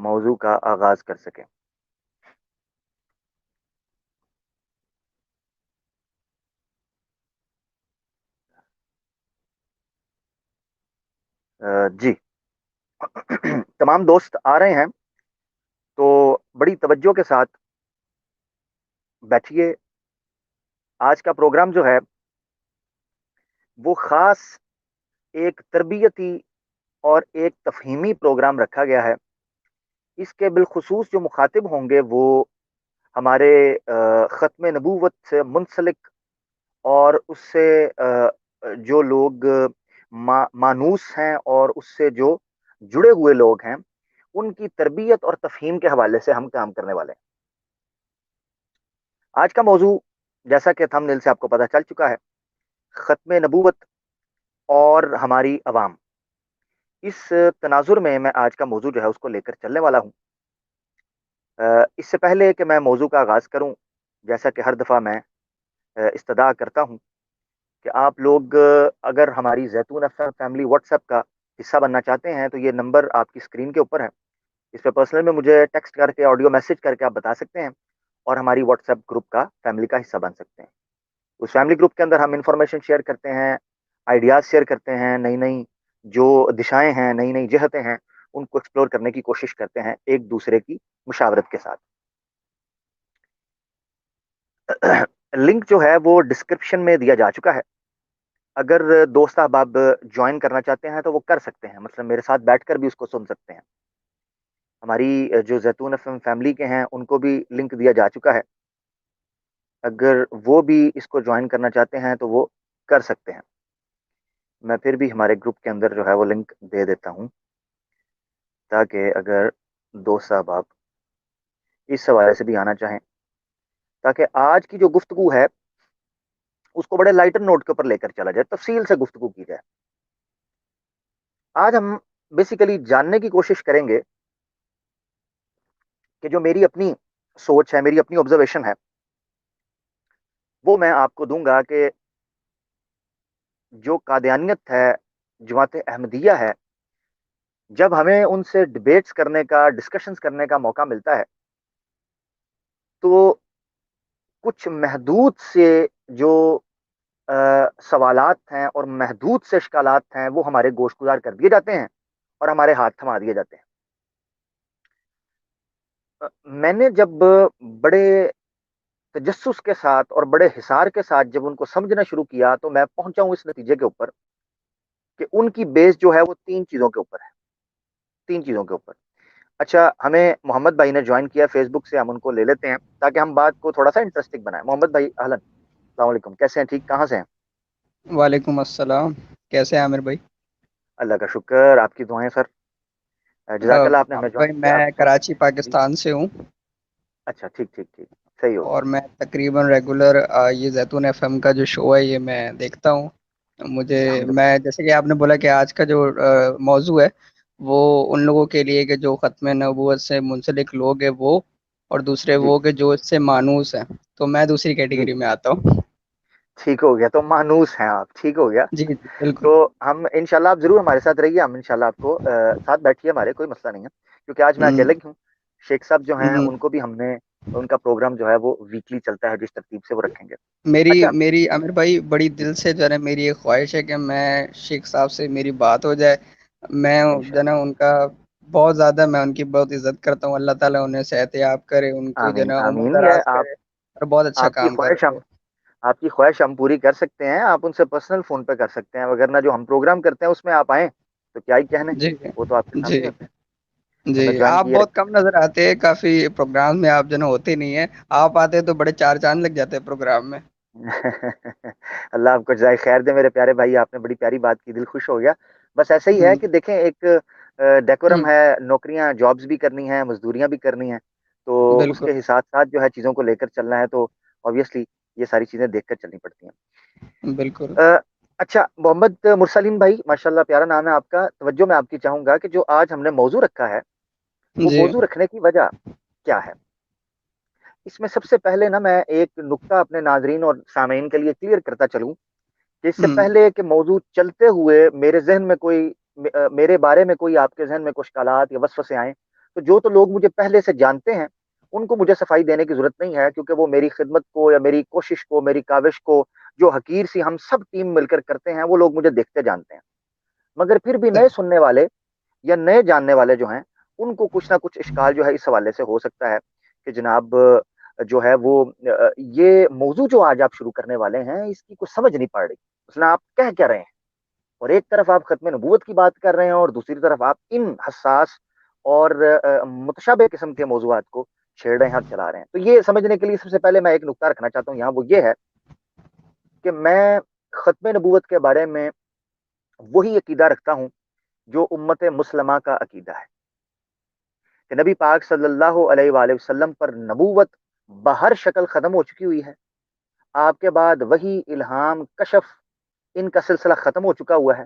موضوع کا آغاز کر سکیں. جی. تمام دوست آ رہے ہیں تو بڑی توجہ کے ساتھ بیٹھیے. آج کا پروگرام جو ہے وہ خاص ایک تربیتی اور ایک تفہیمی پروگرام رکھا گیا ہے. اس کے بالخصوص جو مخاطب ہوں گے وہ ہمارے ختم نبوت سے منسلک اور اس سے جو لوگ مانوس ہیں اور اس سے جو جڑے ہوئے لوگ ہیں ان کی تربیت اور تفہیم کے حوالے سے ہم کام کرنے والے ہیں. آج کا موضوع جیسا کہ تھمبنیل سے آپ کو پتہ چل چکا ہے، ختم نبوت اور ہماری عوام. اس تناظر میں آج کا موضوع جو ہے اس کو لے کر چلنے والا ہوں. اس سے پہلے کہ میں موضوع کا آغاز کروں، جیسا کہ ہر دفعہ میں استدعا کرتا ہوں کہ آپ لوگ اگر ہماری Zaitoon F M family WhatsApp کا حصہ بننا چاہتے ہیں تو یہ نمبر آپ کی اسکرین کے اوپر ہے. اس پہ پرسنل میں مجھے ٹیکسٹ کر کے آڈیو میسج کر کے آپ بتا سکتے ہیں اور ہماری واٹس ایپ گروپ کا فیملی کا حصہ بن سکتے ہیں. اس فیملی گروپ کے اندر ہم انفارمیشن شیئر کرتے ہیں، آئیڈیاز شیئر کرتے ہیں، نئی نئی جو دشائیں ہیں، نئی نئی جہتیں ہیں ان کو ایکسپلور کرنے کی کوشش کرتے ہیں ایک دوسرے کی مشاورت کے ساتھ. لنک جو ہے وہ ڈسکرپشن میں دیا جا چکا ہے. اگر دوست احباب جوائن کرنا چاہتے ہیں تو وہ کر سکتے ہیں، مثلا میرے ساتھ بیٹھ کر بھی اس کو سن سکتے ہیں. ہماری جو زیتون ایف ایم فیملی کے ہیں ان کو بھی لنک دیا جا چکا ہے، اگر وہ بھی اس کو جوائن کرنا چاہتے ہیں تو وہ کر سکتے ہیں. میں پھر بھی ہمارے گروپ کے اندر جو ہے وہ لنک دے دیتا ہوں تاکہ اگر دوست احباب اس حوالے سے بھی آنا چاہیں، تاکہ آج کی جو گفتگو ہے اس کو بڑے لائٹر نوٹ کے اوپر لے کر چلا جائے، تفصیل سے گفتگو کی جائے. آج ہم بیسیکلی جاننے کی کوشش کریں گے کہ جو میری اپنی سوچ ہے، میری اپنی آبزرویشن ہے، وہ میں آپ کو دوں گا کہ جو قادیانیت ہے، جماعت احمدیہ ہے، جب ہمیں ان سے ڈبیٹس کرنے کا، ڈسکشنز کرنے کا موقع ملتا ہے تو کچھ محدود سے جو سوالات ہیں اور محدود سے اشکالات ہیں وہ ہمارے گوش گزار کر دیے جاتے ہیں اور ہمارے ہاتھ تھما دیے جاتے ہیں. میں نے جب بڑے تجسس کے ساتھ اور بڑے حصار کے ساتھ جب ان کو سمجھنا شروع کیا تو میں پہنچا ہوں اس نتیجے کے اوپر کہ ان کی بیس جو ہے وہ تین چیزوں کے اوپر ہے. تین چیزوں کے اوپر. اچھا، ہمیں محمد بھائی نے جوائن کیا فیس بک سے، ہم ان کو لے لیتے ہیں تاکہ ہم بات کو تھوڑا سا انٹرسٹنگ بنائیں. محمد بھائی اہلن، السلام علیکم، کیسے ہیں؟ ٹھیک؟ کہاں سے ہیں؟ وعلیکم السلام. کیسے ہیں عامر بھائی؟ اللہ کا شکر، آپ کی دعائیں سر. جزاک اللہ، آپ نے ہمیں عامر بھائی جوائن کیا. میں آپ کراچی جی. پاکستان سے ہوں، اچھا، ٹھیک ٹھیک ٹھیک، صحیح ہو گیا. اور میں تقریباً ریگولر یہ زیتون ایف ایم کا جو شو ہے یہ میں دیکھتا ہوں. مجھے الحمدللہ. میں جیسے کہ آپ نے بولا کہ آج کا جو موضوع ہے وہ ان لوگوں کے لیے کہ جو ختم نبوت سے منسلک لوگ ہیں وہ، اور دوسرے جی وہ کہ جو اس سے مانوس ہیں. تو میں دوسری جی، کیٹیگری میں آتا ہوں. ٹھیک ہو گیا، تو مانوس ہیں آپ، ٹھیک ہو گیا. جی جی بالکل. تو ہم انشاءاللہ آپ ضرور ہمارے ساتھ رہیے، ہم انشاءاللہ آپ کو ساتھ بیٹھیے ہمارے، کوئی مسئلہ نہیں ہے، کیونکہ آج میں ہم، اکیلے ہی ہوں. شیخ صاحب جو ہیں ہم، ان کو بھی ہم نے، ان کا پروگرام جو ہے وہ ویکلی چلتا ہے، جس ترتیب سے وہ رکھیں گے. میری اچھا. میری عامر بھائی بڑی دل سے جو ہے نا میری ایک خواہش ہے کہ میں شیخ صاحب سے میری بات ہو جائے. میں جو ہے نا انشاءاللہ. ان کا بہت زیادہ، میں ان کی بہت عزت کرتا ہوں. اللہ تعالیٰ انہیں صحت یاب کرے، ان کو جو ہے آمین نا عمر آمین. یہ دراز آپ، کرے، اور بہت اچھا آپ کی کام کر خواہش رہے ہم، ہیں. آپ کی خواہش ہم پوری کر سکتے ہیں. آپ ان سے پرسنل فون پہ کر سکتے ہیں، وگرنہ جو ہم پروگرام کرتے ہیں اس میں آپ آئیں تو کیا ہی کہنے، جی وہ تو آپ کے جی سامنے ہوتے ہیں. جی. ہمیں جوائن آپ کیے. بہت کم نظر آتے ہیں، کافی پروگرام میں آپ جو ہے نا ہوتے نہیں ہیں. آپ آتے ہیں تو بڑے چار چاند لگ جاتے ہیں پروگرام میں. اللہ آپ کو جزائے خیر دے میرے پیارے بھائی، آپ نے بڑی پیاری بات کی، دل خوش ہو گیا. بس ایسے ہی ہے ہم، کہ دیکھیں، ایک ڈیکورم ہم، ہے، نوکریاں، جابز بھی کرنی ہیں، مزدوریاں بھی کرنی ہیں، تو اس بالکل کے ساتھ ساتھ جو ہے چیزوں کو لے کر چلنا ہے، تو obviously یہ ساری چیزیں دیکھ کر چلنی پڑتی ہیں. بالکل. اچھا، محمد مرسلین بھائی، ماشاءاللہ پیارا نام ہے آپ کا. توجہ میں آپ کی چاہوں گا کہ جو آج ہم نے موضوع رکھا ہے وہ جی موضوع رکھنے کی وجہ کیا ہے. اس میں سب سے پہلے نا میں ایک نقطہ اپنے ناظرین اور سامعین کے لیے کلیئر کرتا چلوں کہ اس سے ہم، پہلے کہ موضوع چلتے ہوئے میرے ذہن میں کوئی، میرے بارے میں کوئی آپ کے ذہن میں کچھ خیالات یا وسوسے آئیں، تو جو تو لوگ مجھے پہلے سے جانتے ہیں ان کو مجھے صفائی دینے کی ضرورت نہیں ہے، کیونکہ وہ میری خدمت کو یا میری کوشش کو، میری کاوش کو جو حقیر سی ہم سب ٹیم مل کر کرتے ہیں، وہ لوگ مجھے دیکھتے جانتے ہیں۔ مگر پھر بھی نئے سننے والے یا نئے جاننے والے جو ہیں ان کو کچھ نہ کچھ اشکال جو ہے اس حوالے سے ہو سکتا ہے کہ جناب جو ہے وہ یہ موضوع جو آج آپ شروع کرنے والے ہیں اس کی کچھ سمجھ نہیں پڑ رہی، مثلا آپ کہہ کیا رہے ہیں، اور ایک طرف آپ ختم نبوت کی بات کر رہے ہیں اور دوسری طرف آپ ان حساس اور متشابہ قسم کے موضوعات کو چھیڑ رہے ہیں اور چلا رہے ہیں۔ تو یہ سمجھنے کے لیے سب سے پہلے میں ایک نقطہ رکھنا چاہتا ہوں یہاں، وہ یہ ہے کہ میں ختم نبوت کے بارے میں وہی عقیدہ رکھتا ہوں جو امت مسلمہ کا عقیدہ ہے کہ نبی پاک صلی اللہ علیہ وآلہ وسلم پر نبوت بہر شکل ختم ہو چکی ہوئی ہے۔ آپ کے بعد وہی، الہام، کشف، ان کا سلسلہ ختم ہو چکا ہوا ہے۔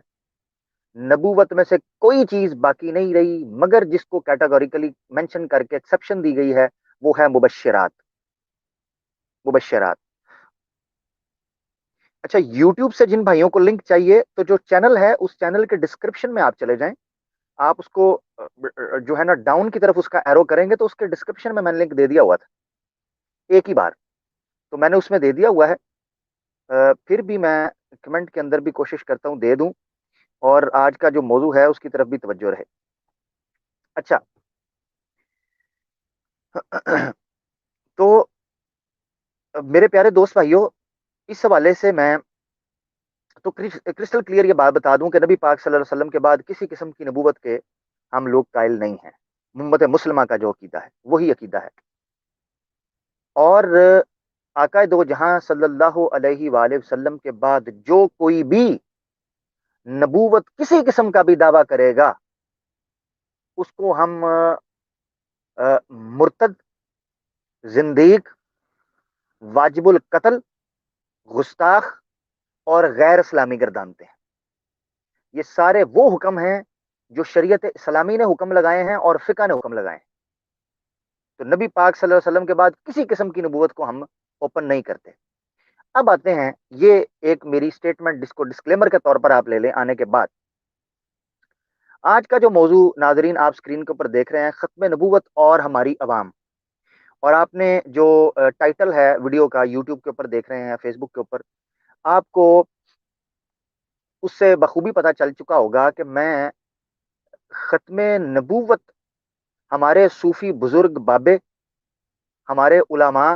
نبوت میں سے کوئی چیز باقی نہیں رہی، مگر جس کو کیٹاگوریکلی مینشن کر کے ایکسیپشن دی گئی ہے وہ ہے مبشرات۔ مبشرات اچھا، یوٹیوب سے جن بھائیوں کو لنک چاہیے تو جو چینل ہے اس چینل کے ڈسکرپشن میں آپ چلے جائیں، آپ اس کو جو ہے نا ڈاؤن کی طرف اس کا ایرو کریں گے تو اس کے ڈسکرپشن میں نے لنک دے دیا ہوا تھا ایک ہی بار، تو میں نے اس میں دے دیا ہوا ہے۔ پھر بھی میں کمنٹ کے اندر بھی کوشش کرتا ہوں دے دوں، اور آج کا جو موضوع ہے اس کی طرف بھی توجہ رہے۔ اچھا تو میرے پیارے دوست بھائیوں، اس حوالے سے میں تو کرسٹل کلیئر یہ بات بتا دوں کہ نبی پاک صلی اللہ علیہ وسلم کے بعد کسی قسم کی نبوت کے ہم لوگ قائل نہیں ہیں۔ امت مسلمہ کا جو عقیدہ ہے وہی عقیدہ ہے، اور آقا دو جہاں صلی اللہ علیہ وآلہ وسلم کے بعد جو کوئی بھی نبوت کسی قسم کا بھی دعویٰ کرے گا اس کو ہم مرتد، زندیق، واجب القتل، گستاخ اور غیر اسلامی گردانتے ہیں۔ یہ سارے وہ حکم ہیں جو شریعت اسلامی نے حکم لگائے ہیں اور فقہ نے حکم لگائے ہیں۔ تو نبی پاک صلی اللہ علیہ وسلم کے بعد کسی قسم کی نبوت کو ہم اوپن نہیں کرتے۔ اب آتے ہیں، یہ ایک میری سٹیٹمنٹ جس کو ڈسکلیمر کے طور پر آپ لے لیں آنے کے بعد، آج کا جو موضوع ناظرین آپ سکرین کے اوپر دیکھ رہے ہیں، ختم نبوت اور ہماری عوام، اور آپ نے جو ٹائٹل ہے ویڈیو کا یوٹیوب کے اوپر دیکھ رہے ہیں، فیس بک کے اوپر، آپ کو اس سے بخوبی پتہ چل چکا ہوگا کہ میں ختم نبوت ہمارے صوفی بزرگ بابے، ہمارے علماء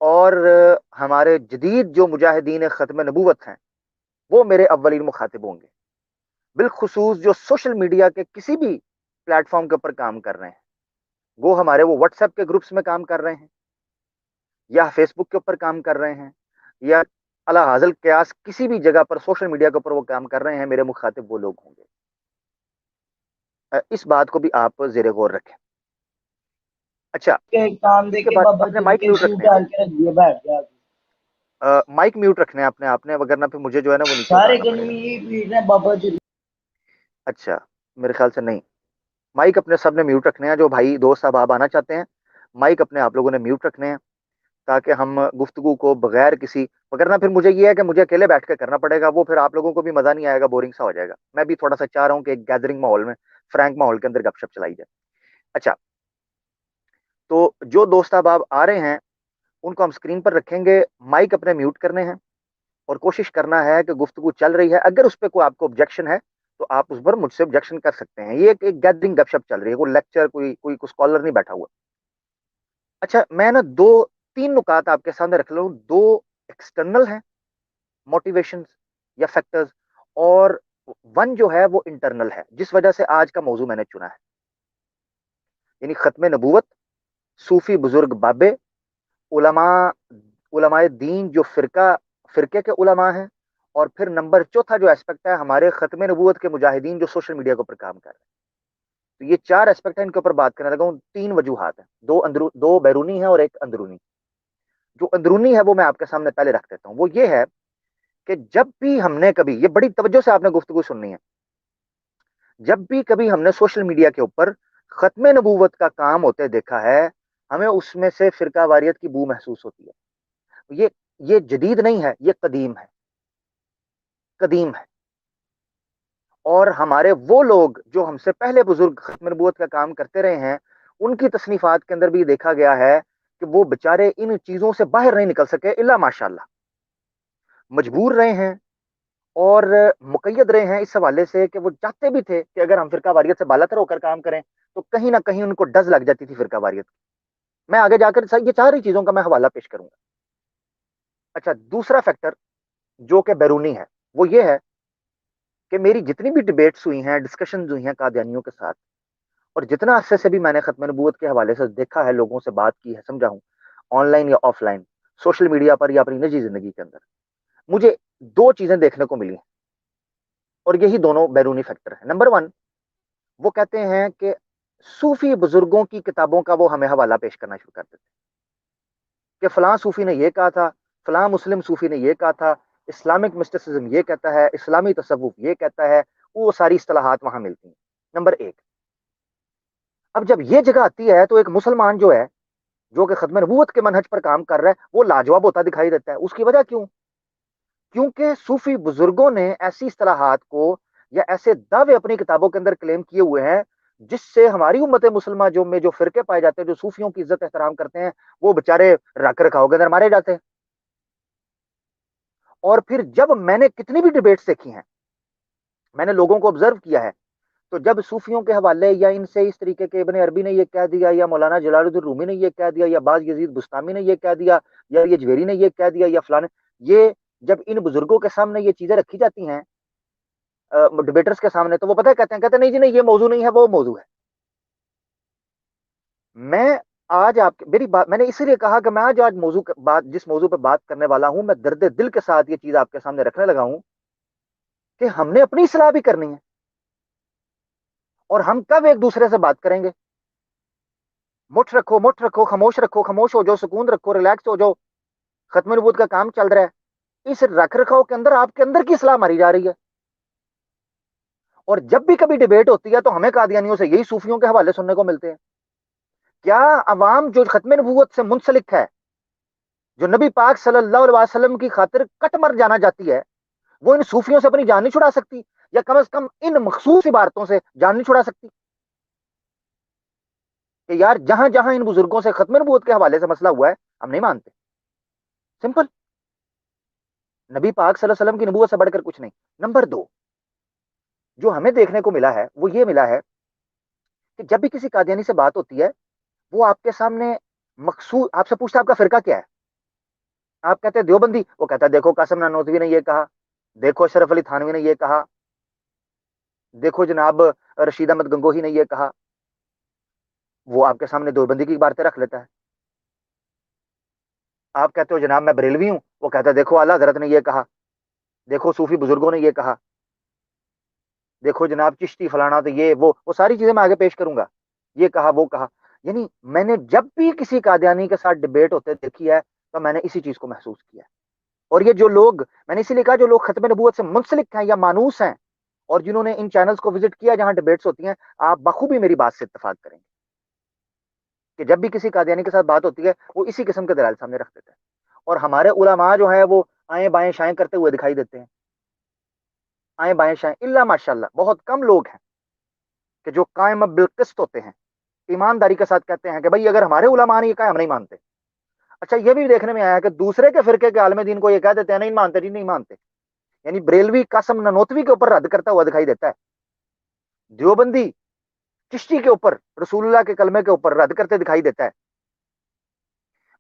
اور ہمارے جدید جو مجاہدین ختم نبوت ہیں وہ میرے اولین مخاطب ہوں گے، بالخصوص جو سوشل میڈیا کے کسی بھی پلیٹ فارم کے اوپر کام کر رہے ہیں، وہ ہمارے وہ واٹس ایپ کے گروپس میں کام کر رہے ہیں یا فیس بک کے اوپر کام کر رہے ہیں یا اللہ حاضل قیاس کسی بھی جگہ پر سوشل میڈیا کے اوپر وہ کام کر رہے ہیں، میرے مخاطب وہ لوگ ہوں گے۔ اس بات کو بھی آپ زیر غور رکھیں۔ اچھا، کام اس دے کے کے بعد بابا اپنے جی مائک کے میوٹ شو رکھنے ڈال کے رکھ دیے بیٹھ گیا۔ ہیں، مائک میوٹ رکھنے ہیں اپنے وغیرہ پھر مجھے جو ہے نا وہ نیچے سارے اتارنا پڑے گا۔ گنمی پیٹ رہے بابا جی۔ اچھا، میرے خیال سے نہیں، مائک اپنے سب نے میوٹ رکھنے ہیں، جو بھائی دوست صاحب آنا چاہتے ہیں مائک اپنے آپ لوگوں نے میوٹ رکھنے ہیں تاکہ ہم گفتگو کو بغیر کسی، وغیرہ پھر مجھے یہ ہے کہ مجھے اکیلے بیٹھ کے کرنا پڑے گا، وہ پھر آپ لوگوں کو بھی مزہ نہیں آئے گا، بورنگ سا ہو جائے گا۔ میں بھی تھوڑا سا چاہ رہا ہوں کہ ایک گیدرنگ ماحول میں، فرینک ماحول کے اندر گپ شپ چلائی جائے۔ اچھا، تو جو دوست اب آپ آ رہے ہیں ان کو ہم اسکرین پر رکھیں گے، مائک اپنے میوٹ کرنے ہیں اور کوشش کرنا ہے کہ گفتگو چل رہی ہے، اگر اس پہ کوئی آپ کو آبجیکشن ہے تو آپ اس پر مجھ سے آبجیکشن کر سکتے ہیں۔ یہ ایک گیدرنگ گپ شپ چل رہی ہے، کوئی لیکچر، کوئی اسکالر نہیں بیٹھا ہوا۔ اچھا، میں نا دو تین نکات آپ کے سامنے رکھ لوں، دو ایکسٹرنل ہیں موٹیویشن یا فیکٹرز، اور ون جو ہے وہ انٹرنل ہے جس وجہ سے آج کا موضوع میں نے چنا ہے، یعنی ختم نبوت، صوفی بزرگ بابے، علماء دین جو فرقے کے علماء ہیں، اور پھر نمبر چوتھا جو ایسپیکٹ ہے ہمارے ختم نبوت کے مجاہدین جو سوشل میڈیا کے اوپر کام کر رہے ہیں۔ تو یہ چار ایسپیکٹ ہیں، ان کے اوپر بات کرنے لگا ہوں۔ تین وجوہات ہیں، دو بیرونی ہیں اور ایک اندرونی۔ جو اندرونی ہے وہ میں آپ کے سامنے پہلے رکھ دیتا ہوں، وہ یہ ہے کہ جب بھی ہم نے کبھی، یہ بڑی توجہ سے آپ نے گفتگو سننی ہے، جب بھی کبھی ہم نے سوشل میڈیا کے اوپر ختم نبوت کا کام ہوتے دیکھا ہے، ہمیں اس میں سے فرقہ واریت کی بو محسوس ہوتی ہے۔ یہ جدید نہیں ہے، یہ قدیم ہے، قدیم ہے۔ اور ہمارے وہ لوگ جو ہم سے پہلے بزرگ ختم نبوت کا کام کرتے رہے ہیں، ان کی تصنیفات کے اندر بھی دیکھا گیا ہے کہ وہ بےچارے ان چیزوں سے باہر نہیں نکل سکے الا ماشاء اللہ، مجبور رہے ہیں اور مقید رہے ہیں اس حوالے سے کہ وہ چاہتے بھی تھے کہ اگر ہم فرقہ واریت سے بالا تر ہو کر کام کریں تو کہیں نہ کہیں ان کو ڈز لگ جاتی تھی فرقہ واریت کی۔ میں آگے جا کر یہ چاری چیزوں کا میں حوالہ پیش کروں گا۔ اچھا، دوسرا فیکٹر جو کہ بیرونی ہے وہ یہ ہے کہ میری جتنی بھی ڈبیٹس ہوئی ہیں، ڈسکشنز ہوئی ہیں قادیانیوں کے ساتھ، اور جتنا عرصے سے بھی میں نے ختم نبوت کے حوالے سے دیکھا ہے، لوگوں سے بات کی ہے، سمجھا ہوں، آن لائن یا آف لائن، سوشل میڈیا پر یا اپنی نجی زندگی کے اندر، مجھے دو چیزیں دیکھنے کو ملی ہیں، اور یہی دونوں بیرونی فیکٹر ہیں۔ نمبر ون، وہ کہتے ہیں کہ صوفی بزرگوں کی کتابوں کا وہ ہمیں حوالہ پیش کرنا شروع کر دیتے ہیں کہ فلاں صوفی نے یہ کہا تھا، فلاں مسلم صوفی نے یہ کہا تھا، اسلامک مسٹسزم یہ کہتا ہے، اسلامی تصوف یہ کہتا ہے، وہ ساری اصطلاحات وہاں ملتی ہیں۔ نمبر ایک، اب جب یہ جگہ آتی ہے تو ایک مسلمان جو ہے، جو کہ ختم نبوت کے منہج پر کام کر رہا ہے، وہ لاجواب ہوتا دکھائی دیتا ہے۔ اس کی وجہ کیوں؟ کیونکہ صوفی بزرگوں نے ایسی اصطلاحات کو یا ایسے دعوے اپنی کتابوں کے اندر کلیم کیے ہوئے ہیں جس سے ہماری امت مسلمہ جو میں جو فرقے پائے جاتے ہیں، جو صوفیوں کی عزت احترام کرتے ہیں، وہ بےچارے رکھ رکھاؤ کے اندر مارے جاتے ہیں۔ اور پھر جب میں نے کتنی بھی ڈبیٹس دیکھی ہیں، میں نے لوگوں کو آبزرو کیا ہے، تو جب صوفیوں کے حوالے یا ان سے اس طریقے کے ابن عربی نے یہ کہہ دیا، یا مولانا جلال الدین رومی نے یہ کہہ دیا، یا بعض یزید بستامی نے یہ کہہ دیا، یا یہ جویری نے یہ کہہ دیا، یا فلانے، یہ جب ان بزرگوں کے سامنے یہ چیزیں رکھی جاتی ہیں ڈبیٹرز کے سامنے، تو وہ پتہ کہتے ہیں نہیں جی نہیں، یہ موضوع نہیں ہے، وہ موضوع ہے۔ میں آج آپ میری بات میں نے اسی لیے کہا کہ میں آج موضوع بات جس موضوع پہ بات کرنے والا ہوں، میں درد دل کے ساتھ یہ چیز آپ کے سامنے رکھنے لگا ہوں کہ ہم نے اپنی اصلاح بھی کرنی ہے، اور ہم کب ایک دوسرے سے بات کریں گے؟ مٹھ رکھو، خاموش ہو جاؤ، سکون رکھو، ریلیکس ہو جاؤ، ختم نبوت کا کام چل رہا ہے، اس رکھ رکھاؤ کے اندر آپ کے اندر کی اصلاح ماری جا رہی ہے۔ اور جب بھی کبھی ڈیبیٹ ہوتی ہے تو ہمیں قادیانیوں سے یہی صوفیوں کے حوالے سننے کو ملتے ہیں۔ کیا عوام جو ختم نبوت سے منسلک ہے، جو نبی پاک صلی اللہ علیہ وسلم کی خاطر کٹ مر جانا جاتی ہے، وہ ان صوفیوں سے اپنی جان نہیں چھڑا سکتی، یا کم از کم ان مخصوص عبارتوں سے جان نہیں چھڑا سکتی؟ کہ یار جہاں جہاں ان بزرگوں سے ختم نبوت کے حوالے سے مسئلہ ہوا ہے، ہم نہیں مانتے، سمپل، نبی پاک صلی اللہ علیہ وسلم کی نبوت سے بڑھ کر کچھ نہیں۔ نمبر دو، جو ہمیں دیکھنے کو ملا ہے وہ یہ ملا ہے کہ جب بھی کسی قادیانی سے بات ہوتی ہے، وہ آپ کے سامنے مخصوص آپ سے پوچھتا ہے آپ کا فرقہ کیا ہے، آپ کہتے ہیں دیوبندی، وہ کہتا ہے دیکھو قاسم نانوتوی نے یہ کہا، دیکھو اشرف علی تھانوی نے یہ کہا، دیکھو جناب رشید احمد گنگوہی نے یہ کہا، وہ آپ کے سامنے دیوبندی کی باتیں رکھ لیتا ہے۔ آپ کہتے ہو جناب میں بریلوی ہوں، وہ کہتا ہے دیکھو اعلیٰ حضرت نے یہ کہا، دیکھو صوفی بزرگوں نے یہ کہا، دیکھو جناب چشتی فلانا، تو یہ وہ ساری چیزیں میں آگے پیش کروں گا، یہ کہا وہ کہا۔ یعنی میں نے جب بھی کسی قادیانی کے ساتھ ڈبیٹ ہوتے دیکھی ہے تو میں نے اسی چیز کو محسوس کیا ہے۔ اور یہ جو لوگ، میں نے اسی لیے کہا جو لوگ ختم نبوت سے منسلک ہیں یا مانوس ہیں، اور جنہوں نے ان چینلز کو وزٹ کیا جہاں ڈبیٹس ہوتی ہیں، آپ بخوبی میری بات سے اتفاق کریں گے کہ جب بھی کسی قادیانی کے ساتھ بات ہوتی ہے وہ اسی قسم کے دلائل سامنے رکھ دیتے ہیں، اور ہمارے علماء جو ہیں وہ آئیں بائیں شائیں کرتے ہوئے دکھائی دیتے ہیں، آئیں بائیں شائیں، اللہ ماشاء اللہ بہت کم لوگ ہیں کہ جو قائم بالقسط ہوتے ہیں، ایمانداری کے ساتھ کہتے ہیں کہ بھائی اگر ہمارے علماء نے یہ کہا ہم نہیں مانتے۔ اچھا، یہ بھی دیکھنے میں آیا کہ دوسرے کے فرقے کے عالم دین کو یہ کہہ دیتے ہیں نہیں مانتے جی نہیں مانتے، یعنی بریلوی قاسم نانوتوی کے اوپر رد کرتا ہوا دکھائی دیتا ہے، دیوبندی چشتی کے اوپر رسول اللہ کے کلمے کے اوپر رد کرتے دکھائی دیتا ہے،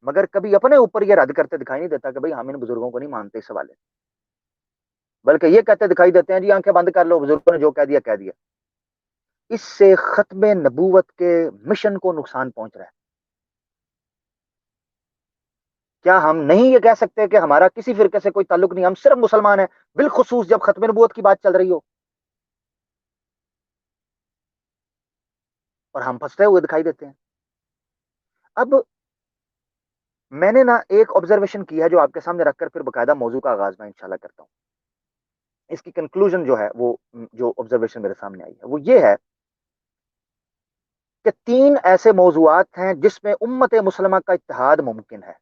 مگر کبھی اپنے اوپر یہ رد کرتے دکھائی نہیں دیتا کہ بھئی ہم ان بزرگوں کو نہیں مانتے اس حوالے، بلکہ یہ کہتے دکھائی دیتے ہیں جی آنکھیں بند کر لو، بزرگوں نے جو کہہ دیا کہہ دیا۔ اس سے ختم نبوت کے مشن کو نقصان پہنچ رہا ہے۔ کیا ہم نہیں یہ کہہ سکتے کہ ہمارا کسی فرقے سے کوئی تعلق نہیں، ہم صرف مسلمان ہیں، بالخصوص جب ختم نبوت کی بات چل رہی ہو، اور ہم پھنستے ہوئے دکھائی دیتے ہیں؟ اب میں نے نا ایک آبزرویشن کی ہے جو آپ کے سامنے رکھ کر پھر باقاعدہ موضوع کا آغاز میں انشاءاللہ کرتا ہوں۔ اس کی کنکلوژن جو ہے، وہ جو آبزرویشن میرے سامنے آئی ہے وہ یہ ہے کہ تین ایسے موضوعات ہیں جس میں امت مسلمہ کا اتحاد ممکن ہے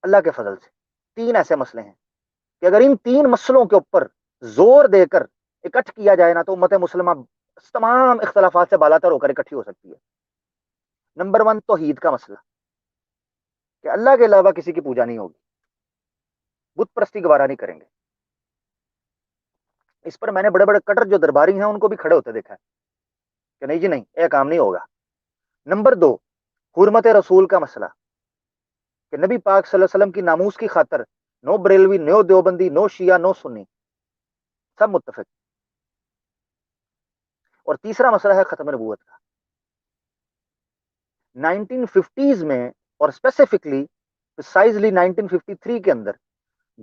اللہ کے فضل سے۔ تین ایسے مسئلے ہیں کہ اگر ان تین مسئلوں کے اوپر زور دے کر اکٹھ کیا جائے نا تو امت مسلمہ تمام اختلافات سے بالاتر ہو کر اکٹھی ہو سکتی ہے. نمبر 1 توحید کا مسئلہ کہ اللہ کے علاوہ کسی کی پوجا نہیں ہوگی, بت پرستی گوارا نہیں کریں گے. اس پر میں نے بڑے بڑے کٹر جو درباری ہیں ان کو بھی کھڑے ہوتے دیکھا ہے کہ نہیں جی نہیں, یہ کام نہیں ہوگا. نمبر 2 حرمت رسول کا مسئلہ کہ نبی پاک صلی اللہ علیہ وسلم کی ناموس کی خاطر نو بریلوی, نو دیوبندی, نو شیعہ, نو سنی, سب متفق. اور تیسرا مسئلہ ہے ختم نبوت کا. 1950s میں اور اسپیسیفکلی پریسائزلی 1953 کے اندر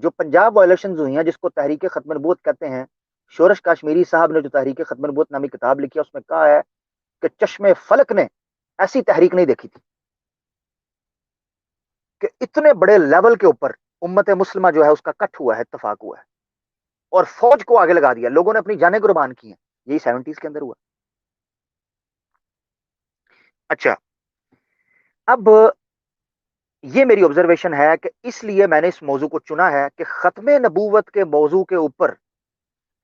جو پنجاب وائلیشنز ہوئی ہیں, جس کو تحریک ختم نبوت کہتے ہیں, شورش کاشمیری صاحب نے جو تحریک ختم نبوت نامی کتاب لکھی ہے اس میں کہا ہے کہ چشم فلک نے ایسی تحریک نہیں دیکھی تھی کہ اتنے بڑے لیول کے اوپر امت مسلمہ جو ہے اس کا کٹ ہوا ہے, اتفاق ہوا ہے, اور فوج کو آگے لگا دیا, لوگوں نے اپنی جانیں قربان کی ہیں. یہی 70s کے اندر ہوا. اچھا, اب یہ میری آبزرویشن ہے کہ اس لیے میں نے اس موضوع کو چنا ہے کہ ختم نبوت کے موضوع کے اوپر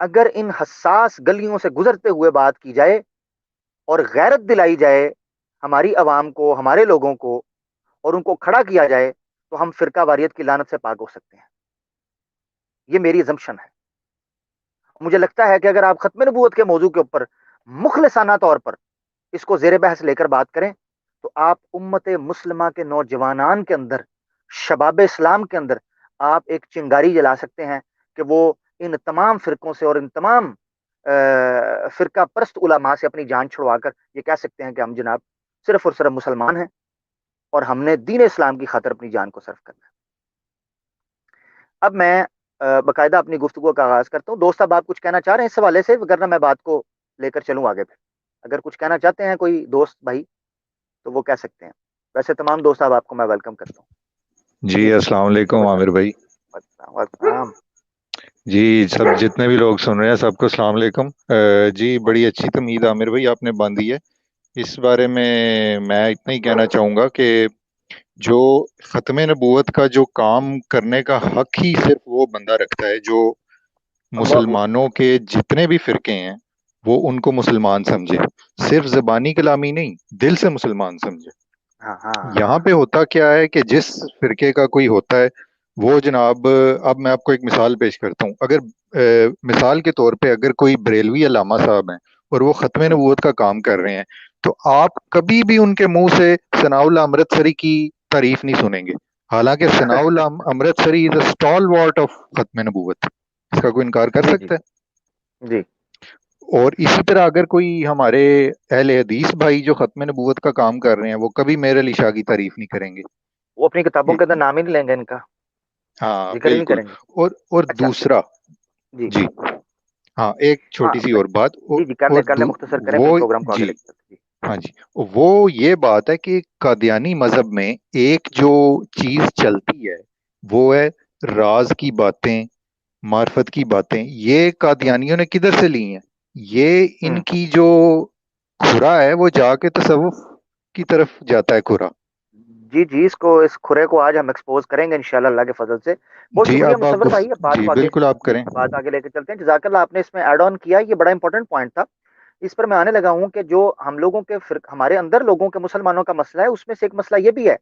اگر ان حساس گلیوں سے گزرتے ہوئے بات کی جائے اور غیرت دلائی جائے ہماری عوام کو, ہمارے لوگوں کو, اور ان کو کھڑا کیا جائے تو ہم فرقہ واریت کی لعنت سے پاک ہو سکتے ہیں. یہ میری ازمپشن ہے. مجھے لگتا ہے کہ اگر آپ ختم نبوت کے موضوع کے اوپر مخلصانہ طور پر اس کو زیر بحث لے کر بات کریں تو آپ امت مسلمہ کے نوجوانان کے اندر, شباب اسلام کے اندر آپ ایک چنگاری جلا سکتے ہیں کہ وہ ان تمام فرقوں سے اور ان تمام فرقہ پرست علماء سے اپنی جان چھڑوا کر یہ کہہ سکتے ہیں کہ ہم جناب صرف اور صرف مسلمان ہیں اور ہم نے دین اسلام کی خاطر اپنی جان کو صرف کرنا ہے. اب میں باقاعدہ اپنی گفتگو کا آغاز کرتا ہوں. دوست اب آپ کچھ کہنا چاہ رہے ہیں اس حوالے سے, وگرنہ میں بات کو لے کر چلوں آگے. پھر اگر کچھ کہنا چاہتے ہیں کوئی دوست بھائی تو وہ کہہ سکتے ہیں. ویسے تمام دوست آپ کو میں ویلکم کرتا ہوں. جی السلام علیکم عامر بھائی. وعلیکم. جی سب جتنے بھی لوگ سن رہے ہیں سب کو السلام علیکم. جی بڑی اچھی تمہید عامر بھائی آپ نے باندھی ہے. اس بارے میں اتنا ہی کہنا چاہوں گا کہ جو ختم نبوت کا جو کام کرنے کا حق ہی صرف وہ بندہ رکھتا ہے جو مسلمانوں کے جتنے بھی فرقے ہیں وہ ان کو مسلمان سمجھے, صرف زبانی کلامی نہیں, دل سے مسلمان سمجھے. یہاں پہ ہوتا کیا ہے کہ جس فرقے کا کوئی ہوتا ہے وہ جناب, اب میں آپ کو ایک مثال پیش کرتا ہوں. اگر مثال کے طور پہ اگر کوئی بریلوی علامہ صاحب ہیں اور وہ ختم نبوت کا کام کر رہے ہیں تو آپ کبھی بھی ان کے منہ سے ثناء اللہ امرتسری کی تعریف نہیں سنیں گے, حالانکہ ثناء اللہ امرتسری از اے اسٹالوارٹ آف ختم نبوت. اس کا کوئی انکار کر سکتا ہے؟ جی. اور اسی طرح اگر کوئی ہمارے اہل حدیث بھائی جو ختم نبوت کا کام کر رہے ہیں وہ کبھی میرے علی شاہ کی تعریف نہیں کریں گے, وہ اپنی کتابوں کے اندر نام ہی نہیں لیں گے ان کا, ہاں ذکر ہی نہیں بالکل. کریں گے. اور دوسرا جی ہاں ایک چھوٹی سی اور بات, جی کر لیں مختصر کریں پھر وہ پروگرام کو آگے جی لے چلتے ہیں. ہاں جی, وہ یہ بات ہے کہ قادیانی مذہب میں ایک جو چیز چلتی ہے وہ ہے راز کی باتیں, معرفت کی باتیں. یہ قادیانیوں نے کدھر سے لی ہیں؟ یہ ان کی جو کھرا ہے وہ جا کے تصوف کی طرف جاتا ہے کھرا. جی اس کھرے کو آج ہم ایکسپوز کریں گے انشاءاللہ اللہ کے فضل سے. بہت جی شکریہ اب آپ مصور بھائی, جی بالکل آپ کریں. بات آگے لے کے چلتے ہیں. جزاک اللہ, آپ نے اس میں ایڈ آن کیا, یہ بڑا امپورٹنٹ پوائنٹ تھا. اس پر میں آنے لگا ہوں کہ جو ہم لوگوں کے ہمارے اندر لوگوں کے مسلمانوں کا مسئلہ ہے, اس میں سے ایک مسئلہ یہ بھی ہے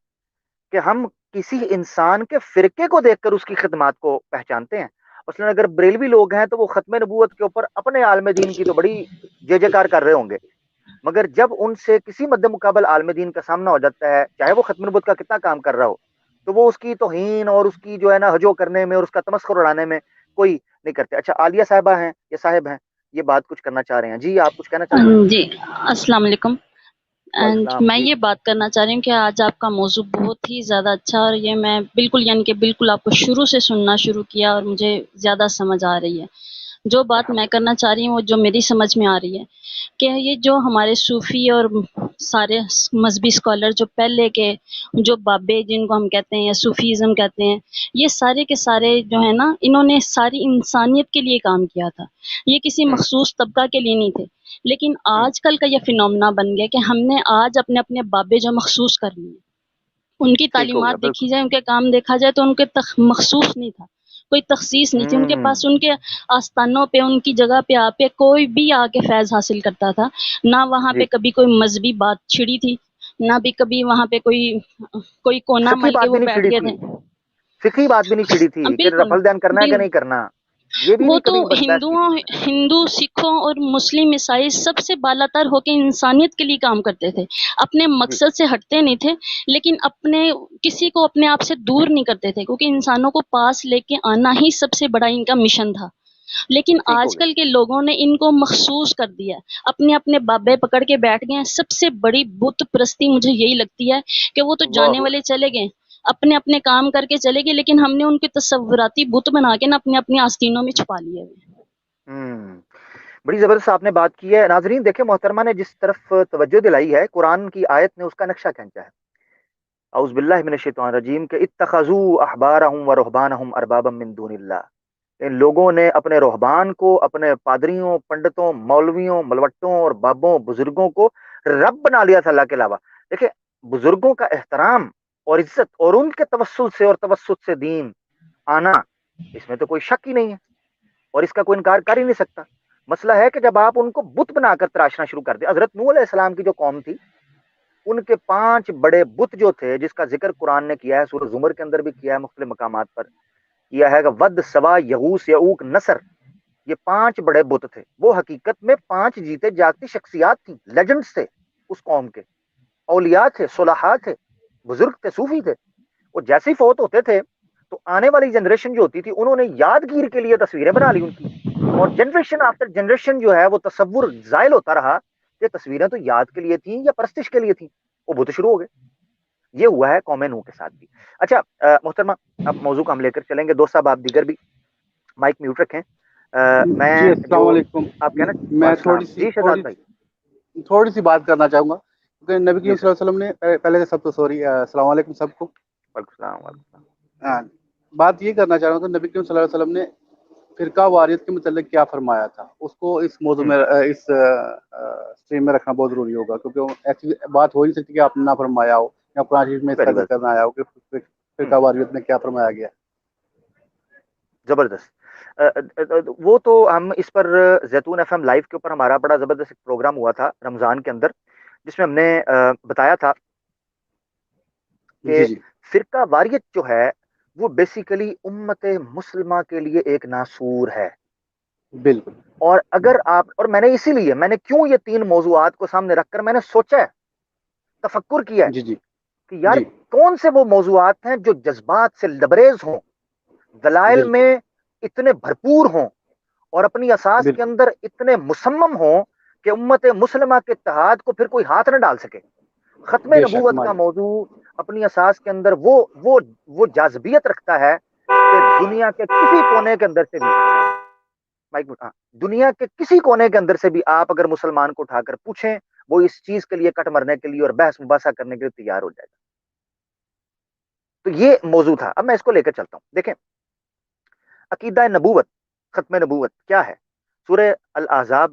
کہ ہم کسی انسان کے فرقے کو دیکھ کر اس کی خدمات کو پہچانتے ہیں. مثلا اگر بریلوی لوگ ہیں تو وہ ختم نبوت کے اوپر اپنے عالم دین کی تو بڑی جے جے کار کر رہے ہوں گے, مگر جب ان سے کسی مد مقابل عالم دین کا سامنا ہو جاتا ہے, چاہے وہ ختم نبوت کا کتنا کام کر رہا ہو, تو وہ اس کی توہین اور اس کی جو ہے نا ہجو کرنے میں اور اس کا تمسخر اڑانے میں کوئی نہیں کرتے. اچھا عالیہ صاحبہ ہیں یا صاحب ہیں, یہ بات کچھ کرنا چاہ رہے ہیں. جی آپ کچھ کہنا چاہ رہے ہیں؟ جی السلام علیکم. میں جی یہ بات کرنا چاہ رہی ہوں کہ آج آپ کا موضوع بہت ہی زیادہ اچھا, اور یہ میں بالکل یعنی کہ بالکل آپ کو شروع سے سننا شروع کیا اور مجھے زیادہ سمجھ آ رہی ہے. جو بات میں کرنا چاہ رہی ہوں وہ جو میری سمجھ میں آ رہی ہے کہ یہ جو ہمارے صوفی اور سارے مذہبی اسکالر جو پہلے کے جو بابے جن کو ہم کہتے ہیں یا صوفیزم کہتے ہیں, یہ سارے کے سارے جو ہے نا انہوں نے ساری انسانیت کے لیے کام کیا تھا, یہ کسی مخصوص طبقہ کے لیے نہیں تھے. لیکن آج کل کا یہ فینومنا بن گیا کہ ہم نے آج اپنے اپنے بابے جو مخصوص کر لیے, ان کی ٹھیک ہو گیا تعلیمات بالکل. دیکھی جائے, ان کے کام دیکھا جائے تو ان کے مخصوص نہیں تھا. کوئی تخصیص نہیں تھی ان کے پاس، ہوں ان کے آستانوں پہ، ان کی جگہ پہ آ کے کوئی بھی آ کے فیض حاصل کرتا تھا، نہ وہاں جی پہ کبھی کوئی مذہبی بات چھڑی تھی، نہ بھی کبھی وہاں پہ کوئی کونا فقہی مل کے بات بھی وہ نہیں بیٹھ چھڑی گئے تھی، تھے۔ فقہی بات بھی نہیں چھڑی تھی کہ بالکل رفل دین کرنا ہے کہ بال نہیں کرنا، یہ بھی وہ نہیں تو کبھی بحث کی تھی ہندوؤں، اس نے۔ ہندو، سکھوں اور مسلم عیسائی سب سے بالاتر ہو کے انسانیت کے لیے کام کرتے تھے، اپنے جی مقصد سے ہٹتے نہیں تھے، لیکن اپنے کسی کو اپنے آپ سے دور نہیں کرتے تھے، کیونکہ انسانوں کو پاس لے کے آنا ہی سب سے بڑا ان کا مشن تھا۔ لیکن ٹھیک ہو آج گیا۔ کل کے لوگوں نے ان کو مخصوص کر دیا ہے، اپنے اپنے بابے پکڑ کے بیٹھ گئے ہیں۔ سب سے بڑی بت پرستی مجھے یہی لگتی ہے کہ وہ تو جانے اللہ والے چلے گئے، اپنے اپنے کام کر کے چلے گئے، لیکن ہم نے ان کے تصوراتی بت بنا کے نا اپنے اپنی آستینوں میں چھپا لیے ہوئے۔ ہوں بڑی زبردست آپ نے بات کی ہے ناظرین، دیکھیں محترمہ نے جس طرف توجہ دلائی ہے، قرآن کی آیت نے اس کا نقشہ کھینچا ہے۔ اعوذ باللہ من الشیطان الرجیم کہ اتخذوا احبارہم ورہبانہم اربابا من دون اللہ، ان لوگوں نے اپنے رہبان کو، اپنے پادریوں، پنڈتوں، مولویوں، ملوٹوں اور بابوں، بزرگوں کو رب بنا لیا تھا اللہ کے علاوہ۔ دیکھیں، بزرگوں کا احترام اور عزت اور ان کے توسل سے اور توسط سے دین آنا، اس میں تو کوئی شک ہی نہیں ہے اور اس کا کوئی انکار کر ہی نہیں سکتا۔ مسئلہ ہے کہ جب آپ ان کو بت بنا کر تراشنا شروع کر دیں، حضرت نوح علیہ السلام کی جو قوم تھی، ان کے 5 بڑے بت جو تھے، جس کا ذکر قرآن نے کیا ہے، سورہ زمر کے اندر بھی کیا ہے، مختلف مقامات پر کیا ہے کہ ود، سوا، یغوس، یعوق، نصر، یہ 5 بڑے بت تھے۔ وہ حقیقت میں 5 جیتے جاگتی شخصیات تھیں، لیجنڈز تھے اس قوم کے، اولیاء تھے، صلحاء تھے، بزرگ تھے، صوفی تھے۔ وہ جیسے ہی فوت ہوتے تھے تو آنے والی جنریشن جو ہوتی تھی، انہوں نے یادگیر کے لیے تصویریں بنا لی ان کی، اور جنریشن آفٹر جنریشن جو ہے وہ تصور زائل ہوتا رہا کہ تصویریں تو یاد کے لیے تھیں یا پرستش کے لیے تھیں، وہ بت شروع ہو گئے۔ یہ ہوا ہے قوم نوح کے ساتھ بھی۔ اچھا محترمہ، اب موضوع کو ہم لے کر چلیں گے، دوست صاحب آپ دیگر بھی مائک میوٹ رکھیں۔ جی میں جو السلام علیکم۔ آپ کہنا، میں وعلیکم السلام جی شہزاد بھائی۔ تھوڑی سی بات کرنا چاہوں گا، کیونکہ نبی جی کریم سر، صلی اللہ علیہ وسلم نے پہلے سے سب تو سوری السلام علیکم سب کو۔ وعلیکم السلام، وعلیکم السلام۔ ہاں، بات یہ کرنا چاہ رہا ہوں کہ نبی کریم صلی اللہ علیہ وسلم نے فرقہ واریت کے متعلق کیا فرمایا تھا، اس کو اس موضوع میں اس اسٹریم میں رکھنا بہت ضروری ہوگا، کیونکہ ایسی بات ہو نہیں سکتی کہ آپ نے نہ فرمایا ہو یا قرآن شریف میں اس کا ویری ویل، ذکر نہ آیا ہو کہ فرقہ واریت میں کیا فرمایا گیا۔ زبردست۔ وہ تو ہم اس پر زیتون ایف ایم لائیو کے اوپر ہمارا بڑا زبردست ایک پروگرام ہوا تھا رمضان کے اندر، جس میں ہم نے بتایا تھا جی کہ جی فرقہ واریت جو ہے وہ بیسیکلی امت مسلمہ کے لیے ایک ناسور ہے۔ بالکل اور اگر آپ، اور میں نے اسی لیے، میں نے کیوں یہ 3 موضوعات کو سامنے رکھ کر میں نے سوچا ہے، تفکر کیا ہے جی جی کہ یار جی کون سے وہ موضوعات ہیں جو جذبات سے لبریز ہوں، دلائل بالکل میں اتنے بھرپور ہوں اور اپنی اساس کے بالکل اندر اتنے مصمم ہوں کہ امت مسلمہ کے اتحاد کو پھر کوئی ہاتھ نہ ڈال سکے۔ ختم بے شک نبوت کا ماجد موضوع اپنی اساس کے اندر وہ جاذبیت رکھتا ہے کہ دنیا کے کسی کونے کے اندر سے بھی، دنیا کے کسی کونے کے اندر سے بھی آپ اگر مسلمان کو اٹھا کر پوچھیں، وہ اس چیز کے لیے کٹ مرنے کے لیے اور بحث مباحثہ کرنے کے لیے تیار ہو جائے گا۔ تو یہ موضوع تھا، اب میں اس کو لے کر چلتا ہوں۔ دیکھیں، عقیدہ نبوت، ختم نبوت کیا ہے؟ سورہ الاحزاب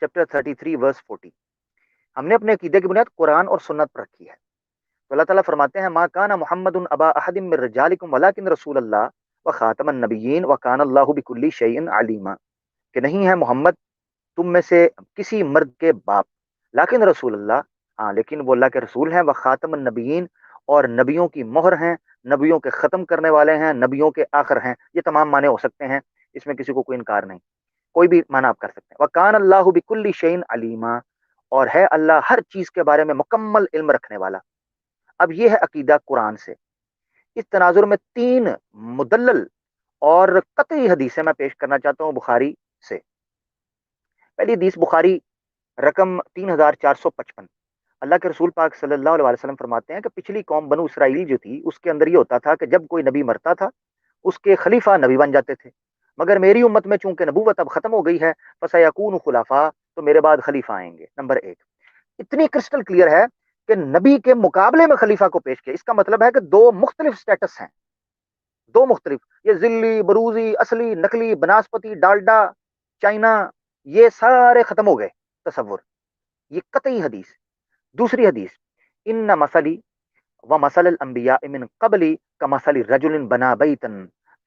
چیپٹر 33 ورس 40، ہم نے اپنے عقیدے کی بنیاد قرآن اور سنت پر رکھی ہے۔ تو اللہ تعالیٰ فرماتے ہیں، ما کان محمد ابا احد من رجالکم ولکن رسول اللہ وخاتم النبیین وکان اللہ بکل شیء علیما، کہ نہیں ہے محمد تم میں سے کسی مرد کے باپ، لیکن رسول اللہ، ہاں لیکن وہ اللہ کے رسول ہیں، وخاتم النبیین، اور نبیوں کی مہر ہیں، نبیوں کے ختم کرنے والے ہیں، نبیوں کے آخر ہیں۔ یہ تمام معنی ہو سکتے ہیں، اس میں کسی کو کوئی انکار نہیں، کوئی بھی معنی آپ کر سکتے ہیں۔ وکان اللہ بکل شیء علیما، اور ہے اللہ ہر چیز کے بارے میں مکمل علم رکھنے والا۔ اب یہ ہے عقیدہ قرآن سے۔ اس تناظر میں 3 مدلل اور قطعی حدیثیں میں پیش کرنا چاہتا ہوں بخاری سے۔ پہلی حدیث بخاری رقم 3455، اللہ کے رسول پاک صلی اللہ علیہ وسلم فرماتے ہیں کہ پچھلی قوم بنو اسرائیل جو تھی، اس کے اندر یہ ہوتا تھا کہ جب کوئی نبی مرتا تھا اس کے خلیفہ نبی بن جاتے تھے، مگر میری امت میں چونکہ نبوت اب ختم ہو گئی ہے، فسیکون خلفاء، تو میرے بعد خلیفہ آئیں گے۔ نمبر 1 اتنی کرسٹل کلیئر ہے کہ نبی کے مقابلے میں خلیفہ کو پیش کیا، اس کا مطلب ہے کہ 2 مختلف سٹیٹس ہیں، 2 مختلف، یہ ذلی، بروزی، اصلی، نقلی، بناسپتی، ڈالڈا، چائنا، یہ سارے ختم ہو گئے تصور۔ یہ قطعی حدیث۔ دوسری حدیث، ان مثلی ومثل الانبیاء من قبلی کمثل رجل بنا بیتا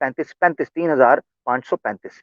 3535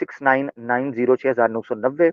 6990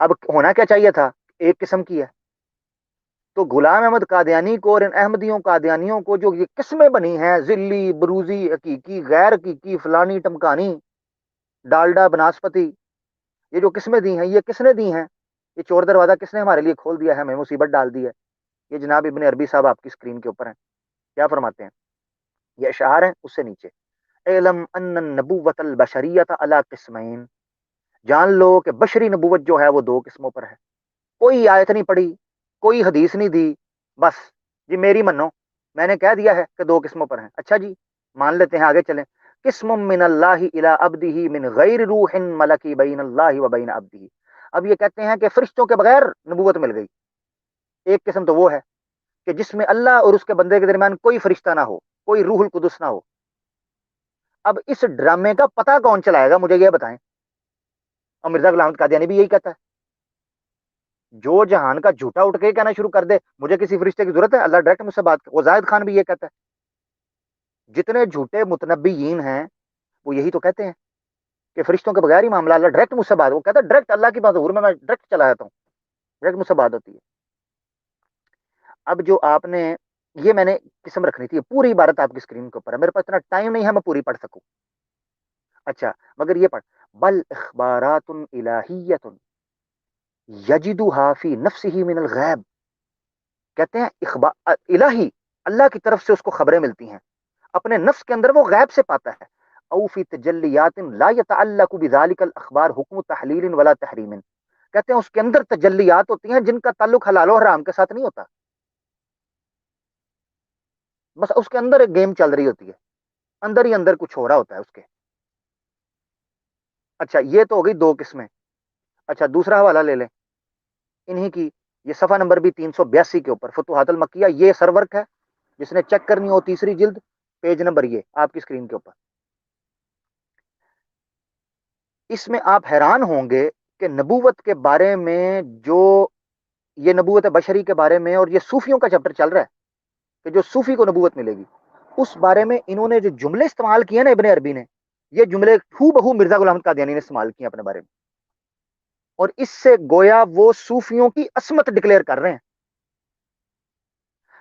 اب ہونا کیا چاہیے تھا؟ ایک قسم کی ہے. تو غلام احمد قادیانی کو اور ان احمدیوں قادیانیوں کو جو یہ قسمیں بنی ہیں، ذلی، بروزی، حقیقی، غیر حقیقی، فلانی ٹمکانی، ڈالڈا، بناسپتی، یہ جو قسمیں دی ہیں یہ کس نے دی ہیں؟ یہ چور دروازہ کس نے ہمارے لیے کھول دیا ہے، ہمیں مصیبت ڈال دی ہے؟ یہ جناب ابن عربی صاحب آپ کی اسکرین کے اوپر ہیں. کیا فرماتے ہیں؟ یہ اشعار ہیں، اس سے نیچے اعلم ان النبوۃ البشریۃ علی قسمین، جان لو کہ بشری نبوت جو ہے وہ دو قسموں پر ہے. کوئی آیت نہیں پڑھی، کوئی حدیث نہیں دی، بس جی میری منو، میں نے کہہ دیا ہے کہ دو قسموں پر ہیں. اچھا جی مان لیتے ہیں، آگے چلیں. قسم من اللہ الی عبدہ من غیر روح ملکی بین اللہ و بین عبدہ. اب یہ کہتے ہیں کہ فرشتوں کے بغیر نبوت مل گئی. ایک قسم تو وہ ہے کہ جس میں اللہ اور اس کے بندے کے درمیان کوئی فرشتہ نہ ہو، کوئی روح القدس نہ ہو. اب اس ڈرامے کا پتہ کون چلائے گا، مجھے یہ بتائیں. اور مرزا غلام احمد قادیانی بھی یہی کہتا ہے. جو جہان کا جھوٹا اٹھ کے کہنا شروع کر دے مجھے کسی فرشتے کی ضرورت ہے، اللہ ڈائریکٹ مجھ سے بات کر. وہ زاہد خان بھی یہ کہتا ہے. جتنے جھوٹے متنبیین ہیں وہ یہی تو کہتے ہیں کہ فرشتوں کے بغیر ہی معاملہ، اللہ ڈائریکٹ مجھ سے بات. وہ کہتا ہے ڈائریکٹ اللہ کی بات حضور میں ڈائریکٹ چلا جاتا ہوں، ڈائریکٹ مجھ سے بات ہوتی ہے. اب جو آپ نے یہ میں نے قسم رکھنی تھی، پوری عبارت آپ کی اسکرین کے اوپر ہے، میرے پاس اتنا ٹائم نہیں ہے میں پوری پڑھ سکوں. اچھا مگر یہ پڑھ، بل اخبارات الہیت یجدها فی نفسہ من الغیب. کہتے ہیں اخبار الہی، اللہ کی طرف سے اس کو خبریں ملتی ہیں، اپنے نفس کے اندر وہ غیب سے پاتا ہے. او فی تجلیات لا يتعلق بذلك الاخبار حکم تحلیل ولا تحریم. کہتے ہیں اس کے اندر تجلیات ہوتی ہیں جن کا تعلق حلال و حرام کے ساتھ نہیں ہوتا، بس اس کے اندر ایک گیم چل رہی ہوتی ہے، اندر ہی اندر کچھ ہو رہا ہوتا ہے اس کے. اچھا یہ تو ہو گئی دو قسمیں. اچھا دوسرا حوالہ لے لیں انہی کی، یہ صفحہ نمبر بھی 382 کے اوپر، فتوحات المکیہ، یہ سر ورک ہے، جس نے چیک کرنی ہو تیسری جلد، پیج نمبر یہ آپ کی اسکرین کے اوپر. اس میں آپ حیران ہوں گے کہ نبوت کے بارے میں، جو یہ نبوت بشری کے بارے میں اور یہ صوفیوں کا چیپٹر چل رہا ہے کہ جو صوفی کو نبوت ملے گی، اس بارے میں انہوں نے جو جملے استعمال کیے نا ابن عربی نے، یہ جملے ہو بہو مرزا غلام احمد قادیانی نے استعمال کیے اپنے بارے میں، اور اس سے گویا وہ صوفیوں کی عصمت ڈکلیئر کر رہے ہیں.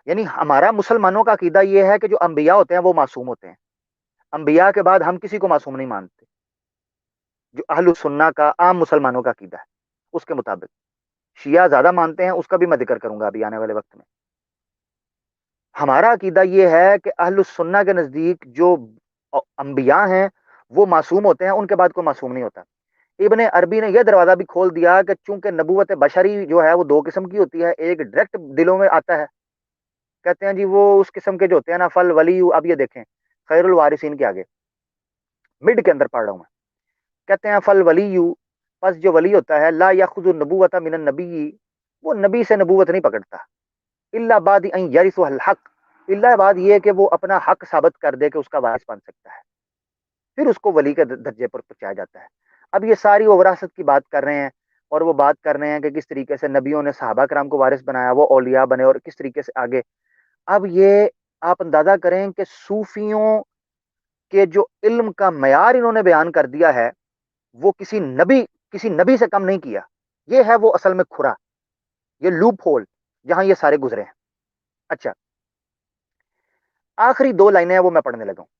یعنی ہمارا مسلمانوں کا عقیدہ یہ ہے کہ جو انبیاء ہوتے ہیں وہ معصوم ہوتے ہیں، انبیاء کے بعد ہم کسی کو معصوم نہیں مانتے. جو اہل السنہ کا عام مسلمانوں کا عقیدہ ہے اس کے مطابق، شیعہ زیادہ مانتے ہیں، اس کا بھی میں ذکر کروں گا ابھی آنے والے وقت میں. ہمارا عقیدہ یہ ہے کہ اہل السنہ کے نزدیک جو انبیاء ہیں وہ معصوم ہوتے ہیں، ان کے بعد کوئی معصوم نہیں ہوتا. ابن عربی نے یہ دروازہ بھی کھول دیا کہ چونکہ نبوت بشری جو ہے وہ دو قسم کی ہوتی ہے، ایک ڈائریکٹ دلوں میں آتا ہے، کہتے ہیں جی وہ اس قسم کے جو ہوتے ہیں نا فل ولی. اب یہ دیکھیں خیر الوارثین کے آگے مڈ کے اندر پڑھ رہا ہوں میں، کہتے ہیں فل ولی، پس جو ولی ہوتا ہے، لا یاخذ النبوۃ من النبی، وہ نبی سے نبوت نہیں پکڑتا، الا بعد ان یرث الحق، الا بعد یہ کہ وہ اپنا حق ثابت کر دے کہ اس کا وارث بن سکتا ہے، پھر اس کو ولی کے درجے پر پہنچایا جاتا ہے. اب یہ ساری وہ وراثت کی بات کر رہے ہیں، اور وہ بات کر رہے ہیں کہ کس طریقے سے نبیوں نے صحابہ کرام کو وارث بنایا، وہ اولیاء بنے، اور کس طریقے سے آگے. اب یہ آپ اندازہ کریں کہ صوفیوں کے جو علم کا معیار انہوں نے بیان کر دیا ہے وہ کسی نبی سے کم نہیں کیا. یہ ہے وہ اصل میں کھرا، یہ لوپ ہول جہاں یہ سارے گزرے ہیں. اچھا آخری دو لائنیں ہیں وہ میں پڑھنے لگا ہوں.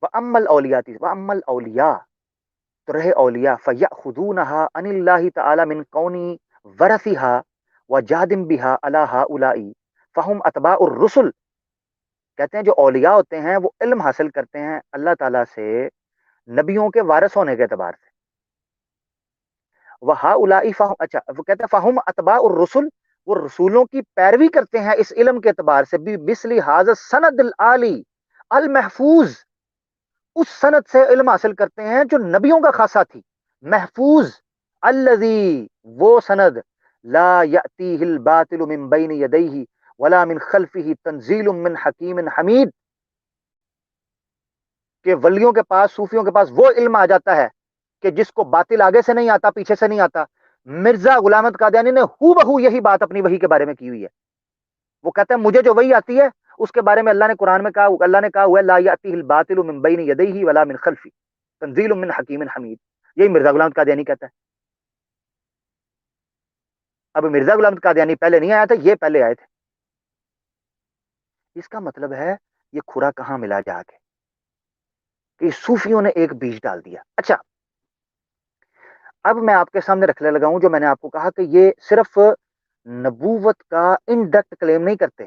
وَأَمَّا الْأَوْلِيَاءِ وَأَمَّا الْأَوْلِيَاء، تو رہے اولیاء، فَيَأْخُذُونَهَا عَنِ اللَّهِ تَعَالَى مِنْ قَوْنِ وَرَثِهَا وَجَادٍ بِهَا عَلَى هَؤُلَاءِ فَهُمْ أَتْبَاعُ الرُّسُلِ. کہتے ہیں جو اولیاء ہوتے ہیں وہ علم حاصل کرتے ہیں اللہ تعالیٰ سے نبیوں کے وارث ہونے کے اعتبار سے. وَهَؤُلَاءِ فَهُمْ، اچھا وہ کہتے ہیں فَهُمْ أَتْبَاعُ الرُّسُلِ، وہ رسولوں کی پیروی کرتے ہیں اس علم کے اعتبار سے، بِمِثْلِ هَذَا السَّنَدِ الْعَالِي المحفوظ، اس سند سے علم حاصل کرتے ہیں جو نبیوں کا خاصہ تھی، محفوظ، الذی، وہ سند، لا یأتیہ الباطل من بین یدیہ ولا من خلفہ تنزیل من حکیم حمید. کہ ولیوں کے پاس، صوفیوں کے پاس وہ علم آ جاتا ہے کہ جس کو باطل آگے سے نہیں آتا، پیچھے سے نہیں آتا. مرزا غلام احمد قادیانی نے ہو بہو یہی بات اپنی وحی کے بارے میں کی ہوئی ہے. وہ کہتے ہیں مجھے جو وحی آتی ہے اس کے بارے میں اللہ نے قرآن میں کہا، اللہ نے کہا ہوا ہے لا یأتیہ الباطل من بین یدیہ ولا من خلفہ تنزیل من حکیم حمید. یہی مرزا غلام قادیانی کہتا ہے. اب مرزا غلام قادیانی پہلے نہیں آیا تھا، یہ پہلے آئے تھے. اس کا مطلب ہے یہ کھرا کہاں ملا جا کے کہ صوفیوں نے ایک بیج ڈال دیا. اچھا اب میں آپ کے سامنے رکھنے لگا ہوں جو میں نے آپ کو کہا کہ یہ صرف نبوت کا انڈکٹ کلیم نہیں کرتے،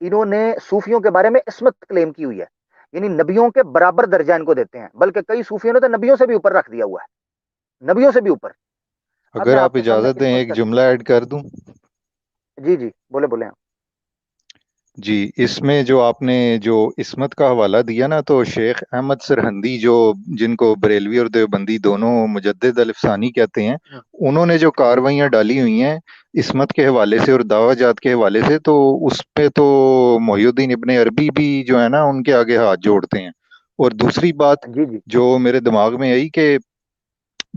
انہوں نے صوفیوں کے بارے میں عصمت کلیم کی ہوئی ہے، یعنی نبیوں کے برابر درجہ ان کو دیتے ہیں، بلکہ کئی صوفیوں نے تو نبیوں سے بھی اوپر رکھ دیا ہوا ہے، نبیوں سے بھی اوپر. اب اگر میں آپ آپ کے سامنے اجازت دیں عصمت ایک جملہ ایڈ کر دوں. جی جی بولے بولے. جی اس میں جو آپ نے جو عصمت کا حوالہ دیا نا، تو شیخ احمد سرہندی جو جن کو بریلوی اور دیوبندی دونوں مجدد الف ثانی کہتے ہیں، انہوں نے جو کارروائیاں ڈالی ہوئی ہیں عصمت کے حوالے سے اور دعوی جات کے حوالے سے، تو اس پہ تو محی الدین ابن عربی بھی جو ہے نا ان کے آگے ہاتھ جوڑتے ہیں. اور دوسری بات جی جی جو میرے دماغ میں آئی کہ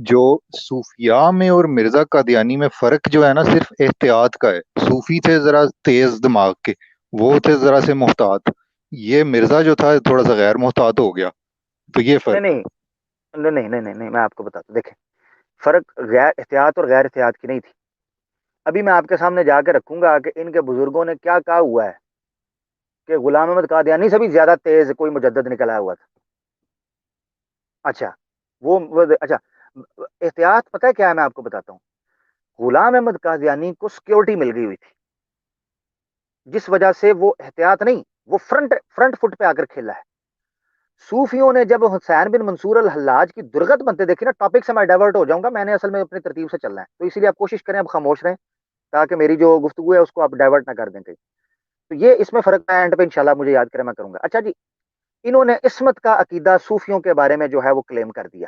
جو صوفیاء میں اور مرزا قادیانی میں فرق جو ہے نا صرف احتیاط کا ہے. صوفی تھے ذرا تیز دماغ کے، وہ تھے ذرا سے محتاط، یہ مرزا جو تھا تھوڑا سا غیر محتاط ہو گیا. تو یہ نہیں فرق ہے. نہیں نہیں نہیں نہیں نہیں میں آپ کو بتاتا ہوں. دیکھیں فرق غیر احتیاط اور غیر احتیاط کی نہیں تھی. ابھی میں آپ کے سامنے جا کے رکھوں گا کہ ان کے بزرگوں نے کیا کہا ہوا ہے کہ غلام احمد قادیانی سے بھی زیادہ تیز کوئی مجدد نکل آیا ہوا تھا. اچھا اچھا احتیاط پتہ ہے کیا ہے، میں آپ کو بتاتا ہوں. غلام احمد قادیانی کو سیکورٹی مل گئی ہوئی تھی، جس وجہ سے وہ احتیاط نہیں، وہ فرنٹ فٹ پہ آ کر کھیلا ہے. صوفیوں نے جب حسین بن منصور الحلاج کی درگت بنتے دیکھے نا، ٹاپک سے میں ڈائیورٹ ہو جاؤں گا، میں نے اصل میں اپنی ترتیب سے چلنا ہے، تو اسی لیے آپ کوشش کریں اب خاموش رہیں تاکہ میری جو گفتگو ہے اس کو آپ ڈائیورٹ نہ کر دیں کہیں. تو یہ اس میں فرق ہے، اینڈ پہ انشاءاللہ مجھے یاد کریں میں کروں گا. اچھا جی، انہوں نے عصمت کا عقیدہ صوفیوں کے بارے میں جو ہے وہ کلیم کر دیا.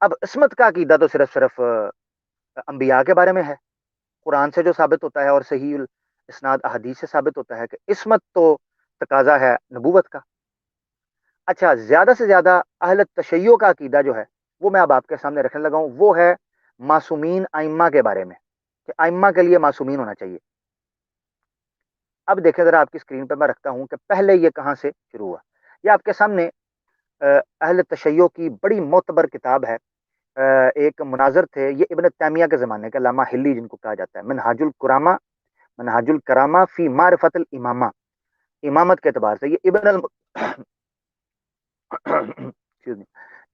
اب عصمت کا عقیدہ تو صرف انبیاء کے بارے میں ہے، قرآن سے جو ثابت ہوتا ہے اور صحیح اسناد احادیث سے ثابت ہوتا ہے کہ عصمت تو تقاضا ہے نبوت کا. اچھا زیادہ سے زیادہ اہل تشیع کا عقیدہ جو ہے وہ میں اب آپ کے سامنے رکھنے لگا ہوں، وہ ہے معصومین ائمہ کے بارے میں، کہ ائمہ کے لیے معصومین ہونا چاہیے. اب دیکھیں ذرا آپ کی اسکرین پہ میں رکھتا ہوں کہ پہلے یہ کہاں سے شروع ہوا. یہ آپ کے سامنے اہل تشیع کی بڑی معتبر کتاب ہے، ایک مناظر تھے یہ ابن تیمیہ کے زمانے کے، علامہ ہلی جن کو کہا جاتا ہے، منہاج الکرامہ فی معرفت الامامہ، امامت کے اعتبار سے یہ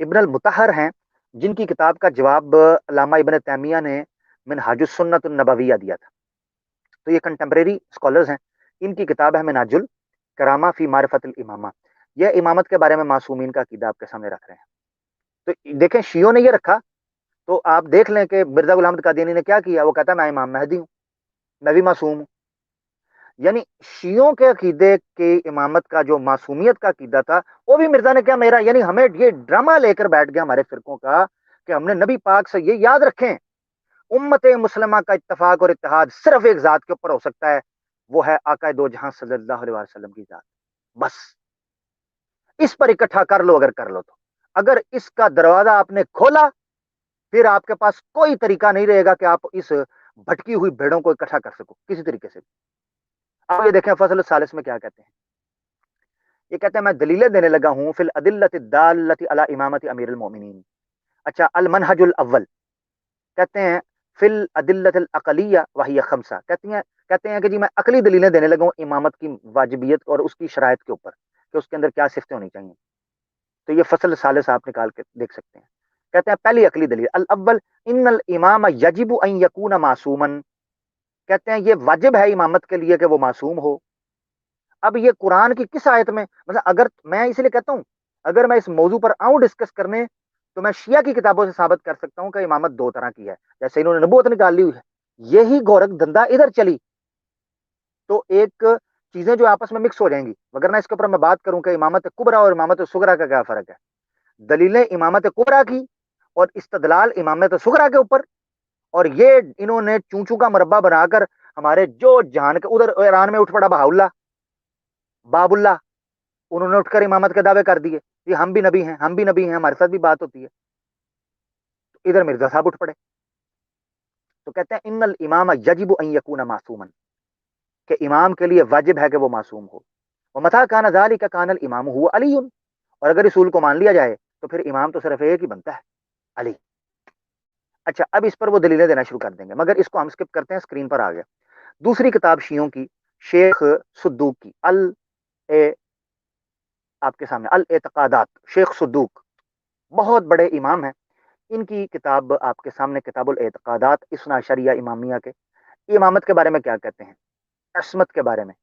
ابن المطہر ہیں، جن کی کتاب کا جواب علامہ ابن تیمیہ نے منہاج السنت النبویہ دیا تھا. تو یہ کنٹمپریری اسکالرز ہیں، ان کی کتاب ہے منہاج الکرامہ فی معرفت الامامہ. یہ امامت کے بارے میں معصومین کا عقیدہ آپ کے سامنے رکھ رہے ہیں. تو دیکھیں شیعوں نے یہ رکھا، تو آپ دیکھ لیں کہ مرزا غلام احمد قادیانی نے کیا کیا، وہ کہتا ہے میں امام مہدی ہوں، میں بھی معصوم ہوں. یعنی شیعوں کے عقیدے کی امامت کا جو معصومیت کا عقیدہ تھا وہ بھی مرزا نے کیا میرا، یعنی ہمیں یہ ڈرامہ لے کر بیٹھ گیا ہمارے فرقوں کا کہ ہم نے نبی پاک سے یہ یاد رکھیں امت مسلمہ کا اتفاق اور اتحاد صرف ایک ذات کے اوپر ہو سکتا ہے، وہ ہے آقا دو جہاں صلی اللہ علیہ وسلم کی ذات. بس اس پر اکٹھا کر لو، اگر کر لو تو، اگر اس کا دروازہ آپ نے کھولا پھر آپ کے پاس کوئی طریقہ نہیں رہے گا کہ آپ اس بھٹکی ہوئی بھیڑوں کو اکٹھا کر سکو کسی طریقے سے. اب یہ دیکھیں فصل الثالث میں کیا کہتے ہیں، یہ کہتے ہیں میں دلیلیں دینے لگا ہوں فی الادلۃ الدالۃ علی امامت امیر المومنین. اچھا المنہج الاول کہتے ہیں فی الادلۃ العقلیہ وہی خمسہ، کہتے ہیں کہ جی میں عقلی دلیلیں دینے لگا ہوں امامت کی واجبیت اور اس کی شرائط کے اوپر کہ اس کے اندر کیا صفتیں ہونی چاہیے. تو یہ فصل ثالث آپ نکال کے دیکھ سکتے ہیں. کہتے ہیں پہلی عقلی دلیل الاول ان الامام یجب ان یکون معصوما، کہتے ہیں یہ واجب ہے امامت کے لیے کہ وہ معصوم ہو. اب یہ قرآن کی کس آیت میں، مثلا اگر میں اس لیے کہتا ہوں اگر میں اس موضوع پر آؤں ڈسکس کرنے تو میں شیعہ کی کتابوں سے ثابت کر سکتا ہوں کہ امامت دو طرح کی ہے، جیسے انہوں نے نبوت نکال لی ہوئی ہے، یہی گورکھ دھندا ادھر چلی تو ایک چیزیں جو آپس میں مکس ہو جائیں گی. وگرنہ اس کے اوپر میں بات کروں کہ امامت کبریٰ اور امامت صغریٰ کا کیا فرق ہے، دلیلیں امامت کبریٰ کی اور استدلال امامت صغریٰ کے اوپر، اور یہ انہوں نے چونچو کا مربع بنا کر ہمارے جو جہان کے ادھر ایران میں اٹھ پڑا بہا اللہ باب اللہ، انہوں نے اٹھ کر امامت کے دعوے کر دیے کہ ہم بھی نبی ہیں، ہم بھی نبی ہیں، ہمارے ساتھ بھی بات ہوتی ہے. ادھر مرزا صاحب اٹھ پڑے تو کہتے ہیں ان الامام یجب ان یکون معصوما، کہ امام کے لیے واجب ہے کہ وہ معصوم ہو. ومتى كان ذلك كان الامام هو علی، اور اگر اصول کو مان لیا جائے تو پھر امام تو صرف ایک ہی بنتا ہے، علی. اچھا اب اس پر وہ دلیلیں دینا شروع کر دیں گے، مگر اس کو ہم اسکپ کرتے ہیں، اسکرین پر آ گیا دوسری کتاب شیعوں کی، شیخ صدوق کی آپ کے سامنے الاعتقادات، شیخ صدوق بہت بڑے امام ہیں، ان کی کتاب آپ کے سامنے، کتاب الاعتقادات، اثنا عشریہ امامیہ کے امامت کے بارے میں کیا کہتے ہیں، عصمت کے بارے میں،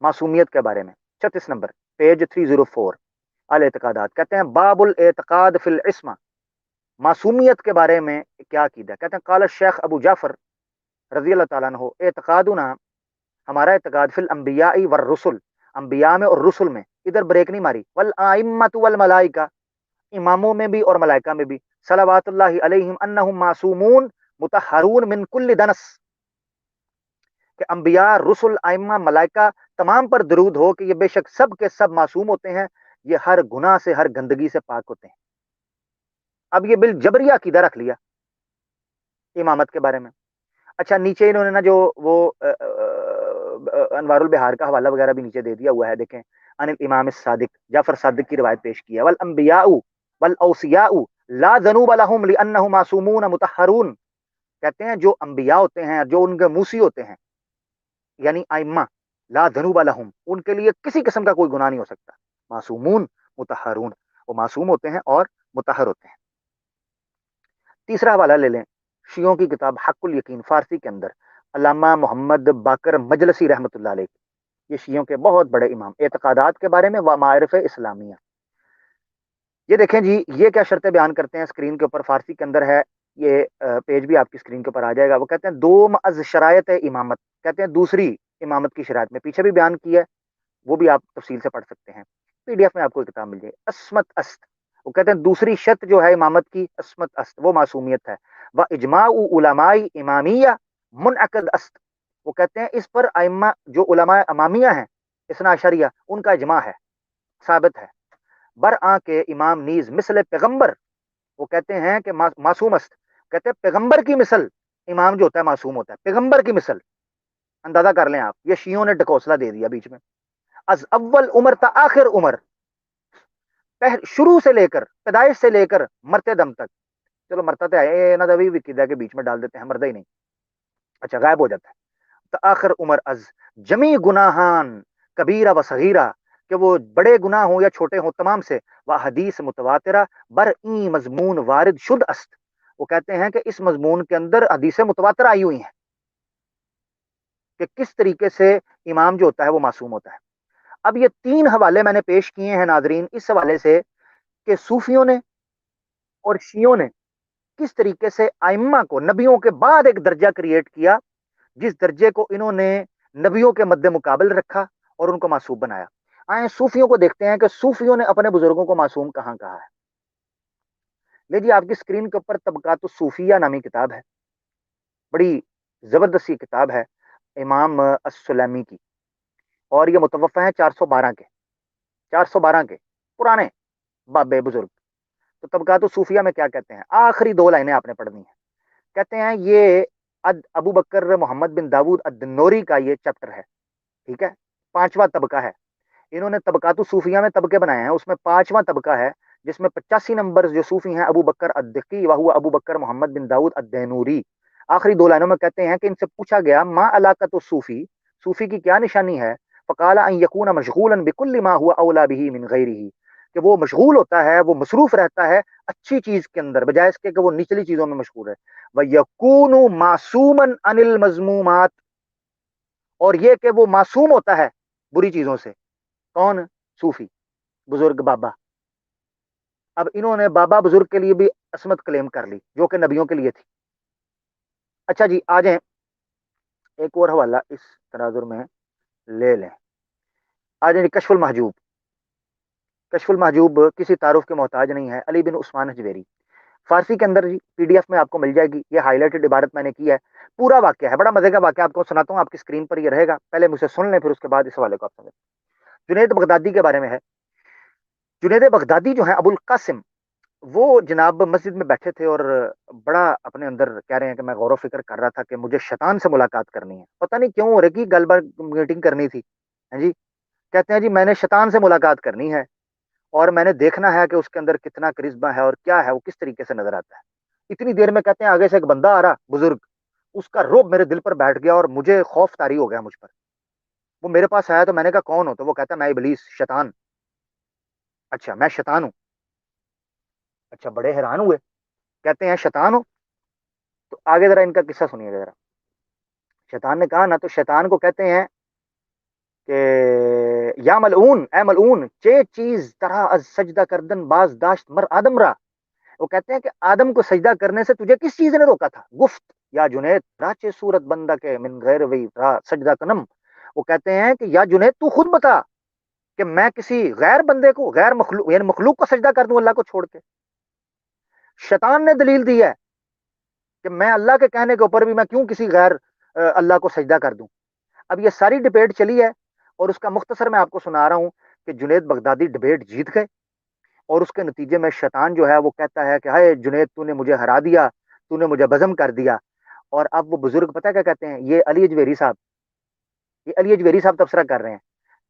معصومیت کے بارے میں، 36 نمبر پیج 304 الاعتقادات، کہتے ہیں باب الاعتقاد فی العصمہ، معصومیت کے بارے میں کیا عقیدہ، کہتے ہیں قال الشیخ ابو جعفر رضی اللہ تعالیٰ عنہ اعتقادنا، ہمارا اعتقاد فی الانبیاء والرسل، انبیاء میں اور رسل میں، ادھر بریک نہیں ماری، والائمۃ والملائکہ، اماموں میں بھی اور ملائکہ میں بھی، صلوات اللہ علیہم انہم معصومون مطہرون من کل دنس، کہ انبیاء، رسل، ائمہ، ملائکہ تمام پر درود ہو کہ یہ بے شک سب کے سب معصوم ہوتے ہیں، یہ ہر گناہ سے، ہر گندگی سے پاک ہوتے ہیں۔ اب یہ بالجبریہ عقیدہ رکھ لیا امامت کے بارے میں۔ اچھا نیچے انہوں نے نا جو وہ انوار البہار کا حوالہ وغیرہ بھی نیچے دے دیا ہوا ہے، دیکھیں ان الامام الصادق جعفر صادق کی روایت پیش کی ہے، والانبیاء والاوصیاء لا ذنوب لهم لانهم معصومون مطہرون، کہتے ہیں جو انبیاء ہوتے ہیں، جو ان کے موسی ہوتے ہیں، یعنی ائمہ، لا ذنوب لهم، ان کے لیے کسی قسم کا کوئی گناہ نہیں ہو سکتا، معصومون مطہرون، وہ معصوم ہوتے ہیں اور مطہر ہوتے ہیں۔ تیسرا حوالہ لے لیں، شیعوں کی کتاب حق الیقین، فارسی کے اندر علامہ محمد باقر مجلسی رحمۃ اللہ علیہ، یہ شیعوں کے بہت بڑے امام، اعتقادات کے بارے میں و معارف اسلامیہ۔ یہ دیکھیں جی، یہ کیا شرطیں بیان کرتے ہیں، اسکرین کے اوپر فارسی کے اندر ہے، یہ پیج بھی آپ کی اسکرین کے اوپر آ جائے گا۔ وہ کہتے ہیں دوم از شرائط امامت، کہتے ہیں دوسری امامت کی شرائط میں، پیچھے بھی بیان کی ہے، وہ بھی آپ تفصیل سے پڑھ سکتے ہیں، پی ڈی ایف میں آپ کو کتاب مل جائے، عصمت است، وہ کہتے ہیں دوسری شرط جو ہے امامت کی، عصمت است، وہ معصومیت ہے، و اجماع علماء امامیہ منعقد است، وہ کہتے ہیں اس پر ائمہ جو علماء امامیہ ہیں، اثنا عشریہ، ان کا اجماع ہے، ثابت ہے، برآں کے امام نیز مثل پیغمبر، وہ کہتے ہیں کہ معصوم است، کہتے ہیں پیغمبر کی مثل امام جو ہوتا ہے معصوم ہوتا ہے، پیغمبر کی مثل، اندازہ کر لیں آپ، یہ شیعوں نے ڈکوسلا دے دیا بیچ میں، از اول عمر تا آخر عمر، شروع سے لے کر، پیدائش سے لے کر مرتے دم تک، چلو مرتا تو ہے نا، بھی وکیدہ کے بیچ میں ڈال دیتے ہیں، مردہ ہی نہیں، اچھا غائب ہو جاتا ہے، تا آخر عمر از جمی گناہان کبیرہ و صغیرہ، کہ وہ بڑے گناہ ہوں یا چھوٹے ہوں تمام سے، وہ حدیث متواترہ بر این مضمون وارد شد است، وہ کہتے ہیں کہ اس مضمون کے اندر حدیث متواترہ آئی ہوئی ہیں کہ کس طریقے سے امام جو ہوتا ہے وہ معصوم ہوتا ہے۔ اب یہ تین حوالے میں نے پیش کیے ہیں ناظرین، اس حوالے سے کہ صوفیوں نے اور شیعوں نے کس طریقے سے ائمہ کو نبیوں کے بعد ایک درجہ کریٹ کیا، جس درجے کو انہوں نے نبیوں کے مد مقابل رکھا اور ان کو معصوم بنایا۔ آئیں صوفیوں کو دیکھتے ہیں کہ صوفیوں نے اپنے بزرگوں کو معصوم کہاں کہا ہے۔ لے جی آپ کی اسکرین کے اوپر طبقات الصوفیہ نامی کتاب ہے، بڑی زبردست کتاب ہے امام السلیمی کی، اور یہ متوفہ ہیں 412 کے پرانے باب بزرگ۔ تو طبقات الصوفیہ میں کیا کہتے ہیں، آخری دو لائنیں آپ نے پڑھنی ہیں، کہتے ہیں یہ ابو بکر محمد بن داود الدنوری کا یہ چیپٹر ہے، ٹھیک ہے، 5واں طبقہ ہے، انہوں نے طبقات الصوفیہ میں طبقے بنائے ہیں، اس میں 5واں طبقہ ہے جس میں 85 نمبر جو صوفی ہیں ابو بکر الدقی وہو ابو بکر محمد بن داود الدینوری۔ آخری دو لائنوں میں کہتے ہیں کہ ان سے پوچھا گیا ما علاقت الصوفی، صوفی کی کیا نشانی ہے، فقال ان یکون مشغولا بكل ما هو اولا به من غیره، کہ وہ مشغول ہوتا ہے، وہ مصروف رہتا ہے اچھی چیز کے اندر بجائے اس کے کہ وہ نچلی چیزوں میں مشغول ہے، وَيَكُونُ مَعْصُومًا عَنِ الْمَذْمُومَاتِ، اور یہ کہ وہ معصوم ہوتا ہے بری چیزوں سے، کون؟ صوفی بزرگ بابا۔ اب انہوں نے بابا بزرگ کے لیے بھی عصمت کلیم کر لی جو کہ نبیوں کے لیے تھی۔ اچھا جی آ جائیں ایک اور حوالہ اس تناظر میں لے لیں، آ جائیں کشف المحجوب۔ کشف المحجوب کسی تعارف کے محتاج نہیں ہے، علی بن عثمان حجویری، فارسی کے اندر جی پی ڈی ایف میں آپ کو مل جائے گی، یہ ہائی لائٹڈ عبارت میں نے کی ہے، پورا واقعہ ہے، بڑا مزے کا واقعہ آپ کو سناتا ہوں، آپ کی اسکرین پر یہ رہے گا، پہلے مجھ سے سن لیں پھر اس کے بعد اس حوالے کو آپ سمجھیں۔ جنید بغدادی کے بارے میں ہے، جنید بغدادی جو ہیں ابو القاسم، وہ جناب مسجد میں بیٹھے تھے اور بڑا اپنے اندر کہہ رہے ہیں کہ میں غور و فکر کر رہا تھا کہ مجھے شیطان سے ملاقات کرنی ہے، پتہ نہیں کیوں ہو رہی کی گل بار میٹنگ کرنی تھی، ہاں جی، کہتے ہیں جی میں نے شیطان سے ملاقات کرنی ہے اور میں نے دیکھنا ہے کہ اس کے اندر کتنا کرشمہ ہے اور کیا ہے، وہ کس طریقے سے نظر آتا ہے۔ اتنی دیر میں کہتے ہیں آگے سے ایک بندہ آ رہا بزرگ, اس کا رعب میرے دل پر بیٹھ گیا اور مجھے خوف طاری ہو گیا مجھ پر. وہ میرے پاس آیا تو میں نے کہا کون ہو؟ تو وہ کہتا میں ابلیس, شیطان. اچھا میں شیطان ہوں؟ اچھا, بڑے حیران ہوئے, کہتے ہیں شیطان ہو؟ تو آگے ذرا ان کا قصہ سنیے ذرا. شیطان نے کہا نا, تو شیطان کو کہتے ہیں کہ یا ملعون, اے ملعون, چے چیز طرح از سجدہ کردن باز داشت مر آدم را. وہ کہتے ہیں کہ آدم کو سجدہ کرنے سے تجھے کس چیز نے روکا تھا؟ گفت یا جنید راچے صورت بندہ کے من غیر وی را سجدہ کنم. وہ کہتے ہیں کہ یا جنید تو خود بتا کہ میں کسی غیر بندے کو, غیر مخلوق یعنی مخلوق کو سجدہ کر دوں اللہ کو چھوڑ کے؟ شیطان نے دلیل دی ہے کہ میں اللہ کے کہنے کے اوپر بھی میں کیوں کسی غیر اللہ کو سجدہ کر دوں. اب یہ ساری ڈبیٹ چلی ہے اور اس کا مختصر میں آپ کو سنا رہا ہوں کہ جنید بغدادی ڈبیٹ جیت گئے, اور اس کے نتیجے میں شیطان جو ہے وہ کہتا ہے کہ ہائے جنید تو نے مجھے ہرا دیا, تو نے مجھے بزم کر دیا. اور اب وہ بزرگ پتہ کیا کہتے ہیں, یہ علی اجویری صاحب, یہ علی اجویری صاحب تبصرہ کر رہے ہیں,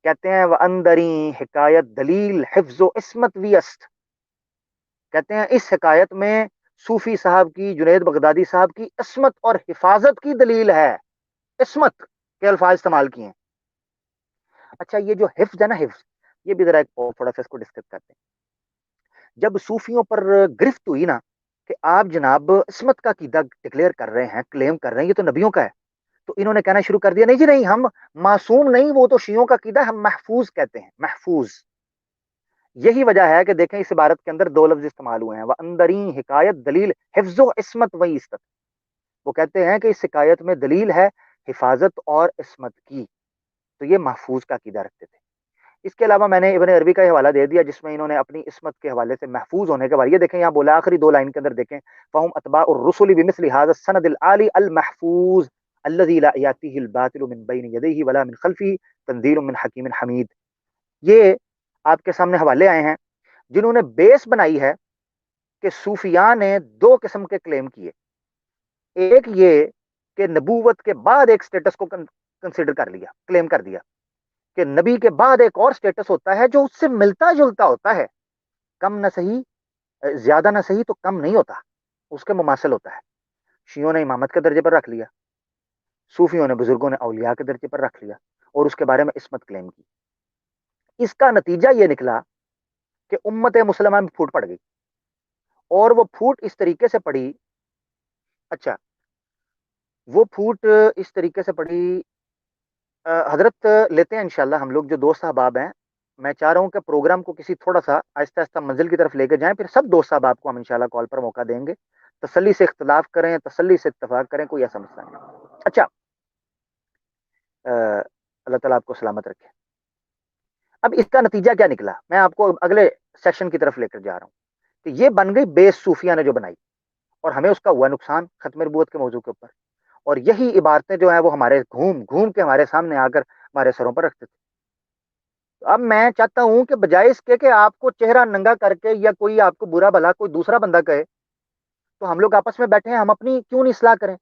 کہتے ہیں وَأَنْدَرِي حکایت دلیل حفظ و عصمت ویست. کہتے ہیں اس حکایت میں صوفی صاحب کی, جنید بغدادی صاحب کی عصمت اور حفاظت کی دلیل ہے. عصمت کے الفاظ استعمال کیے ہیں. اچھا یہ جو حفظ ہے نا, حفظ, یہ بھی ذرا ایک تھوڑا سا اس کو ڈسکس کرتے ہیں. جب صوفیوں پر گرفت ہوئی نا کہ آپ جناب عصمت کا عقیدہ ڈکلیئر کر رہے ہیں, کلیم کر رہے ہیں, یہ تو نبیوں کا ہے, تو انہوں نے کہنا شروع کر دیا نہیں جی نہیں, ہم معصوم نہیں, وہ تو شیعوں کا عقیدہ, ہم محفوظ کہتے ہیں, محفوظ. یہی وجہ ہے کہ دیکھیں اس عبارت کے اندر دو لفظ استعمال ہوئے ہیں, وَأَنْدَرِی حکایت دلیل حفظ و عصمت و عصمت. وہ کہتے ہیں کہ اس حکایت میں دلیل ہے حفاظت اور عصمت کی, تو یہ محفوظ کا عقیدہ رکھتے تھے. اس کے علاوہ میں نے ابن عربی کا حوالہ دے دیا جس میں انہوں نے اپنی عصمت کے حوالے سے محفوظ ہونے کے بارے, یہ دیکھیں یہاں بولا آخری دو لائن کے اندر دیکھیں, فہم اتباع الرسل بمثل هذا السند العالی المحفوظ الذي لا ياتيه الباطل من بين يديه ولا من خلفه تنزيل من حکیم حمید. یہ آپ کے سامنے حوالے آئے ہیں جنہوں نے بیس بنائی ہے کہ صوفیاء نے دو قسم کے کلیم کیے. ایک یہ کہ نبوت کے بعد ایک سٹیٹس کو کنسیڈر کر لیا, کلیم کر دیا کہ نبی کے بعد ایک اور سٹیٹس ہوتا ہے جو اس سے ملتا جلتا ہوتا ہے, کم نہ صحیح, زیادہ نہ صحیح تو کم نہیں ہوتا, اس کے مماثل ہوتا ہے. شیعوں نے امامت کے درجے پر رکھ لیا, صوفیوں نے بزرگوں نے اولیاء کے درجے پر رکھ لیا اور اس کے بارے میں عصمت کلیم کی. اس کا نتیجہ یہ نکلا کہ امت مسلمہ میں پھوٹ پڑ گئی, اور وہ پھوٹ اس طریقے سے پڑی, اچھا وہ پھوٹ اس طریقے سے پڑی, حضرت لیتے ہیں انشاءاللہ ہم لوگ جو دوست احباب ہیں, میں چاہ رہا ہوں کہ پروگرام کو کسی تھوڑا سا آہستہ آہستہ منزل کی طرف لے کے جائیں, پھر سب دوست احباب کو ہم انشاءاللہ کال پر موقع دیں گے, تسلی سے اختلاف کریں, تسلی سے اتفاق کریں, کوئی ایسا مسئلہ نہیں. اچھا اللہ تعالیٰ آپ کو سلامت رکھے. اب اس کا نتیجہ کیا نکلا, میں آپ کو اگلے سیکشن کی طرف لے کر جا رہا ہوں کہ یہ بن گئی بیس صوفیہ نے جو بنائی, اور ہمیں اس کا ہوا نقصان ختم نبوت کے موضوع کے اوپر, اور یہی عبارتیں جو ہیں وہ ہمارے گھوم گھوم کے ہمارے سامنے آ کر ہمارے سروں پر رکھتے تھے. اب میں چاہتا ہوں کہ بجائے اس کے کہ آپ کو چہرہ ننگا کر کے یا کوئی آپ کو برا بھلا کوئی دوسرا بندہ کہے, تو ہم لوگ آپس میں بیٹھے ہیں, ہم اپنی کیوں نہیں اصلاح کریں.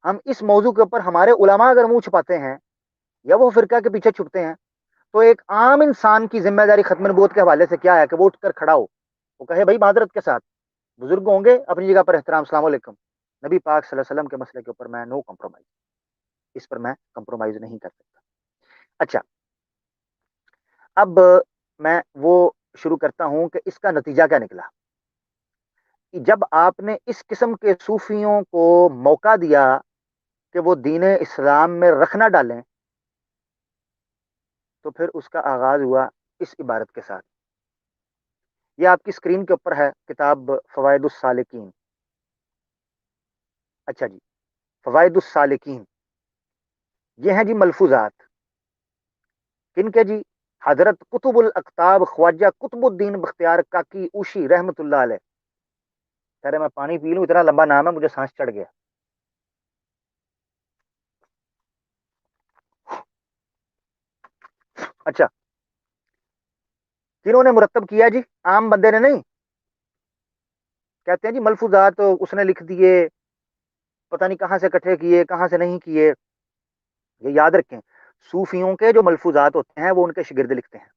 ہم اس موضوع کے اوپر ہمارے علماء اگر منہ چھپاتے ہیں یا وہ فرقہ کے پیچھے چھپتے ہیں, تو ایک عام انسان کی ذمہ داری ختم نبوت کے حوالے سے کیا ہے کہ وہ اٹھ کر کھڑا ہو, وہ کہے بھائی معذرت کے ساتھ, بزرگ ہوں گے اپنی جگہ پر احترام, السلام علیکم, نبی پاک صلی اللہ علیہ وسلم کے مسئلے کے اوپر میں نو کمپرومائز, اس پر میں کمپرومائز نہیں کر سکتا. اچھا اب میں وہ شروع کرتا ہوں کہ اس کا نتیجہ کیا نکلا. جب آپ نے اس قسم کے صوفیوں کو موقع دیا کہ وہ دین اسلام میں رکھ نہ ڈالیں, تو پھر اس کا آغاز ہوا اس عبارت کے ساتھ. یہ آپ کی اسکرین کے اوپر ہے کتاب فوائد السالکین. اچھا جی, فوائد السالکین یہ ہیں جی ملفوظات کن کے جی, حضرت قطب الاقطاب خواجہ قطب الدین بختیار کاکی اوشی رحمت اللہ علیہ. خیر میں پانی پی لوں, اتنا لمبا نام ہے مجھے سانس چڑھ گیا. اچھا کنہوں نے مرتب کیا جی, عام بندے نے نہیں. کہتے ہیں جی ملفوظات اس نے لکھ دیے, پتہ نہیں کہاں سے اکٹھے کیے کہاں سے نہیں کیے. یہ یاد رکھیں, صوفیوں کے جو ملفوظات ہوتے ہیں وہ ان کے شاگرد لکھتے ہیں.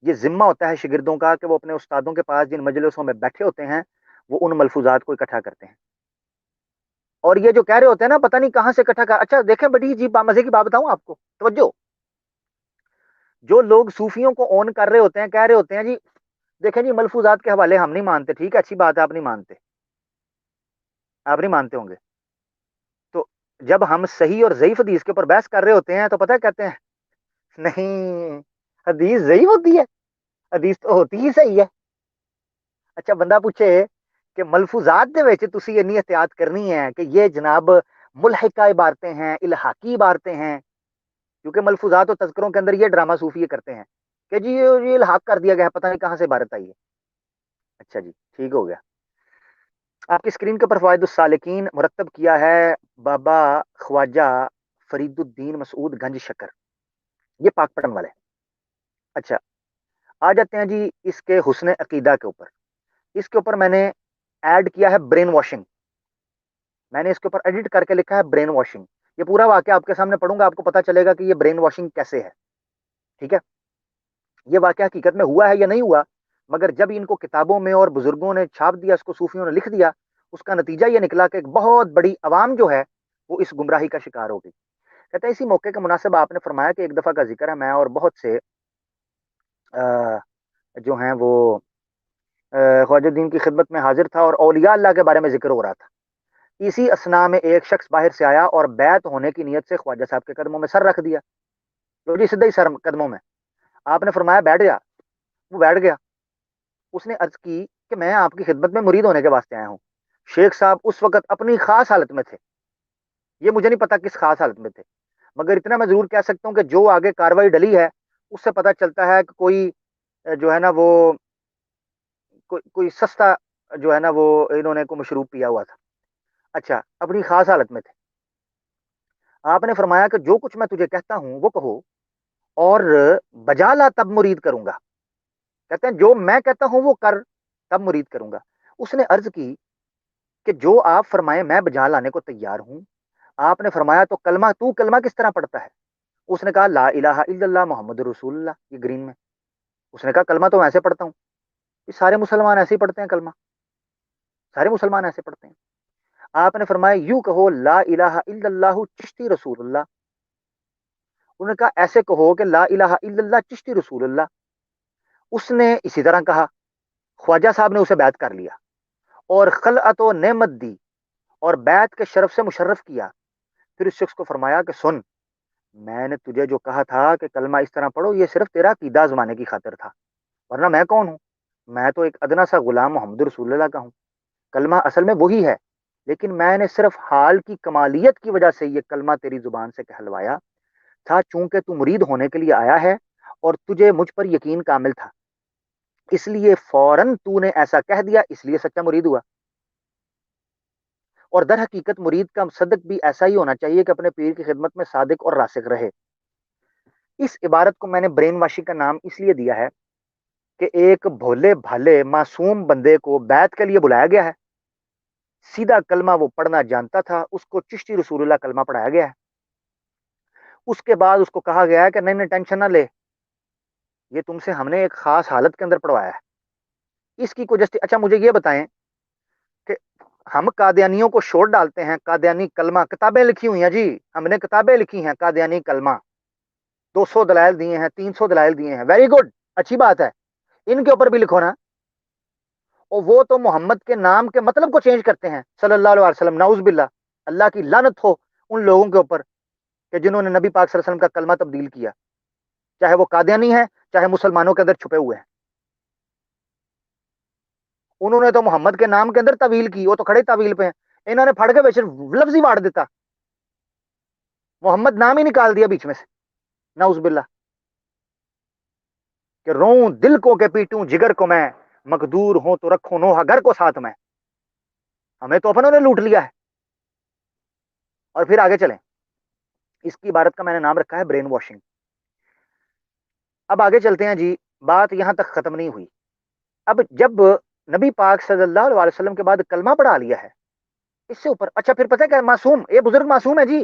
یہ ذمہ ہوتا ہے شاگردوں کا کہ وہ اپنے استادوں کے پاس جن مجلسوں میں بیٹھے ہوتے ہیں وہ ان ملفوظات کو اکٹھا کرتے ہیں، اور یہ جو کہہ رہے ہوتے ہیں نا پتہ نہیں کہاں سے اکٹھا کر. اچھا دیکھیں بڑی عجیب مزے کی بات بتاؤں آپ کو، توجہ. جو لوگ صوفیوں کو اون کر رہے ہوتے ہیں، کہہ رہے ہوتے ہیں جی دیکھیں جی ملفوظات کے حوالے ہم نہیں مانتے، ٹھیک ہے اچھی بات ہے، آپ نہیں مانتے، آپ نہیں مانتے ہوں گے. تو جب ہم صحیح اور ضعیف حدیث کے اوپر بحث کر رہے ہوتے ہیں تو پتہ کہتے ہیں نہیں حدیث ضعیف ہوتی ہے، حدیث تو ہوتی ہی صحیح ہے. اچھا بندہ پوچھے کہ ملفوظات دے وچ تسی اتنی احتیاط کرنی ہے کہ یہ جناب ملحقہ عبارتیں ہیں، الحاقی عبارتیں ہیں، کیونکہ ملفوظات و تذکروں کے اندر یہ ڈرامہ صوفی کرتے ہیں کہ جی یہ الحاق کر دیا گیا ہے، پتہ نہیں کہاں سے عبارت آئی ہے. اچھا جی ٹھیک ہو گیا. آپ کی اسکرین کے اوپر فوائد السالکین مرتب کیا ہے بابا خواجہ فرید الدین مسعود گنج شکر، یہ پاک پٹن والے. اچھا آ جاتے ہیں جی اس کے حسن عقیدہ کے اوپر. اس کے اوپر میں نے ایڈ کیا ہے برین واشنگ، میں نے اس کے اوپر ایڈٹ کر کے لکھا ہے برین واشنگ. یہ پورا واقعہ آپ کے سامنے پڑھوں گا، آپ کو پتا چلے گا کہ یہ برین واشنگ کیسے ہے. ٹھیک ہے، یہ واقعہ حقیقت میں ہوا ہے یا نہیں ہوا، مگر جب ان کو کتابوں میں اور بزرگوں نے چھاپ دیا، اس کو صوفیوں نے لکھ دیا، اس کا نتیجہ یہ نکلا کہ ایک بہت بڑی عوام جو ہے وہ اس گمراہی کا شکار ہو گئی. کہتے ہیں اسی موقع کے مناسب آپ نے فرمایا کہ ایک دفعہ کا ذکر ہے، میں اور بہت سے جو ہیں وہ خواجہ الدین کی خدمت میں حاضر تھا، اور اولیاء اللہ کے بارے میں ذکر ہو رہا تھا. اسی اسنا میں ایک شخص باہر سے آیا اور بیعت ہونے کی نیت سے خواجہ صاحب کے قدموں میں سر رکھ دیا. تو جی سیدھا ہی سر قدموں میں. آپ نے فرمایا بیٹھ جا، وہ بیٹھ گیا. اس نے عرض کی کہ میں آپ کی خدمت میں مرید ہونے کے واسطے آیا ہوں. شیخ صاحب اس وقت اپنی خاص حالت میں تھے، یہ مجھے نہیں پتا کس خاص حالت میں تھے، مگر اتنا میں ضرور کہہ سکتا ہوں کہ جو آگے کاروائی ڈلی ہے اس سے پتا چلتا ہے کہ کوئی جو ہے نا وہ کوئی سستا جو ہے نا وہ انہوں نے کو مشروب پیا ہوا تھا. اچھا اپنی خاص حالت میں تھے. آپ نے فرمایا کہ جو کچھ میں تجھے کہتا ہوں وہ کہو، اور بجا لا تب مرید کروں گا. کہتے ہیں جو میں کہتا ہوں وہ کر، تب مرید کروں گا. اس نے عرض کی کہ جو آپ فرمائیں میں بجا لانے کو تیار ہوں. آپ نے فرمایا تو کلمہ کس طرح پڑھتا ہے؟ اس نے کہا لا الہ الا اللہ محمد رسول اللہ، یہ گرین میں. اس نے کہا کلمہ تو میں ایسے پڑھتا ہوں. یہ سارے مسلمان ایسے ہی پڑھتے ہیں کلمہ، سارے مسلمان ایسے پڑھتے ہیں. آپ نے فرمایا یوں کہو لا الہ الا اللہ چشتی رسول اللہ. انہوں نے کہا ایسے کہو کہ لا الہ الا اللہ چشتی رسول اللہ. اس نے اسی طرح کہا. خواجہ صاحب نے اسے بیعت کر لیا اور خلعت و نعمت دی اور بیعت کے شرف سے مشرف کیا. پھر اس شخص کو فرمایا کہ سن، میں نے تجھے جو کہا تھا کہ کلمہ اس طرح پڑھو، یہ صرف تیرا عقیدہ آزمانے کی خاطر تھا، ورنہ میں کون ہوں؟ میں تو ایک ادنا سا غلام محمد رسول اللہ کا ہوں. کلمہ اصل میں وہی ہے، لیکن میں نے صرف حال کی کمالیت کی وجہ سے یہ کلمہ تیری زبان سے کہلوایا تھا، چونکہ تو مرید ہونے کے لیے آیا ہے اور تجھے مجھ پر یقین کامل تھا، اس لیے فوراً تو نے ایسا کہہ دیا، اس لیے سچا مرید ہوا. اور در حقیقت مرید کا صدق بھی ایسا ہی ہونا چاہیے کہ اپنے پیر کی خدمت میں صادق اور راسخ رہے. اس عبارت کو میں نے برین واشنگ کا نام اس لیے دیا ہے کہ ایک بھولے بھالے معصوم بندے کو بیعت کے لیے بلایا گیا ہے، سیدھا کلمہ وہ پڑھنا جانتا تھا، اس کو چشتی رسول اللہ کلمہ پڑھایا گیا ہے. اس کے بعد اس کو کہا گیا ہے کہ نہیں ٹینشن نہ لے، یہ تم سے ہم نے ایک خاص حالت کے اندر پڑھوایا ہے. اس کی کوئی اچھا مجھے یہ بتائیں کہ ہم قادیانیوں کو شوٹ ڈالتے ہیں، قادیانی کلمہ کتابیں لکھی ہوئی ہیں جی، ہم نے کتابیں لکھی ہیں قادیانی کلمہ، 200 دلائل دیے ہیں، 300 دلائل دیے ہیں، ویری گڈ، اچھی بات ہے، ان کے اوپر بھی لکھو نا. اور وہ تو محمد کے نام کے مطلب کو چینج کرتے ہیں صلی اللہ علیہ وسلم. نعوذ باللہ، اللہ کی لعنت ہو ان لوگوں کے اوپر کہ جنہوں نے نبی پاک صلی اللہ علیہ وسلم کا کلمہ تبدیل کیا، چاہے وہ قادیانی ہے چاہے مسلمانوں کے اندر چھپے ہوئے ہیں. انہوں نے تو محمد کے نام کے اندر تعویل کی، وہ تو کھڑے تعویل پہ ہیں. انہوں نے پھڑ کے بیچ لفظ ہی واڑ دیتا، محمد نام ہی نکال دیا بیچ میں سے. نعوذ باللہ، کہ روں دل کو کہ پیٹوں جگر کو میں، مقدور ہوں تو رکھوں نوحہ گھر کو ساتھ میں. ہمیں تو اپنوں نے لوٹ لیا ہے. اور پھر آگے چلیں، اس کی عبارت کا میں نے نام رکھا ہے برین واشنگ. اب آگے چلتے ہیں جی، بات یہاں تک ختم نہیں ہوئی. اب جب نبی پاک صلی اللہ علیہ وسلم کے بعد کلمہ پڑھا لیا ہے، اس سے اوپر اچھا پھر پتہ ہے کہ معصوم، یہ بزرگ معصوم ہے جی،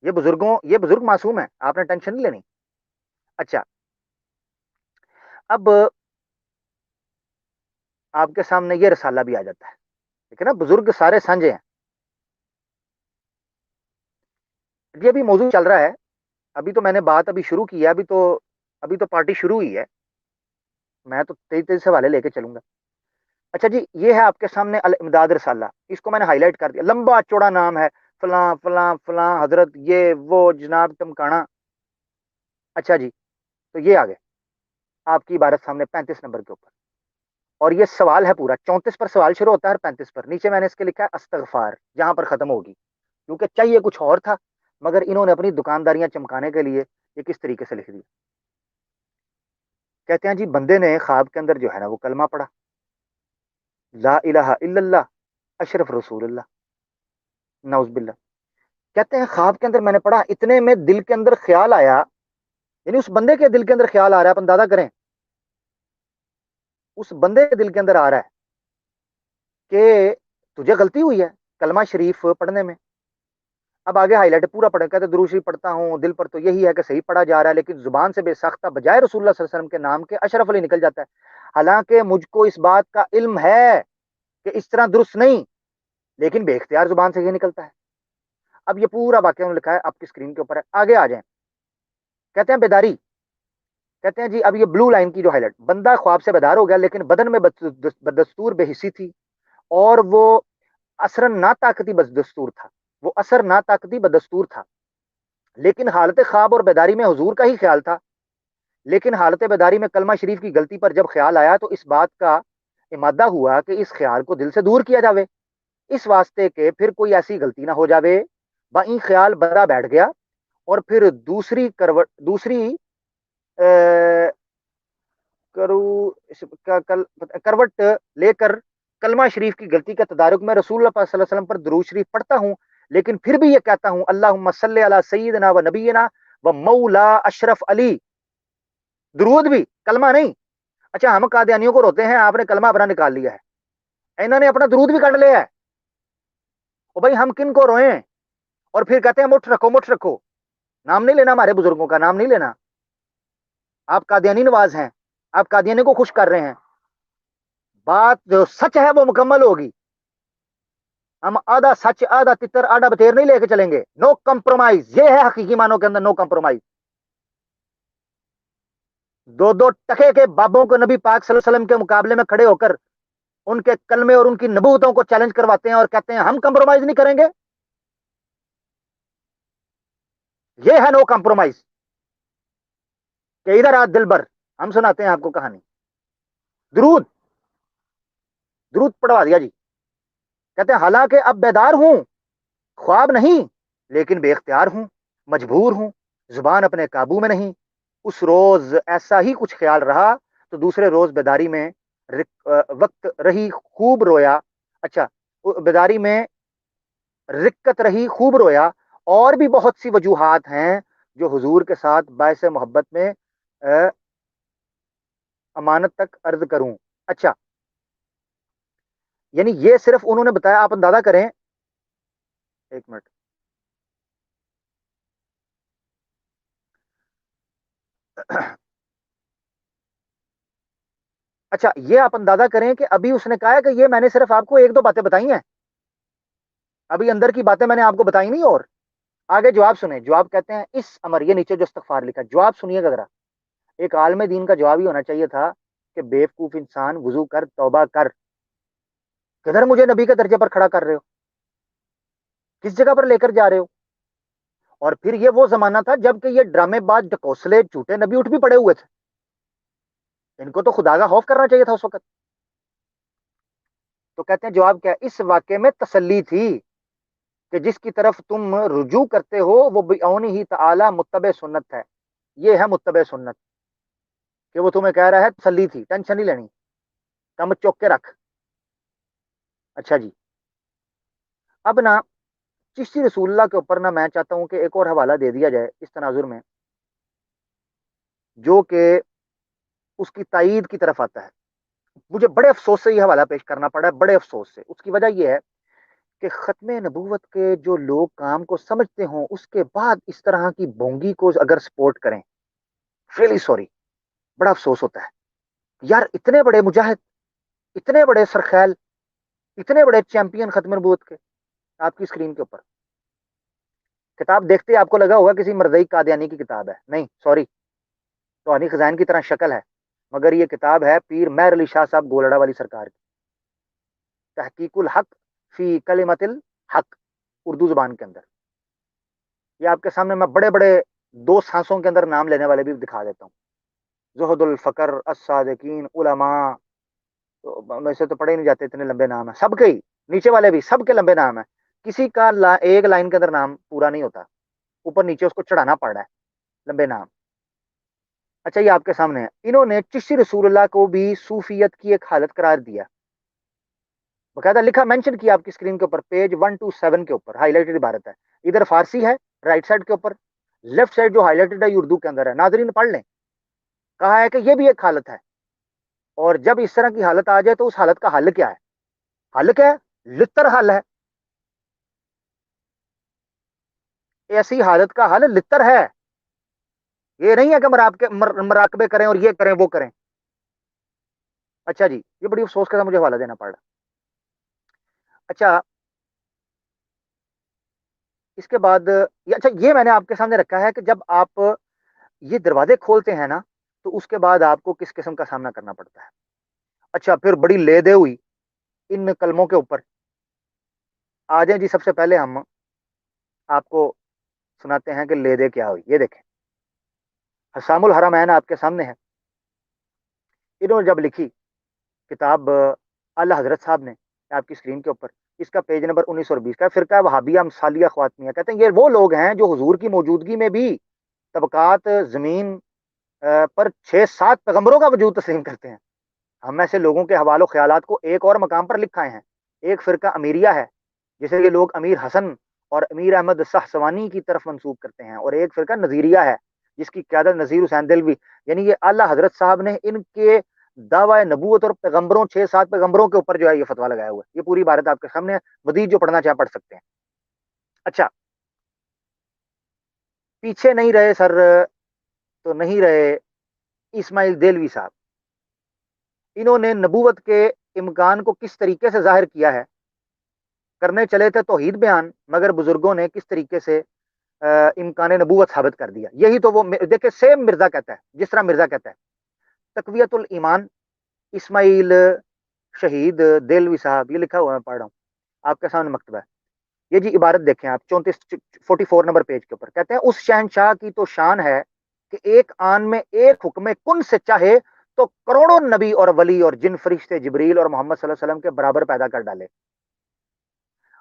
یہ بزرگ معصوم ہے، آپ نے ٹینشن نہیں لینی. اچھا اب آپ کے سامنے یہ رسالہ بھی آ جاتا ہے. ٹھیک ہے نا, بزرگ سارے سانجے ہیں. یہ ابھی موضوع چل رہا ہے, ابھی تو میں نے بات ابھی شروع کی ہے, ابھی تو پارٹی شروع ہوئی ہے, میں تو تیز حوالے لے کے چلوں گا. اچھا جی, یہ ہے آپ کے سامنے الامداد رسالہ, اس کو میں نے ہائی لائٹ کر دیا, لمبا چوڑا نام ہے, فلاں فلاں فلاں حضرت, یہ وہ جناب ٹمکانا. اچھا جی, تو یہ آگے آپ کی عبارت سامنے 35 نمبر کے اوپر, اور یہ سوال ہے پورا. 34 پر سوال شروع ہوتا ہے اور 35 پر نیچے میں نے اس کے لکھا ہے استغفار, جہاں پر ختم ہوگی, کیونکہ چاہیے کچھ اور تھا مگر انہوں نے اپنی دکانداریاں چمکانے کے لیے یہ کس طریقے سے لکھ دیا. کہتے ہیں جی بندے نے خواب کے اندر جو ہے نا وہ کلمہ پڑھا, لا الہ الا اللہ اشرف رسول اللہ, نعوذ باللہ. کہتے ہیں خواب کے اندر میں نے پڑھا, اتنے میں دل کے اندر خیال آیا, یعنی اس بندے کے دل کے اندر خیال آ رہا ہے, آپ اندازہ کریں اس بندے کے دل کے اندر آ رہا ہے کہ تجھے غلطی ہوئی ہے کلمہ شریف پڑھنے میں. اب آگے ہائی لائٹ پورا پڑھیں, کہتے درود شریف پڑھتا ہوں, دل پر تو یہی ہے کہ صحیح پڑھا جا رہا ہے, لیکن زبان سے بے ساختہ بجائے رسول اللہ صلی اللہ علیہ وسلم کے نام کے اشرف علی نکل جاتا ہے, حالانکہ مجھ کو اس بات کا علم ہے کہ اس طرح درست نہیں, لیکن بے اختیار زبان سے یہ نکلتا ہے. اب یہ پورا واقعہ انہوں نے لکھا ہے, آپ کی اسکرین کے اوپر ہے, آگے آ جائیں. کہتے ہیں بیداری, کہتے ہیں جی اب یہ بلو لائن کی جو ہائی لائٹ, بندہ خواب سے بیدار ہو گیا لیکن بدن میں بدستور بے حسی تھی, اور وہ اثر نا طاقتی بدستور تھا, وہ اثر نا طاقتی بدستور تھا, لیکن حالت خواب اور بیداری میں حضور کا ہی خیال تھا. لیکن حالت بیداری میں کلمہ شریف کی غلطی پر جب خیال آیا تو اس بات کا امادہ ہوا کہ اس خیال کو دل سے دور کیا جاوے, اس واسطے کہ پھر کوئی ایسی غلطی نہ ہو جاوے. بائیں خیال بڑا بیٹھ گیا, اور پھر دوسری کروٹ لے کر کلمہ شریف کی غلطی کا تدارک میں رسول اللہ صلی اللہ علیہ وسلم پر درود شریف پڑھتا ہوں, لیکن پھر بھی یہ کہتا ہوں اللہم صلی علی سیدنا و نبینا و مولا اشرف علی. درود بھی, کلمہ نہیں. اچھا ہم قادیانیوں کو روتے ہیں, آپ نے کلمہ اپنا نکال لیا ہے, انہوں نے اپنا درود بھی کٹ لیا ہے. او بھائی ہم کن کو روئیں, اور پھر کہتے ہیں مٹھ رکھو. نام نہیں لینا, ہمارے بزرگوں کا نام نہیں لینا. آپ قادیانی نواز ہیں, آپ قادیانی کو خوش کر رہے ہیں. بات جو سچ ہے وہ مکمل ہوگی, ہم آدھا سچ آدھا تتر آدھا بتیر نہیں لے کے چلیں گے. نو کمپرومائز, یہ ہے حقیقی معنوں کے اندر نو کمپرومائز. دو ٹکے کے بابوں کو نبی پاک صلی اللہ علیہ وسلم کے مقابلے میں کھڑے ہو کر ان کے کلمے اور ان کی نبوتوں کو چیلنج کرواتے ہیں اور کہتے ہیں ہم کمپرومائز نہیں کریں گے. یہ ہے نو کمپرومائز. کہ ادھر آ دل بر, ہم سناتے ہیں آپ کو کہانی. درود پڑھوا دیا جی. کہتے ہیں حالانکہ اب بیدار ہوں, خواب نہیں, لیکن بے اختیار ہوں, مجبور ہوں, زبان اپنے قابو میں نہیں. اس روز ایسا ہی کچھ خیال رہا تو دوسرے روز بیداری میں وقت رہی خوب رویا. اچھا, بیداری میں رکت رہی خوب رویا, اور بھی بہت سی وجوہات ہیں جو حضور کے ساتھ باعث محبت میں امانت تک عرض کروں. اچھا, یعنی یہ صرف انہوں نے بتایا, آپ اندازہ کریں. ایک منٹ, اچھا یہ آپ اندازہ کریں کہ ابھی اس نے کہا ہے کہ یہ میں نے صرف آپ کو ایک دو باتیں بتائی ہیں, ابھی اندر کی باتیں میں نے آپ کو بتائی نہیں. اور آگے جواب سنیں. جواب کہتے ہیں اس امر, یہ نیچے جو استغفار لکھا, جواب سنیے گا ذرا. ایک عالم دین کا جواب ہی ہونا چاہیے تھا کہ بیوقوف انسان وضو کر, توبہ کر. کدھر مجھے نبی کے درجے پر کھڑا کر رہے ہو, کس جگہ پر لے کر جا رہے ہو. اور پھر یہ وہ زمانہ تھا جب کہ یہ ڈرامے باز ڈکوسلے جھوٹے نبی اٹھ بھی پڑے ہوئے تھے, ان کو تو خدا کا خوف کرنا چاہیے تھا اس وقت. تو کہتے ہیں جواب کیا, اس واقعے میں تسلی تھی کہ جس کی طرف تم رجوع کرتے ہو وہ بعون ہی تعالی متبع سنت ہے. یہ ہے متبع سنت, کہ وہ تمہیں کہہ رہا ہے تسلی تھی, ٹینشن نہیں لینی, کم چوک کے رکھ. اچھا جی, اب نا چشتی رسول اللہ کے اوپر نا میں چاہتا ہوں کہ ایک اور حوالہ دے دیا جائے اس تناظر میں, جو کہ اس کی تائید کی طرف آتا ہے. مجھے بڑے افسوس سے یہ حوالہ پیش کرنا پڑا ہے, بڑے افسوس سے. اس کی وجہ یہ ہے کہ ختم نبوت کے جو لوگ کام کو سمجھتے ہوں اس کے بعد اس طرح کی بونگی کو اگر سپورٹ کریں, ریلی سوری, بڑا افسوس ہوتا ہے. یار اتنے بڑے مجاہد, اتنے بڑے سرخیل، اتنے بڑے چیمپئن ختم نبوت کے آپ کی اسکرین کے اوپر. کتاب دیکھتے آپ کو لگا ہوگا کسی مرزئی قادیانی کی کتاب ہے، نہیں سوری، روحانی خزائن کی طرح شکل ہے، مگر یہ کتاب ہے پیر مہر علی شاہ صاحب گولڑا والی سرکار کی، تحقیق الحق فی کلمت الحق، اردو زبان کے اندر. یہ آپ کے سامنے میں بڑے بڑے 2 سانسوں کے اندر نام لینے والے بھی دکھا دیتا ہوں. زہد الفقر، الصادقین، علماء، تو ویسے تو پڑھے نہیں جاتے، اتنے لمبے نام ہیں سب کے ہی، نیچے والے بھی سب کے لمبے نام ہیں، کسی کا ایک لائن کے اندر نام پورا نہیں ہوتا، اوپر نیچے اس کو چڑھانا پڑ رہا ہے، لمبے نام. اچھا یہ آپ کے سامنے ہے. انہوں نے چشتی رسول اللہ کو بھی صوفیت کی ایک حالت قرار دیا، باقاعدہ لکھا، مینشن کیا آپ کی اسکرین کے اوپر، پیج 127 کے اوپر ہائی لائٹڈ عبارت ہے. ادھر فارسی ہے رائٹ سائڈ کے اوپر، لیفٹ سائڈ جو ہائی لائٹڈ ہے یہ اردو کے اندر ہے. ناظرین پڑھ لیں. کہا ہے کہ یہ بھی ایک حالت ہے، اور جب اس طرح کی حالت آ جائے تو اس حالت کا حل کیا ہے؟ حل کیا ہے؟ لتر حل ہے. ایسی حالت کا حل لتر ہے. یہ نہیں ہے کہ مراقبے کریں اور یہ کریں وہ کریں. اچھا جی، یہ بڑی افسوس کے ساتھ مجھے حوالہ دینا پڑ رہا. اچھا اس کے بعد اچھا یہ میں نے آپ کے سامنے رکھا ہے کہ جب آپ یہ دروازے کھولتے ہیں نا تو اس کے بعد آپ کو کس قسم کا سامنا کرنا پڑتا ہے. اچھا پھر بڑی لے دے ہوئی ان کلموں کے اوپر آ جائیں جی. سب سے پہلے ہم آپ کو سناتے ہیں کہ لے دے کیا ہوئی. یہ دیکھیں حسام الحرمین آپ کے سامنے ہے. انہوں نے جب لکھی کتاب اعلی حضرت صاحب نے آپ کی اسکرین کے اوپر، اس کا پیج نمبر 1920 کا، فرقہ وہابیہ امثالیہ خواتمیہ. کہتے ہیں یہ وہ لوگ ہیں جو حضور کی موجودگی میں بھی طبقات زمین پر 6-7 پیغمبروں کا وجود تسلیم کرتے ہیں. ہم ایسے لوگوں کے حوال و خیالات کو ایک اور مقام پر لکھائے ہیں. ایک فرقہ امیریہ ہے جسے یہ لوگ امیر حسن اور امیر احمد صحسوانی کی طرف منسوب کرتے ہیں، اور ایک فرقہ نظیریہ ہے جس کی قیادت نذیر حسین دلوی. یعنی یہ اعلیٰ حضرت صاحب نے ان کے دعوی نبوت اور پیغمبروں 6-7 پیغمبروں کے اوپر جو ہے یہ فتویٰ لگایا ہوا ہے. یہ پوری عبارت آپ کے سامنے ہے، مزید جو پڑھنا چاہیں پڑھ سکتے ہیں. اچھا پیچھے نہیں رہے سر تو نہیں رہے اسماعیل دہلوی صاحب. انہوں نے نبوت کے امکان کو کس طریقے سے ظاہر کیا ہے. کرنے چلے تھے توحید بیان، مگر بزرگوں نے کس طریقے سے امکان نبوت ثابت کر دیا. یہی تو وہ دیکھیں سیم مرزا کہتا ہے، جس طرح مرزا کہتا ہے تقویت الایمان اسماعیل شہید دہلوی صاحب، یہ لکھا ہوا میں پڑھ رہا ہوں آپ کے سامنے مکتبہ ہے. یہ جی عبارت دیکھیں آپ 44 نمبر پیج کے اوپر. کہتے ہیں اس شہنشاہ کی تو شان ہے کہ ایک آن میں ایک حکم کن سے چاہے تو کروڑوں نبی اور ولی اور جن فرشتے جبریل اور محمد صلی اللہ علیہ وسلم کے برابر پیدا کر ڈالے.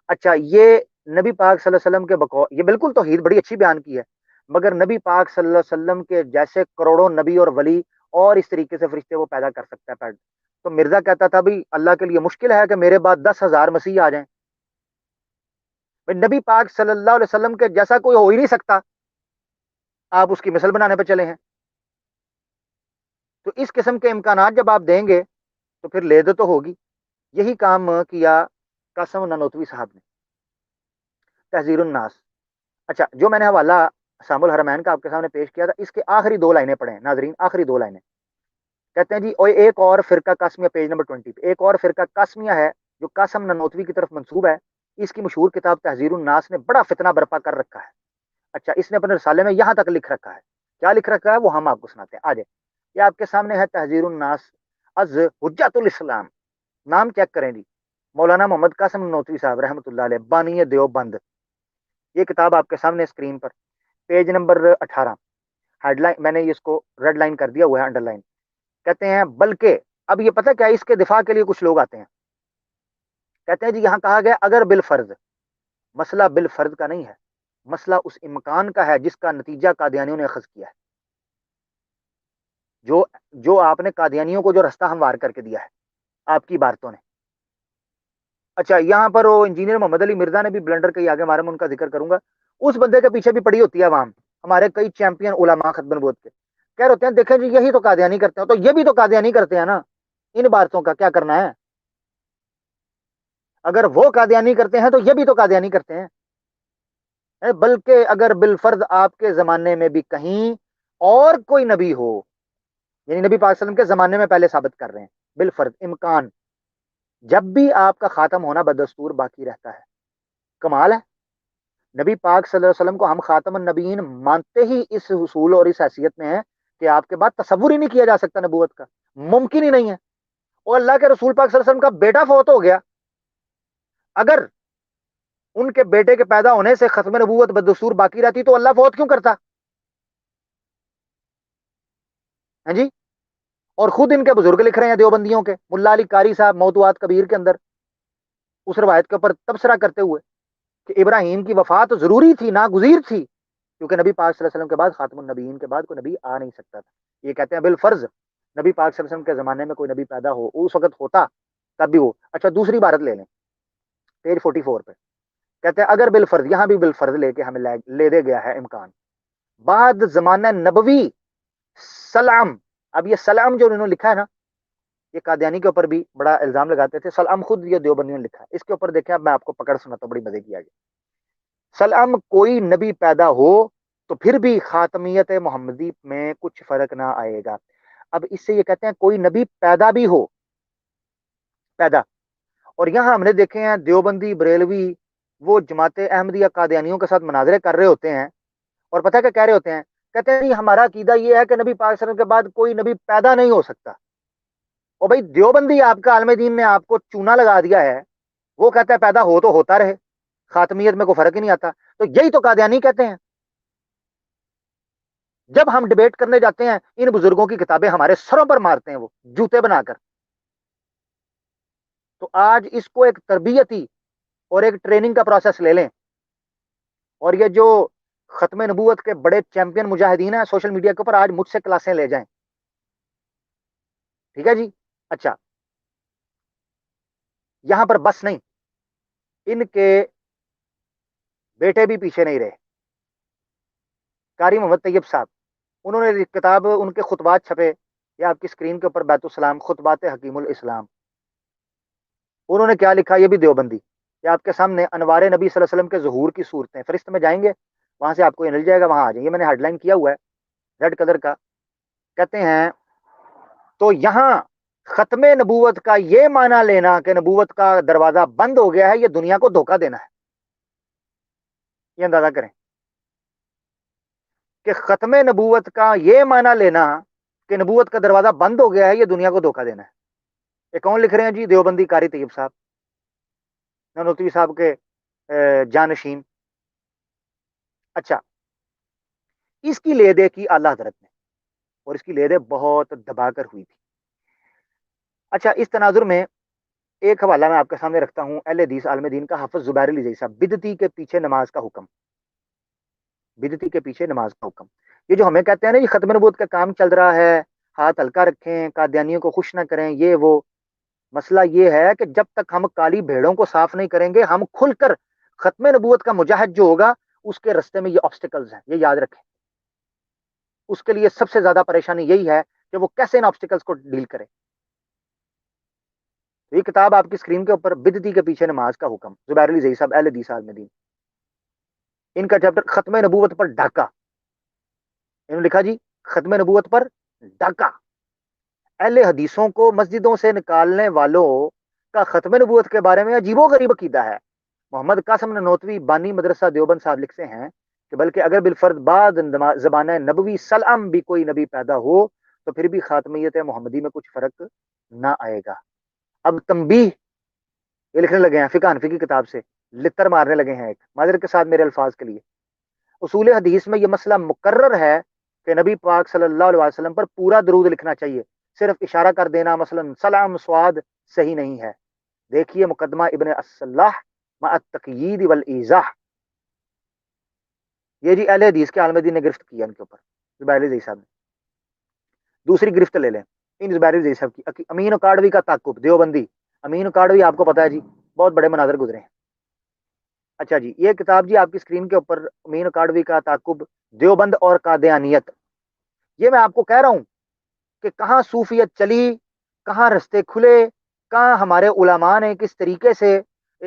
اچھا یہ نبی پاک صلی اللہ علیہ وسلم کے بقول، یہ بالکل توحید بڑی اچھی بیان کی ہے، مگر نبی پاک صلی اللہ علیہ وسلم کے جیسے کروڑوں نبی اور ولی اور اس طریقے سے فرشتے وہ پیدا کر سکتا ہے. تو مرزا کہتا تھا بھی اللہ کے لیے مشکل ہے کہ میرے بعد 10,000 مسیح آ جائیں. نبی پاک صلی اللہ علیہ وسلم کے جیسا کوئی ہو ہی نہیں سکتا، آپ اس کی مثل بنانے پہ چلے ہیں. تو اس قسم کے امکانات جب آپ دیں گے تو پھر لے دے تو ہوگی. یہی کام کیا قاسم نانوتوی صاحب نے تحذیر الناس. اچھا جو میں نے حوالہ حسام الحرمین کا آپ کے سامنے پیش کیا تھا، اس کے آخری 2 لائنیں پڑھیں ناظرین، آخری 2 لائنیں. کہتے ہیں جی اور ایک اور فرقہ قاسمیہ، پیج نمبر 20 پہ ایک اور فرقہ قاسمیہ ہے جو قاسم نانوتوی کی طرف منسوب ہے. اس کی مشہور کتاب تحذیر الناس نے بڑا فتنہ برپا کر رکھا ہے. اچھا اس نے اپنے رسالے میں یہاں تک لکھ رکھا ہے. کیا لکھ رکھا ہے وہ ہم آپ کو سناتے ہیں. آجے یہ آپ کے سامنے ہے تحذیر الناس از حجت الاسلام. نام چیک کریں جی، مولانا محمد قاسم نانوتوی صاحب رحمۃ اللہ علیہ، بانی دیوبند. یہ کتاب آپ کے سامنے اسکرین پر پیج نمبر 18 ہیڈ لائن میں نے اس کو ریڈ لائن کر دیا ہوا ہے، انڈر لائن. کہتے ہیں بلکہ اب یہ پتہ کیا اس کے دفاع کے لیے کچھ لوگ آتے ہیں، کہتے ہیں جی یہاں کہا گیا اگر بالفرض، مسئلہ بالفرض کا نہیں ہے، مسئلہ اس امکان کا ہے جس کا نتیجہ قادیانیوں نے اخذ کیا ہے، جو آپ نے قادیانیوں کو جو رستہ ہموار کر کے دیا ہے آپ کی عبارتوں نے. اچھا یہاں پر وہ انجینئر محمد علی مرزا نے بھی بلنڈر کے آگے مارے، میں ان کا ذکر کروں گا. اس بندے کے پیچھے بھی پڑی ہوتی ہے عوام، ہمارے کئی چیمپئن علماء ختم نبوت کے کہہ رہے ہوتے ہیں دیکھیں جی یہی تو قادیانی کرتے ہیں، تو یہ بھی تو قادیانی کرتے ہیں نا. ان باتوں کا کیا کرنا ہے؟ اگر وہ قادیانی کرتے ہیں تو یہ بھی تو قادیانی کرتے ہیں. بلکہ اگر بالفرض آپ کے زمانے میں بھی کہیں اور کوئی نبی ہو، یعنی نبی پاک صلی اللہ علیہ وسلم کے زمانے میں پہلے ثابت کر رہے ہیں بالفرض امکان جب بھی آپ کا خاتم ہونا بدستور باقی رہتا ہے. کمال ہے. نبی پاک صلی اللہ علیہ وسلم کو ہم خاتم النبیین مانتے ہی اس حصول اور اس حیثیت میں ہیں کہ آپ کے بعد تصور ہی نہیں کیا جا سکتا نبوت کا, ممکن ہی نہیں ہے. اور اللہ کے رسول پاک صلی اللہ علیہ وسلم کا بیٹا فوت ہو گیا, اگر ان کے بیٹے کے پیدا ہونے سے ختم نبوت بدستور باقی رہتی تو اللہ فوت کیوں کرتا؟ ہیں جی. اور خود ان کے بزرگ لکھ رہے ہیں دیوبندیوں کے, ملا علی قاری صاحب موضوعات کبیر کے اندر اس روایت کے اوپر تبصرہ کرتے ہوئے کہ ابراہیم کی وفات ضروری تھی, ناگزیر تھی, کیونکہ نبی پاک صلی اللہ علیہ وسلم کے بعد خاتم النبیین کے بعد کوئی نبی آ نہیں سکتا تھا. یہ کہتے ہیں بالفرض نبی پاک صلی اللہ علیہ وسلم کے زمانے میں کوئی نبی پیدا ہو, اس وقت ہوتا تب بھی ہو. اچھا دوسری عبارت لے لیں پیج 44 پہ, کہتے ہیں اگر بالفرض, یہاں بھی بالفرض لے کے ہمیں لے دے گیا ہے امکان, بعد زمانہ نبوی سلام. اب یہ سلام جو انہوں نے لکھا ہے نا, یہ قادیانی کے اوپر بھی بڑا الزام لگاتے تھے. سلام خود یہ دیوبندیوں نے لکھا ہے. اس کے اوپر دیکھیں, اب میں آپ کو پکڑ سناتا ہوں, بڑی مزے کی آگے. سلام کوئی نبی پیدا ہو تو پھر بھی خاتمیت محمدی میں کچھ فرق نہ آئے گا. اب اس سے یہ کہتے ہیں کوئی نبی پیدا بھی ہو, پیدا. اور یہاں ہم نے دیکھے ہیں دیوبندی بریلوی وہ جماعت احمدیہ قادیانیوں کے ساتھ مناظرے کر رہے ہوتے ہیں, اور پتہ کیا کہہ رہے ہوتے ہیں, کہتے ہیں ہمارا عقیدہ یہ ہے کہ نبی پاک صلی اللہ علیہ وسلم کے بعد کوئی نبی پیدا نہیں ہو سکتا. اور بھائی دیوبندی آپ کا عالم دین نے آپ کو چونا لگا دیا ہے, وہ کہتا ہے پیدا ہو تو ہوتا رہے, خاتمیت میں کوئی فرق ہی نہیں آتا. تو یہی تو قادیانی کہتے ہیں. جب ہم ڈیبیٹ کرنے جاتے ہیں ان بزرگوں کی کتابیں ہمارے سروں پر مارتے ہیں وہ جوتے بنا کر. تو آج اس کو ایک تربیتی اور ایک ٹریننگ کا پروسیس لے لیں, اور یہ جو ختم نبوت کے بڑے چیمپئن مجاہدین ہیں سوشل میڈیا کے اوپر, آج مجھ سے کلاسیں لے جائیں. ٹھیک ہے جی. اچھا یہاں پر بس نہیں, ان کے بیٹے بھی پیچھے نہیں رہے. قاری محمد طیب صاحب, انہوں نے کتاب, ان کے خطبات چھپے, یا آپ کی اسکرین کے اوپر بیت السلام خطبات حکیم الاسلام. انہوں نے کیا لکھا, یہ بھی دیوبندی, یا آپ کے سامنے انوار نبی صلی اللہ علیہ وسلم کے ظہور کی صورتیں. فرشت میں جائیں گے وہاں سے آپ کو یہ مل جائے گا, وہاں آ جائیں گے, میں نے ہیڈ لائن کیا ہوا ہے ریڈ کلر کا. کہتے ہیں تو یہاں ختم نبوت کا یہ معنی لینا کہ نبوت کا دروازہ بند ہو گیا ہے, یہ دنیا کو دھوکہ دینا ہے. یہ اندازہ کریں کہ ختم نبوت کا یہ معنی لینا کہ نبوت کا دروازہ بند ہو گیا ہے, یہ دنیا کو دھوکہ دینا ہے. یہ کون لکھ رہے ہیں جی؟ دیوبندی قاری طیب صاحب, نانوتوی صاحب کے جانشین. اچھا اس کی لے دے کی اعلی حضرت نے, اور اس کی لے دے بہت دبا کر ہوئی تھی. اچھا اس تناظر میں ایک حوالہ میں آپ کے سامنے رکھتا ہوں, اہل حدیث عالم دین کا حافظ زبیر علی زئی صاحب, بدعتی کے پیچھے نماز کا حکم. بدعتی کے پیچھے نماز کا حکم. یہ جو ہمیں کہتے ہیں نا یہ ختم نبوت کا کام چل رہا ہے, ہاتھ ہلکا رکھیں, قادیانیوں کو خوش نہ کریں, یہ وہ. مسئلہ یہ ہے کہ جب تک ہم کالی بھیڑوں کو صاف نہیں کریں گے, ہم کھل کر ختم نبوت کا مجاہد جو ہوگا اس کے رستے میں یہ آبسٹیکلز ہیں, یہ یاد رکھیں. اس کے لیے سب سے زیادہ پریشانی یہی ہے کہ وہ کیسے ان آبسٹیکلز کو ڈیل کرے. یہ کتاب آپ کی اسکرین کے اوپر, بدعتی کے پیچھے نماز کا حکم, زبیر علی زئی صاحب, اہل حدیث عالم دین. ان کا چیپٹر ختم نبوت پر ڈاکہ, انہوں نے لکھا جی ختم نبوت پر ڈاکہ. اہل حدیثوں کو مسجدوں سے نکالنے والوں کا ختم نبوت کے بارے میں عجیب و غریب عقیدہ ہے. محمد قاسم نانوتوی بانی مدرسہ دیوبند صاحب لکھتے ہیں کہ بلکہ اگر بالفرد بعد زمانہ نبوی سلام بھی کوئی نبی پیدا ہو تو پھر بھی خاتمیت محمدی میں کچھ فرق نہ آئے گا. اب تنبیہ یہ لکھنے لگے ہیں فقہ حنفی کی کتاب سے, لتر مارنے لگے ہیں ایک, معذرت کے ساتھ میرے الفاظ کے لیے. اصول حدیث میں یہ مسئلہ مقرر ہے کہ نبی پاک صلی اللہ علیہ وسلم پر پورا درود لکھنا چاہیے, صرف اشارہ کر دینا مثلا سلام سواد صحیح نہیں ہے. دیکھیے مقدمہ ابن الصلاح مع التقیید والایضاح. یہ جی اہل حدیث کے عالم دین نے گرفت کیا ان کے اوپر, زبیر علی زئی صاحب نے. دوسری گرفت لے لیں ان زبیر علی زئی صاحب کی, امین اکاڑوی کا تعقب, دیوبندی. امین اکاڑوی آپ کو پتا ہے جی بہت بڑے مناظر گزرے ہیں. اچھا جی یہ کتاب جی آپ کی اسکرین کے اوپر, امین اکاڑوی کا تعقب, دیوبند اور قادیانیت. یہ میں آپ کو کہہ رہا ہوں کہ کہاں صوفیت چلی, کہاں رستے کھلے, کہاں ہمارے علماء نے کس طریقے سے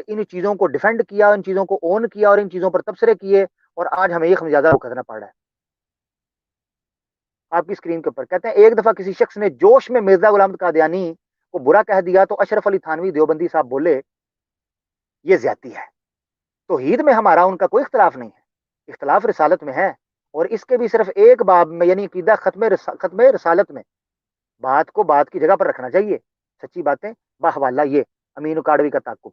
ان چیزوں کو ڈیفینڈ کیا, ان چیزوں کو اون کیا اور ان چیزوں پر تبصرے کیے, اور آج ہمیں یہ خمیازہ بھگتنا پڑ رہا ہے. آپ کی اسکرین کے اوپر کہتے ہیں ایک دفعہ کسی شخص نے جوش میں مرزا غلام قادیانی کو برا کہہ دیا تو اشرف علی تھانوی دیوبندی صاحب بولے یہ زیادتی ہے. توحید میں ہمارا ان کا کوئی اختلاف نہیں ہے، اختلاف رسالت میں ہے، اور اس کے بھی صرف ایک باب میں یعنی عقیدہ ختم رسالت میں بات کو بات کی جگہ پر رکھنا چاہیے، سچی باتیں بحوالہ یہ امین اکاڑوی کا تعقب.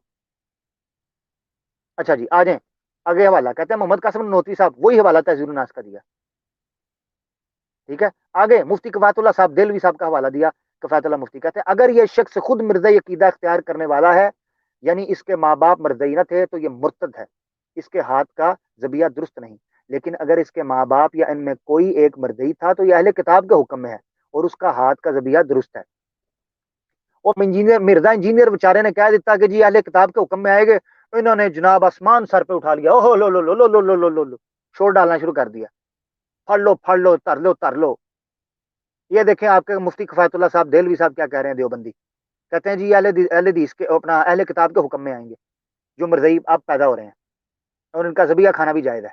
اچھا جی آ جائیں آگے. حوالہ کہتے ہیں محمد قاسم نوتوی صاحب وہی حوالہ تہذیب الناس کا دیا. ٹھیک ہے آگے مفتی کفایت اللہ صاحب دہلوی صاحب کا حوالہ دیا. کفایت اللہ مفتی کہتے ہیں اگر یہ شخص خود مرزائی عقیدہ اختیار کرنے والا ہے یعنی اس کے ماں باپ مرزائی نہ تھے تو یہ مرتد ہے، اس کے ہاتھ کا ذبیحہ درست نہیں. لیکن اگر اس کے ماں باپ یا ان میں کوئی ایک مرزائی تھا تو یہ اہل کتاب کے حکم میں ہے اور اس کا ہاتھ کا ذبیحہ درست ہے. اور مرزا انجینئر بیچارے نے کہہ دیتا کہ جی اہل کتاب کے حکم میں آئے گے، انہوں نے جناب آسمان سر پہ اٹھا لیا، اوہ لو لو لو لو لو لو لو لو لو شور ڈالنا شروع کر دیا، پھڑ لو تر لو. یہ دیکھیں آپ کے مفتی کفایت اللہ صاحب دہلوی صاحب کیا کہہ رہے ہیں دیوبندی، کہتے ہیں جی اہل حدیث کے اپنا اہل کتاب کے حکم میں آئیں گے جو مرزائی آپ پیدا ہو رہے ہیں، اور ان کا ذبیحہ کھانا بھی جائز ہے،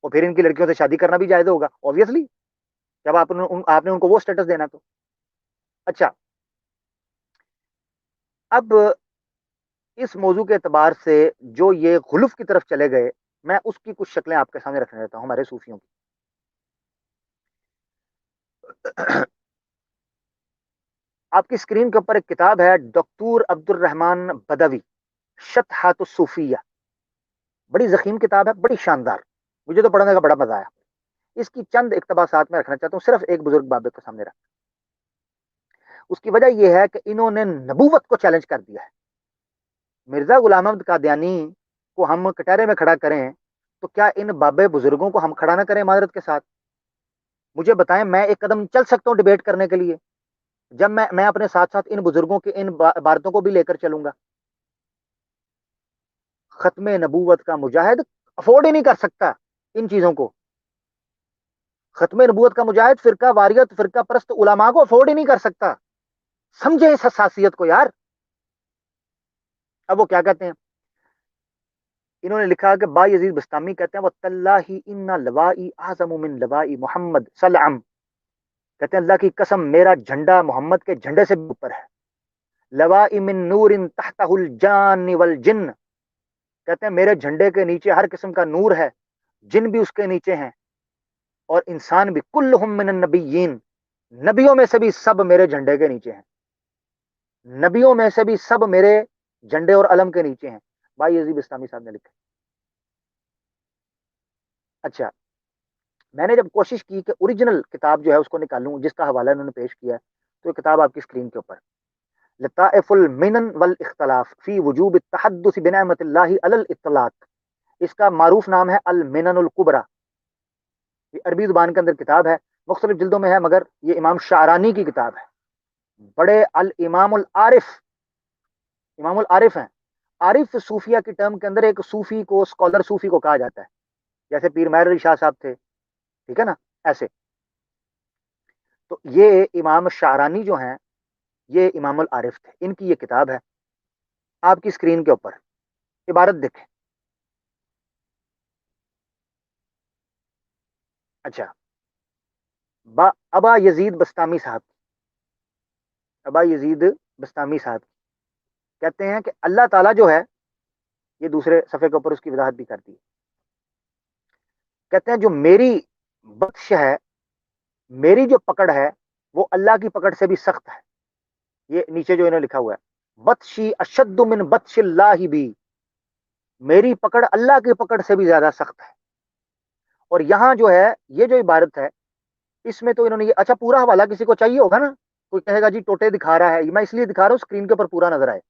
اور پھر ان کی لڑکیوں سے شادی کرنا بھی جائز ہوگا اوبویسلی جب آپ نے ان کو وہ سٹیٹس دینا تو. اچھا اب اس موضوع کے اعتبار سے جو یہ غلف کی طرف چلے گئے، میں اس کی کچھ شکلیں آپ کے سامنے رکھنے دیتا ہوں ہمارے صوفیوں کی. آپ کی اسکرین کے اوپر ایک کتاب ہے ڈاکٹر عبد الرحمان بدوی شطحات الصوفیہ، بڑی ضخیم کتاب ہے، بڑی شاندار، مجھے تو پڑھنے کا بڑا مزہ آیا. اس کی چند اقتباسات میں رکھنا چاہتا ہوں صرف ایک بزرگ بابے کو سامنے رکھ. اس کی وجہ یہ ہے کہ انہوں نے نبوت کو چیلنج کر دیا ہے. مرزا غلام احمد قادیانی کو ہم کٹہرے میں کھڑا کریں تو کیا ان بابے بزرگوں کو ہم کھڑا نہ کریں معذرت کے ساتھ؟ مجھے بتائیں میں ایک قدم چل سکتا ہوں ڈیبیٹ کرنے کے لیے جب میں اپنے ساتھ ساتھ ان بزرگوں کے ان عبارتوں کو بھی لے کر چلوں گا. ختم نبوت کا مجاہد افورڈ ہی نہیں کر سکتا ان چیزوں کو. ختم نبوت کا مجاہد فرقہ واریت فرقہ پرست علماء کو افورڈ ہی نہیں کر سکتا. سمجھے اس حساسیت کو یار. اب وہ کیا کہتے ہیں، انہوں نے لکھا کہ با یزید بستامی کہتے ہیں وَتَاللَّهِ إِنَّ لَوَائِي أَعْظَمُ مِن لَوَائِي محمد سلعم، کہتے ہیں اللہ کی قسم میرا جھنڈا محمد کے جھنڈے سے بھی اوپر ہے. لوائی من نور تحتہ الجان والجن، کہتے ہیں میرے جھنڈے کے نیچے ہر قسم کا نور ہے، جن بھی اس کے نیچے ہیں اور انسان بھی. کلہم من النبیین، نبیوں میں سے بھی سب میرے جھنڈے کے نیچے ہیں، نبیوں میں سے بھی سب میرے جھنڈے اور علم کے نیچے ہیں. بھائی یزید بستامی صاحب نے لکھا. اچھا میں نے جب کوشش کی کہ اوریجنل کتاب جو ہے اس کو نکالوں جس کا حوالہ انہوں نے پیش کیا ہے، تو یہ کتاب آپ کی اسکرین کے اوپر لطائف المنن والاختلاف فی وجوب التحدث بنعمت اللہ علی الاطلاق، اس کا معروف نام ہے المنن الکبریٰ. یہ عربی زبان کے اندر کتاب ہے، مختلف جلدوں میں ہے، مگر یہ امام شعرانی کی کتاب ہے. بڑے الامام العارف، امام العارف ہیں. عارف صوفیہ کی ٹرم کے اندر ایک صوفی کو اسکالر صوفی کو کہا جاتا ہے، جیسے پیر مہر علی شاہ صاحب تھے، ٹھیک ہے نا ایسے. تو یہ امام شعرانی جو ہیں یہ امام العارف تھے، ان کی یہ کتاب ہے آپ کی اسکرین کے اوپر. عبارت دیکھیں. اچھا ابا یزید بستامی صاحب، ابا یزید بستامی صاحب کہتے ہیں کہ اللہ تعالیٰ جو ہے، یہ دوسرے صفحے کے اوپر اس کی وضاحت بھی کرتی ہے، کہتے ہیں جو میری بخش ہے، میری جو پکڑ ہے وہ اللہ کی پکڑ سے بھی سخت ہے. یہ نیچے جو انہوں نے لکھا ہوا ہے بطشی اشد من بطش اللہ بھی، میری پکڑ اللہ کی پکڑ سے بھی زیادہ سخت ہے. اور یہاں جو ہے یہ جو عبارت ہے اس میں تو انہوں نے یہ اچھا پورا حوالہ کسی کو چاہیے ہوگا نا، کوئی کہے گا جی ٹوٹے دکھا رہا ہے، میں اس لیے دکھا رہا ہوں اسکرین کے اوپر پورا نظر آئے.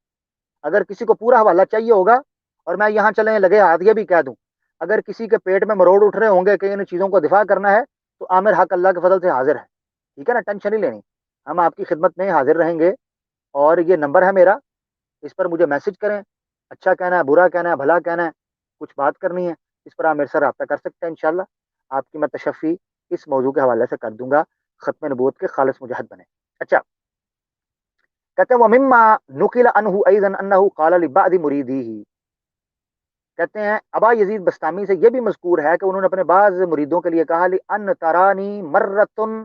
اگر کسی کو پورا حوالہ چاہیے ہوگا اور میں یہاں چلنے لگے ہاتھ یہ بھی کہہ دوں، اگر کسی کے پیٹ میں مروڑ اٹھ رہے ہوں گے کہ ان چیزوں کو دفاع کرنا ہے تو عامر حق اللہ کے فضل سے حاضر ہے، ٹھیک ہے نا، ٹینشن نہیں لینی، ہم آپ کی خدمت میں حاضر رہیں گے. اور یہ نمبر ہے میرا، اس پر مجھے میسج کریں، اچھا کہنا ہے، برا کہنا ہے، بھلا کہنا ہے، کچھ بات کرنی ہے، اس پر آپ میرے سے رابطہ کر سکتے ہیں. انشاءاللہ آپ کی میں تشفی اس موضوع کے حوالے سے کر دوں گا، ختم نبوت کے خالص مجاہد بنے. اچھا کہتے ہیں وَمِمَّا نُقِلَ عَنْهُ أَيْضًا أَنَّهُ قَالَ لِبَعْضِ مُرِيدِهِ، کہتے ہیں ابا یزید بستامی سے یہ بھی مذکور ہے کہ انہوں نے اپنے بعض مریدوں کے لیے کہا لِأَنْ تَرَانِي مَرَّةٌ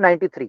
93,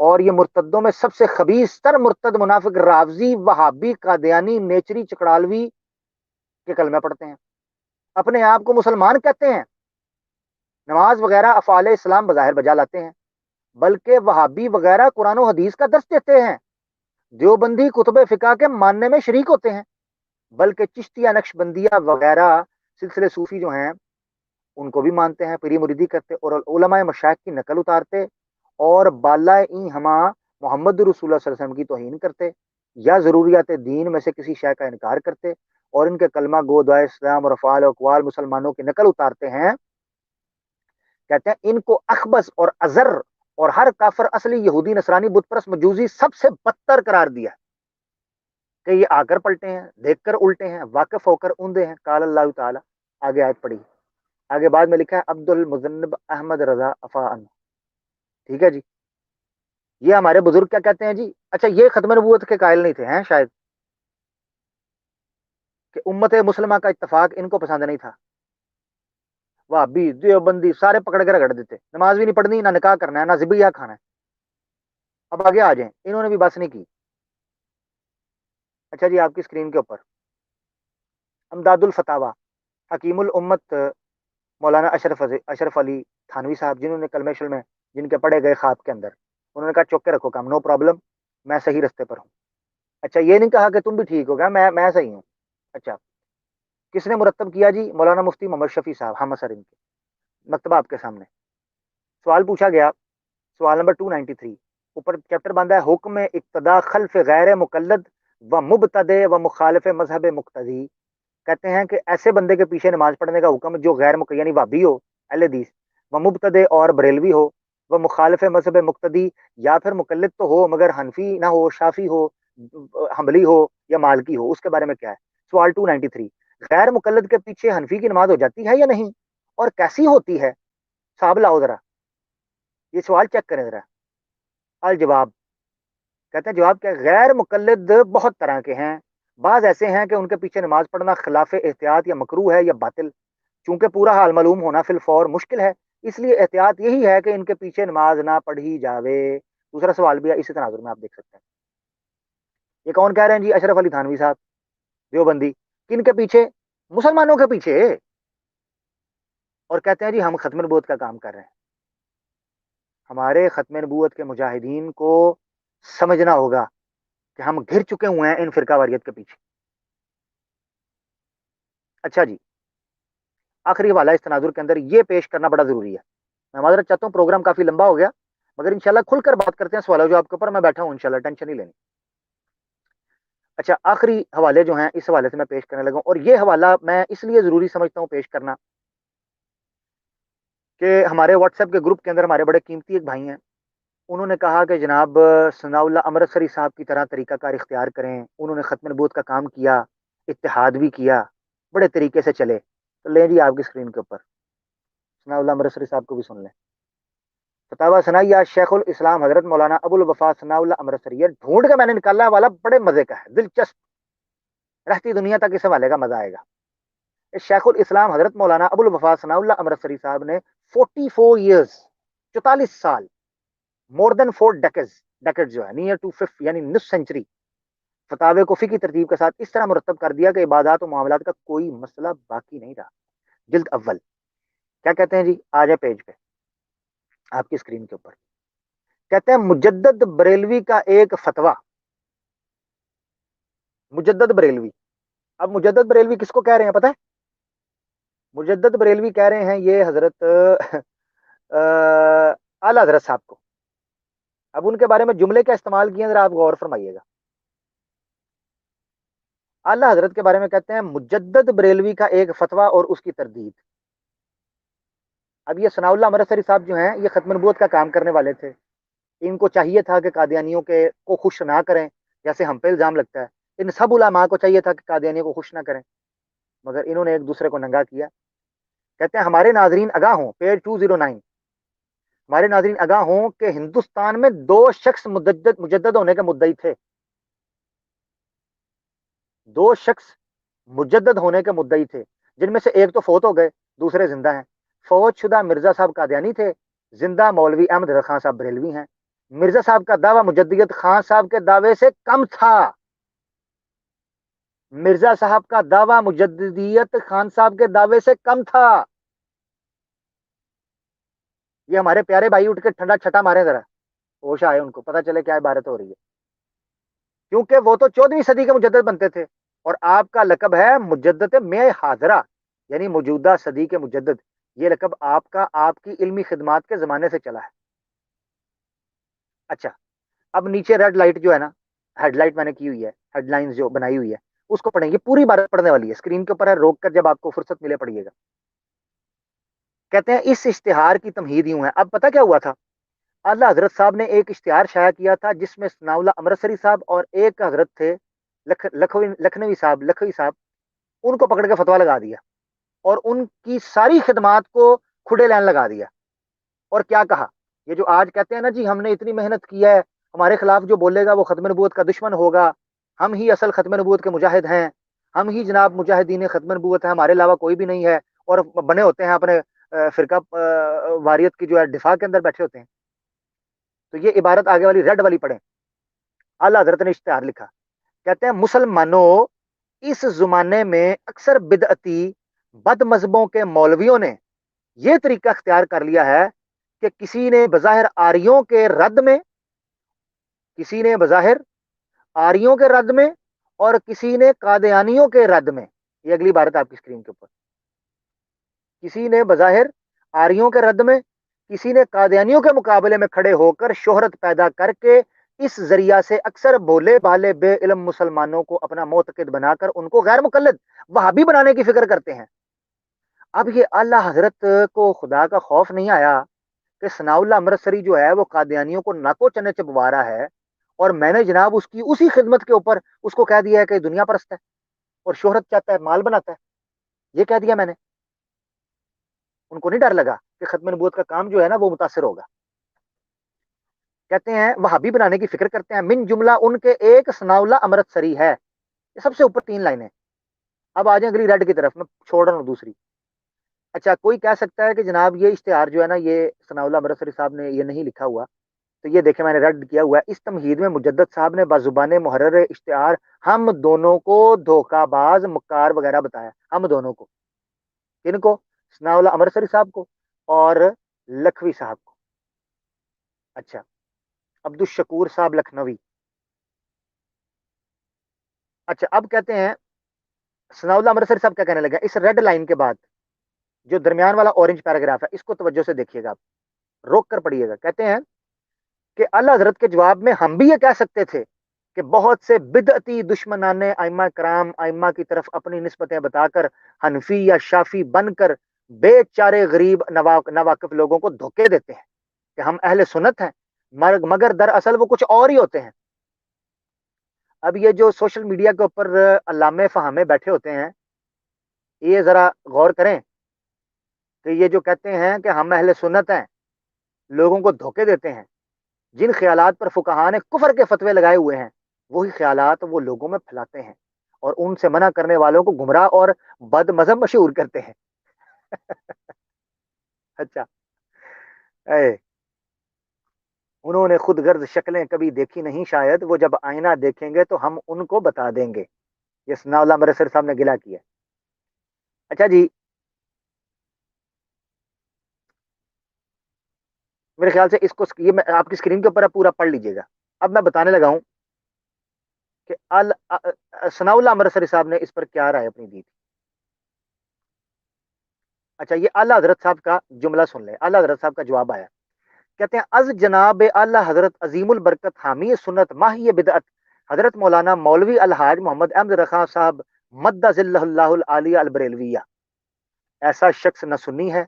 اور یہ مرتدوں میں سب سے خبیث تر مرتد منافق رافضی وہابی قادیانی نیچری چکڑالوی کے کلمے پڑھتے ہیں، اپنے آپ کو مسلمان کہتے ہیں، نماز وغیرہ افعال اسلام بظاہر بجا لاتے ہیں، بلکہ وہابی وغیرہ قرآن و حدیث کا درس دیتے ہیں، دیوبندی کتب فقہ کے ماننے میں شریک ہوتے ہیں، بلکہ چشتیہ نقشبندیہ وغیرہ سلسلے صوفی جو ہیں ان کو بھی مانتے ہیں، پری مریدی کرتے اور علماء مشائخ کی نقل اتارتے اور بالا این ہما محمد رسول اللہ صلی اللہ علیہ وسلم کی توہین کرتے یا ضروریات دین میں سے کسی شے کا انکار کرتے اور ان کے کلمہ گو دعائے اسلام اور افعال و اقوال مسلمانوں کی نقل اتارتے ہیں، کہتے ہیں ان کو اخبث اور ازر اور ہر کافر اصلی یہودی نصرانی بت پرست مجوسی سب سے بدتر قرار دیا کہ یہ آ کر پلٹے ہیں، دیکھ کر الٹے ہیں، واقف ہو کر اوندے ہیں۔ قال اللہ تعالی، آگے آیت پڑھی، آگے بعد میں لکھا ہے عبد المذنب احمد رضا افان، ٹھیک ہے جی، یہ ہمارے بزرگ کیا کہتے ہیں جی؟ اچھا یہ ختم نبوت کے قائل نہیں تھے ہیں شاید، کہ امت مسلمہ کا اتفاق ان کو پسند نہیں تھا، وہابی دیوبندی سارے پکڑ کے رگڑ دیتے، نماز بھی نہیں پڑھنی، نہ نکاح کرنا ہے، نہ ذبیحہ کھانا ہے۔ اب آگے آ جائیں، انہوں نے بھی بس نہیں کی۔ اچھا جی، آپ کی اسکرین کے اوپر امداد الفتاوا حکیم الامت مولانا اشرف علی تھانوی صاحب، جنہوں نے کلمہ شل میں جن کے پڑھے گئے خواب کے اندر، انہوں نے کہا چوک کے رکھو کام، نو پرابلم، میں صحیح رستے پر ہوں۔ اچھا یہ نہیں کہا کہ تم بھی ٹھیک ہو گیا، میں صحیح ہوں۔ اچھا کس نے مرتب کیا جی؟ مولانا مفتی محمد شفیع صاحب، ہم اثر ان کے مکتبہ آپ کے سامنے۔ سوال پوچھا گیا، سوال نمبر 293، اوپر چیپٹر باندھا ہے حکم اقتدا خلف غیر مقلد و مبتدع و مخالف مذہب مقتدی۔ کہتے ہیں کہ ایسے بندے کے پیچھے نماز پڑھنے کا حکم جو غیر یعنی وابی ہو، اہل حدیث، و مبتدع اور بریلوی ہو، وہ مخالف مذہب مقتدی، یا پھر مقلد تو ہو مگر حنفی نہ ہو، شافی ہو، حنبلی ہو یا مالکی ہو، اس کے بارے میں کیا ہے؟ سوال 293، غیر مقلد کے پیچھے حنفی کی نماز ہو جاتی ہے یا نہیں، اور کیسی ہوتی ہے؟ صاحب لاؤ ذرا یہ سوال چیک کریں ذرا۔ الجواب، کہتے ہیں جواب کیا؟ غیر مقلد بہت طرح کے ہیں، بعض ایسے ہیں کہ ان کے پیچھے نماز پڑھنا خلاف احتیاط یا مکروہ ہے یا باطل، چونکہ پورا حال معلوم ہونا فی الفور مشکل ہے، اس لیے احتیاط یہی ہے کہ ان کے پیچھے نماز نہ پڑھی جاوے۔ دوسرا سوال بھی ہے اسی تناظر میں، آپ دیکھ سکتے ہیں۔ یہ کون کہہ رہے ہیں جی؟ اشرف علی تھانوی صاحب دیوبندی۔ کن کے پیچھے؟ مسلمانوں کے پیچھے، اور کہتے ہیں جی ہم ختم نبوت کا کام کر رہے ہیں۔ ہمارے ختم نبوت کے مجاہدین کو سمجھنا ہوگا کہ ہم گھر چکے ہوئے ہیں ان فرقہ واریت کے پیچھے۔ اچھا جی، آخری حوالہ اس تناظر کے اندر یہ پیش کرنا بڑا ضروری ہے۔ میں معذرت چاہتا ہوں، پروگرام کافی لمبا ہو گیا، مگر انشاءاللہ کھل کر بات کرتے ہیں سوالوں جو آپ کے اوپر، میں بیٹھا ہوں انشاءاللہ، ٹینشن نہیں لینی۔ اچھا آخری حوالے جو ہیں اس حوالے سے میں پیش کرنے لگا ہوں، اور یہ حوالہ میں اس لیے ضروری سمجھتا ہوں پیش کرنا کہ ہمارے واٹس ایپ کے گروپ کے اندر ہمارے بڑے قیمتی ایک بھائی ہیں، انہوں نے کہا کہ جناب ثناء اللہ امرتسری صاحب کی طرح طریقہ کار اختیار کریں، انہوں نے ختم نبوت کا کام کیا، اتحاد بھی کیا، بڑے طریقے سے چلے۔ تو لیں جی آپ کی اسکرین کے اوپر ثناء اللہ امرتسری صاحب کو بھی سن لیں۔ فتاوی ثنائیہ شیخ الاسلام حضرت مولانا ابو الوفا ثناء اللہ امرتسری، یہ ڈھونڈ کے میں نے نکالا ہے والا، بڑے مزے کا ہے، دلچسپ، رہتی دنیا تک اس حوالے کا مزہ آئے گا۔ شیخ الاسلام حضرت مولانا ابو الوفا ثناء اللہ امرتسری صاحب نے 44 ایئرز، 44 سال، مور دین 4 ڈیکڈز جو ہے، نیئر ٹو 5 یعنی نصف سینچری، فتاوے کو فقہی ترتیب کے ساتھ اس طرح مرتب کر دیا کہ عبادات و معاملات کا کوئی مسئلہ باقی نہیں رہا۔ جلد اول، کیا کہتے ہیں جی؟ آ جائے پیج پہ آپ کی اسکرین کے اوپر، کہتے ہیں مجدد بریلوی کا ایک فتویٰ۔ مجدد بریلوی، اب مجدد بریلوی کس کو کہہ رہے ہیں پتہ ہے؟ مجدد بریلوی کہہ رہے ہیں یہ حضرت اعلیٰ حضرت صاحب کو۔ اب ان کے بارے میں جملے کا استعمال کیے ذرا آپ غور فرمائیے گا۔ اعلیٰ حضرت کے بارے میں کہتے ہیں مجدد بریلوی کا ایک فتویٰ اور اس کی تردید۔ اب یہ ثناء اللہ امرتسری صاحب جو ہیں یہ ختم نبوت کا کام کرنے والے تھے، ان کو چاہیے تھا کہ قادیانیوں کو خوش نہ کریں، جیسے ہم پہ الزام لگتا ہے، ان سب علماء کو چاہیے تھا کہ قادیانیوں کو خوش نہ کریں، مگر انہوں نے ایک دوسرے کو ننگا کیا۔ کہتے ہیں ہمارے ناظرین آگاہ ہوں، پیج 209، ہمارے ناظرین آگاہ ہوں کہ ہندوستان میں 2 شخص مجدد ہونے کے مدعی تھے، 2 شخص مجدد ہونے کے مدعی تھے، جن میں سے ایک تو فوت ہو گئے، دوسرے زندہ ہیں۔ فوت شدہ مرزا صاحب قادیانی تھے، زندہ مولوی احمد رضا خان صاحب بریلوی ہیں۔ مرزا صاحب کا دعویٰ مجددیت خان صاحب کے دعوے سے کم تھا. مرزا صاحب کا دعویٰ مجددیت خان صاحب کے دعوے سے کم تھا. یہ ہمارے پیارے بھائی اٹھ کے ٹھنڈا چھٹا مارے ذرا, ہوش آئے ان کو, پتہ چلے کیا عبارت ہو رہی ہے. کیونکہ وہ تو 14ویں صدی کے مجدد بنتے تھے, اور آپ کا لقب ہے مجدد میں حاضرہ, یعنی موجودہ صدی کے مجدد. یہ لقب آپ کا آپ کی علمی خدمات کے زمانے سے چلا ہے. اچھا, اب نیچے ریڈ لائٹ جو ہے نا, ہیڈ لائٹ میں نے کی ہوئی ہے, ہیڈ لائنز جو بنائی ہوئی ہے اس کو پڑھیں. یہ پوری عبارت پڑھنے والی ہے, اسکرین کے اوپر ہے, روک کر جب آپ کو فرصت ملے پڑھیے گا. کہتے ہیں اس اشتہار کی تمہید یوں ہے. اب پتہ کیا ہوا تھا, اعلی حضرت صاحب نے ایک اشتہار شائع کیا تھا جس میں ثناء اللہ امرتسری صاحب اور ایک حضرت تھے لکھنوی صاحب, ان کو پکڑ کے فتویٰ لگا دیا اور ان کی ساری خدمات کو کھڑے لین لگا دیا. اور کیا کہا, یہ جو آج کہتے ہیں نا جی ہم نے اتنی محنت کی ہے, ہمارے خلاف جو بولے گا وہ ختم نبوت کا دشمن ہوگا, ہم ہی اصل ختم نبوت کے مجاہد ہیں, ہم ہی جناب مجاہدین ختم نبوت ہیں, ہمارے علاوہ کوئی بھی نہیں ہے, اور بنے ہوتے ہیں اپنے فرقہ واریت کی جو ہے دفاع کے اندر بیٹھے ہوتے ہیں. تو یہ عبارت آگے والی ریڈ والی پڑھیں. اعلیٰ حضرت نے اشتہار لکھا, کہتے ہیں مسلمانوں اس زمانے میں اکثر بدعتی بد مذہبوں کے مولویوں نے یہ طریقہ اختیار کر لیا ہے کہ کسی نے بظاہر آریوں کے رد میں اور کسی نے قادیانیوں کے رد میں, یہ اگلی عبارت آپ کی اسکرین کے اوپر, کسی نے بظاہر آریوں کے رد میں, کسی نے قادیانیوں کے مقابلے میں کھڑے ہو کر شہرت پیدا کر کے اس ذریعہ سے اکثر بولے بالے بے علم مسلمانوں کو اپنا معتقد بنا کر ان کو غیر مقلد وہابی بنانے کی فکر کرتے ہیں. اب یہ اعلیٰ حضرت کو خدا کا خوف نہیں آیا کہ ثناء اللہ امرتسری جو ہے وہ قادیانیوں کو ناکو چنے چبوا رہا ہے, اور میں نے جناب اس کی اسی خدمت کے اوپر اس کو کہہ دیا ہے کہ دنیا پرست ہے اور شہرت چاہتا ہے, مال بناتا ہے. یہ کہہ دیا میں نے. ان کو نہیں ڈر لگا کہ ختم نبوت کا کام جو ہے نا وہ متاثر ہوگا. کہتے ہیں وہابی بنانے کی فکر کرتے ہیں. من جملہ ان کے ایک ثناء اللہ امرتسری ہے. یہ سب سے اوپر 3 لائنیں. اب آ جائیں اگلی ریڈ کی طرف, میں چھوڑ رہا ہوں دوسری. اچھا, کوئی کہہ سکتا ہے کہ جناب یہ اشتہار جو ہے نا یہ ثناء اللہ امرتسری صاحب نے یہ نہیں لکھا ہوا, تو یہ دیکھیں میں نے ریڈ کیا ہوا ہے. اس تمہید میں مجدد صاحب نے بازبان محرر اشتہار ہم دونوں کو دھوکہ باز مکار وغیرہ بتایا. ہم دونوں کو, کن کو؟ ثناء اللہ امرتسری صاحب کو اور لکھوی صاحب کو. اچھا, عبد الشکور صاحب لکھنوی. اچھا, اب کہتے ہیں ثناء اللہ امرتسری صاحب کیا کہنے لگے اس ریڈ لائن کے بعد, جو درمیان والا اورنج پیراگراف ہے اس کو توجہ سے دیکھیے گا, آپ روک کر پڑھیے گا. کہتے ہیں کہ اعلیٰ حضرت کے جواب میں ہم بھی یہ کہہ سکتے تھے کہ بہت سے بدعتی دشمنان ائمہ کرام ائمہ کی طرف اپنی نسبتیں بتا کر حنفی یا شافی بن کر بے چارے غریب ناواقف لوگوں کو دھوکے دیتے ہیں کہ ہم اہل سنت ہیں, مگر دراصل وہ کچھ اور ہی ہوتے ہیں. اب یہ جو سوشل میڈیا کے اوپر علامے فہامے بیٹھے ہوتے ہیں, یہ ذرا غور کریں کہ یہ جو کہتے ہیں کہ ہم اہل سنت ہیں, لوگوں کو دھوکے دیتے ہیں, جن خیالات پر فقہاء نے کفر کے فتوے لگائے ہوئے ہیں وہی خیالات وہ لوگوں میں پھیلاتے ہیں اور ان سے منع کرنے والوں کو گمراہ اور بد مذہب مشہور کرتے ہیں. اچھا, انہوں نے خود غرض شکلیں کبھی دیکھی نہیں شاید, وہ جب آئینہ دیکھیں گے تو ہم ان کو بتا دیں گے. یہ ثناء اللہ امرتسری صاحب نے گلا کیا. اچھا جی, میرے خیال سے اس کو یہ میں آپ کی اسکرین کے اوپر پورا پڑھ لیجئے گا. اب میں بتانے لگا ہوں کہ ثناء اللہ امرتسری صاحب نے اس پر کیا رائے اپنی دی تھی. اچھا, یہ اعلیٰ حضرت صاحب کا جملہ سن لیں. اعلیٰ حضرت صاحب کا جواب آیا, کہتے ہیں از جناب اعلیٰ حضرت عظیم البرکت حامی سنت ماہی بدعت حضرت مولانا مولوی الحاج محمد احمد رخا صاحب مد ذلہ اللہ العالیہ البریلویہ, ایسا شخص نہ سنی ہے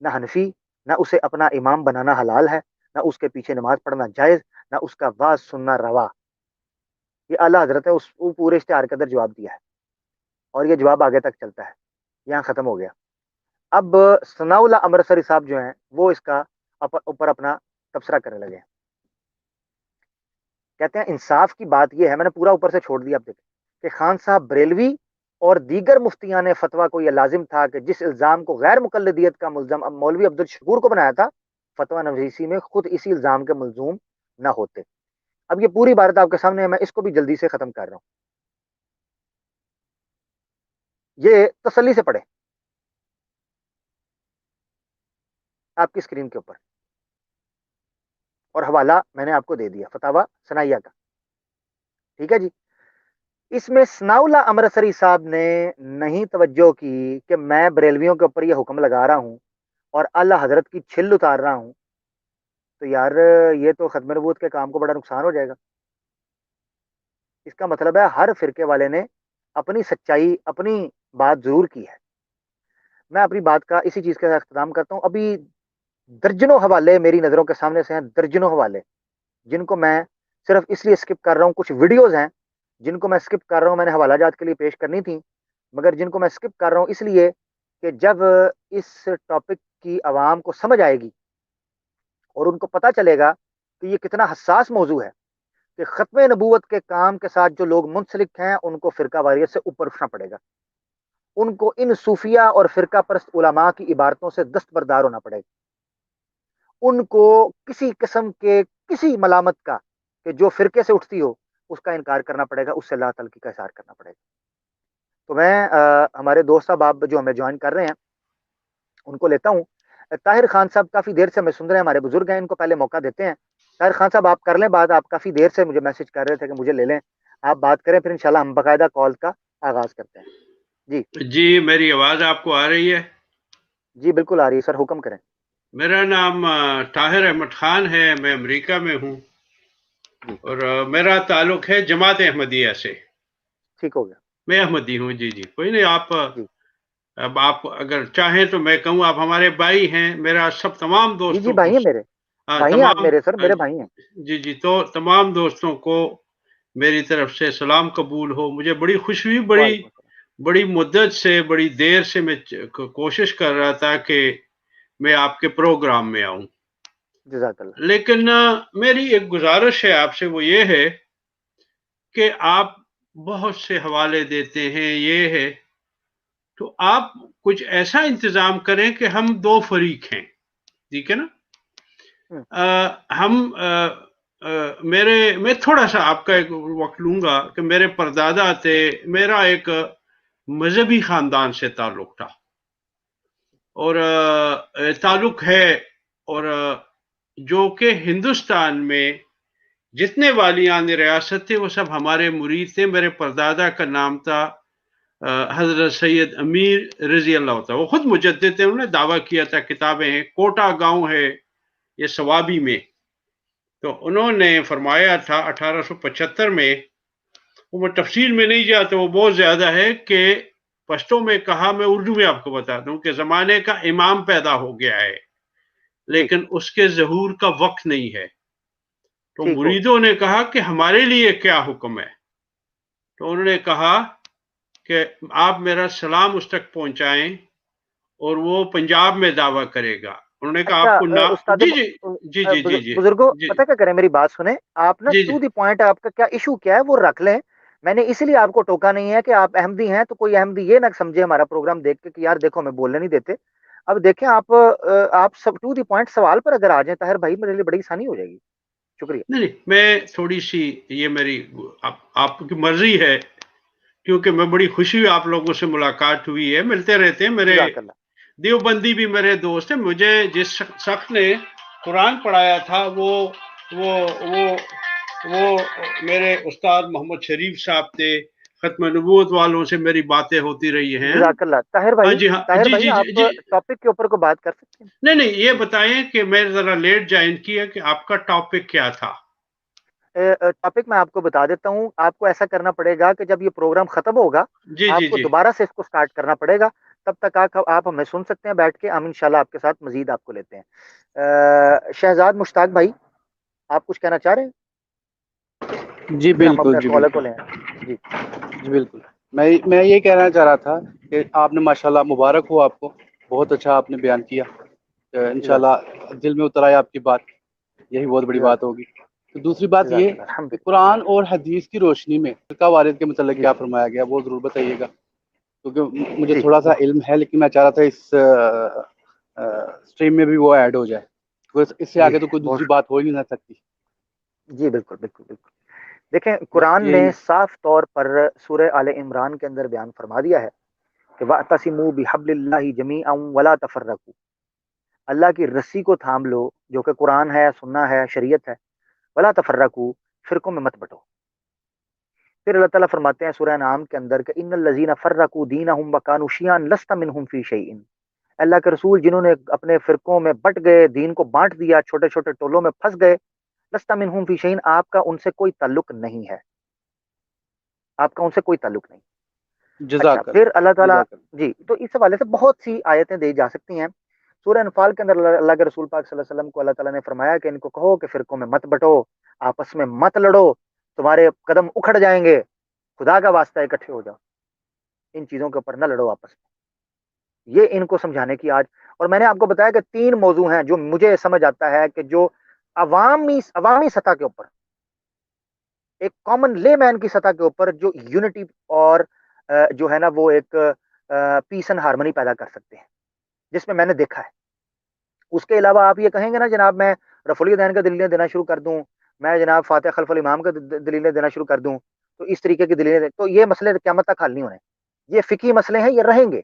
نہ حنفی, نہ اسے اپنا امام بنانا حلال ہے, نہ اس کے پیچھے نماز پڑھنا جائز, نہ اس کا واز سننا روا. یہ اعلیٰ حضرت نے اس پورے اشتہار کے اندر جواب دیا ہے, اور یہ جواب آگے تک چلتا ہے, یہاں ختم ہو گیا. اب ثناء اللہ امرتسری صاحب جو ہیں وہ اس کا اوپر اپنا تبصرہ کرنے لگے ہیں. کہتے ہیں انصاف کی بات یہ ہے, میں نے پورا اوپر سے چھوڑ دیا, اب دیکھیں کہ خان صاحب بریلوی اور دیگر مفتیان فتویٰ کو یہ لازم تھا کہ جس الزام کو غیر مقلدیت کا ملزم مولوی عبد الشکور کو بنایا تھا, فتویٰ نویسی میں خود اسی الزام کے ملزوم نہ ہوتے. اب یہ پوری عبارت آپ کے سامنے ہے, میں اس کو بھی جلدی سے ختم کر رہا ہوں, یہ تسلی سے پڑھیں آپ کی اسکرین کے اوپر, اور حوالہ میں نے آپ کو دے دیا فتاوی ثنائیہ کا, ٹھیک ہے جی. اس میں ثناء اللہ امرتسری صاحب نے نہیں توجہ کی کہ میں بریلویوں کے اوپر یہ حکم لگا رہا ہوں اور اللہ حضرت کی چھل اتار رہا ہوں, تو یار یہ تو ختم نبوت کے کام کو بڑا نقصان ہو جائے گا. اس کا مطلب ہے ہر فرقے والے نے اپنی سچائی, اپنی بات ضرور کی ہے. میں اپنی بات کا اسی چیز کے ساتھ اختتام کرتا ہوں. ابھی درجنوں حوالے میری نظروں کے سامنے سے ہیں, درجنوں حوالے جن کو میں صرف اس لیے اسکپ کر رہا ہوں. کچھ ویڈیوز ہیں جن کو میں اسکپ کر رہا ہوں, میں نے حوالہ جات کے لیے پیش کرنی تھی, مگر جن کو میں اسکپ کر رہا ہوں اس لیے کہ جب اس ٹاپک کی عوام کو سمجھ آئے گی اور ان کو پتہ چلے گا کہ یہ کتنا حساس موضوع ہے کہ ختم نبوت کے کام کے ساتھ جو لوگ منسلک ہیں ان کو فرقہ واریت سے اوپر اٹھنا پڑے گا, ان کو ان صوفیہ اور فرقہ پرست علماء کی عبارتوں سے دستبردار ہونا پڑے گا, ان کو کسی قسم کے کسی ملامت کا کہ جو فرقے سے اٹھتی ہو اس کا انکار کرنا پڑے گا, اس سے اللہ تعالی کا اظہار کرنا پڑے گا. تو میں ہمارے دوست صاحب آپ جو ہمیں جوائن کر رہے ہیں ان کو لیتا ہوں. طاہر خان صاحب کافی دیر سے ہمیں سن رہے ہیں, ہمارے بزرگ ہیں, ان کو پہلے موقع دیتے ہیں. طاہر خان صاحب آپ کر لیں بات, آپ کافی دیر سے مجھے میسج کر رہے تھے کہ مجھے لے لیں, آپ بات کریں پھر انشاءاللہ ہم باقاعدہ کال کا آغاز کرتے ہیں. جی جی, میری آواز آپ کو آ رہی ہے؟ جی بالکل آ رہی ہے سر, حکم کریں. میرا نام طاہر احمد خان ہے, میں امریکہ میں ہوں جی اور میرا تعلق ہے جماعت احمدیہ سے. ٹھیک ہو گیا. میں احمدی ہوں. جی جی, کوئی نہیں. آپ جی اب آپ اگر چاہیں تو میں کہوں آپ ہمارے بھائی ہیں. میرا سب تمام جی دوستوں بھائی کو ہیں میرے, بھائی ہیں آپ تمام میرے, سر میرے بھائی ہیں. جی جی, تو تمام دوستوں کو میری طرف سے سلام قبول ہو. مجھے بڑی خوشی ہوئی, وعلیکم السلام. بڑی مدت سے, بڑی دیر سے میں کوشش کر رہا تھا کہ میں آپ کے پروگرام میں آؤں, جزاک اللہ. لیکن میری ایک گزارش ہے آپ سے, وہ یہ ہے کہ آپ بہت سے حوالے دیتے ہیں, یہ ہے تو آپ کچھ ایسا انتظام کریں کہ ہم دو فریق ہیں, ٹھیک ہے نا. میں تھوڑا سا آپ کا ایک وقت لوں گا کہ میرے پردادا تھے, میرا ایک مذہبی خاندان سے تعلق تھا اور تعلق ہے, اور جو کہ ہندوستان میں جتنے والیان ریاست تھے وہ سب ہمارے مرید تھے. میرے پردادا کا نام تھا حضرت سید امیر رضی اللہ تعالیٰ, وہ خود مجدد تھے, انہوں نے دعویٰ کیا تھا, کتابیں ہیں, کوٹا گاؤں ہے یہ سوابی میں. تو انہوں نے فرمایا تھا 1875 میں, وہ میں تفصیل میں نہیں جاتا, وہ بہت زیادہ ہے, کہ پشتوں میں کہا, میں اردو میں آپ کو بتا دوں کہ زمانے کا امام پیدا ہو گیا ہے لیکن اس کے ظہور کا وقت نہیں ہے. تو مریدوں نے کہا کہ ہمارے لیے کیا حکم ہے, تو انہوں نے کہا کہ آپ میرا سلام اس تک پہنچائیں اور وہ پنجاب میں دعویٰ کرے گا. انہوں نے کہا آپ کو استاد جی جی جی جی جی جی بزرگوں جی پتہ کیا کریں, میری بات سنیں آپ نا, جی ٹو دی پوائنٹ, آپ کا کیا ایشو کیا ہے وہ رکھ لیں. میں نے اس لیے آپ کو ٹوکا نہیں ہے کہ آپ احمدی ہیں تو کوئی احمدی یہ نہ سمجھے ہمارا پروگرام دیکھ کے کہ یار دیکھو ہمیں بولنے نہیں دیتے. اب دیکھیں آپ سب ٹو دی پوائنٹ سوال پر اگر آ جائیں طاہر بھائی, میرے لیے بڑی آسانی ہو جائے گی. شکریہ. نہیں, میں تھوڑی سی, یہ میری آپ کی مرضی ہے, کیونکہ میں بڑی خوشی ہوئی, آپ لوگوں سے ملاقات ہوئی ہے, ملتے رہتے ہیں. میرے جزاک اللہ. دیوبندی بھی میرے دوست ہیں. مجھے جس شخص نے قرآن پڑھایا تھا وہ وہ وہ وہ میرے استاد محمد شریف صاحب تھے. ختم نبوت والوں سے میری باتیں ہوتی رہی ہیں. جزاک اللہ. طاہر ہاں بھائی, جی, ہاں طاہر جی بھائی جی آپ جی. ٹاپک کے اوپر کو بات کر سکتے ہیں. نہیں, یہ بتائیں کہ میں ذرا لیٹ جوائن کیا کہ آپ کا ٹاپک کیا تھا. ٹاپک میں آپ کو بتا دیتا ہوں. آپ کو ایسا کرنا پڑے گا کہ جب یہ پروگرام ختم ہوگا جی آپ جی کو جی دوبارہ سے اس کو سٹارٹ کرنا پڑے گا. تب تک آپ ہمیں سن سکتے ہیں بیٹھ کے, ہم انشاءاللہ آپ کے ساتھ مزید آپ کو لیتے ہیں. شہزاد مشتاق بھائی, آپ کچھ کہنا چاہ رہے ہیں؟ جی پھر ہم بالکل, اپنے جی کالر کو بالکل, لیں. جی جی بالکل. میں یہ کہنا چاہ رہا تھا کہ آپ نے ماشاءاللہ مبارک ہو آپ کو, بہت اچھا آپ نے بیان کیا. جزاک انشاءاللہ دل میں اتر آئے آپ کی بات, یہی بہت بڑی جزاک بات ہوگی. تو دوسری بات جزاک یہ اللہ. الحمد کہ للہ. قرآن اور حدیث کی روشنی میں فرقہ واریت کے متعلق جی کیا فرمایا گیا, وہ ضرور بتائیے گا, کیونکہ مجھے جی تھوڑا سا علم ہے لیکن میں چاہ رہا تھا اس اسٹریم میں بھی وہ ایڈ ہو جائے, اس سے جی آگے تو کوئی بہت دوسری بات ہو ہی نہیں سکتی. جی بالکل بالکل بالکل. دیکھیں قرآن نے یہی صاف طور پر سورہ آل عمران کے اندر بیان فرما دیا ہے کہ وَاعْتَصِمُوا بِحَبْلِ اللَّهِ جَمِيعًا وَلَا تَفَرَّقُوا. اللہ کی رسی کو تھام لو جو کہ قرآن ہے، سننا ہے، شریعت ہے. وَلَا تَفَرَّقُوا، فرقوں میں مت بٹو. پھر اللہ تعالیٰ فرماتے ہیں سورہ انعام کے اندر کہ ان الذین فرقوا دینہم وکانوا شیعا لست منہم فی شیء. اللہ کے رسول جنہوں نے اپنے فرقوں میں بٹ گئے، دین کو بانٹ دیا، چھوٹے چھوٹے ٹولوں میں پھنس گئے، لست منہم فی شیء، آپ کا ان سے کوئی تعلق نہیں ہے، آپ کا ان سے کوئی تعلق نہیں. اچھا جزاک پھر اللہ اللہ تعالیٰ، جزاک اللہ. جی تو اس حوالے سے بہت سی آیتیں دی جا سکتی ہیں. سورہ انفال کے اندر اللہ کے رسول پاک صلی اللہ علیہ وسلم کو اللہ تعالیٰ نے فرمایا کہ ان کو کہو کہ فرقوں میں مت بٹو، آپس میں مت لڑو، تمہارے قدم اکھڑ جائیں گے، خدا کا واسطہ اکٹھے ہو جاؤ، ان چیزوں کے اوپر نہ لڑو آپس میں. یہ ان کو سمجھانے کی آج، اور میں نے آپ کو بتایا کہ 3 موضوع ہیں جو مجھے سمجھ آتا ہے کہ جو عوامی سطح کے اوپر، ایک کامن لے مین کی سطح کے اوپر جو یونٹی اور جو ہے نا وہ ایک پیس اینڈ ہارمنی پیدا کر سکتے ہیں، جس میں نے دیکھا ہے. اس کے علاوہ آپ یہ کہیں گے نا جناب میں رفع الیدین کا دلیلیں دینا شروع کر دوں، میں جناب فاتح خلف الامام کا دلیلیں دینا شروع کر دوں، تو اس طریقے کی دلیلیں تو یہ مسئلے قیامت تک حل نہیں ہونے. یہ فقہی مسئلے ہیں، یہ رہیں گے.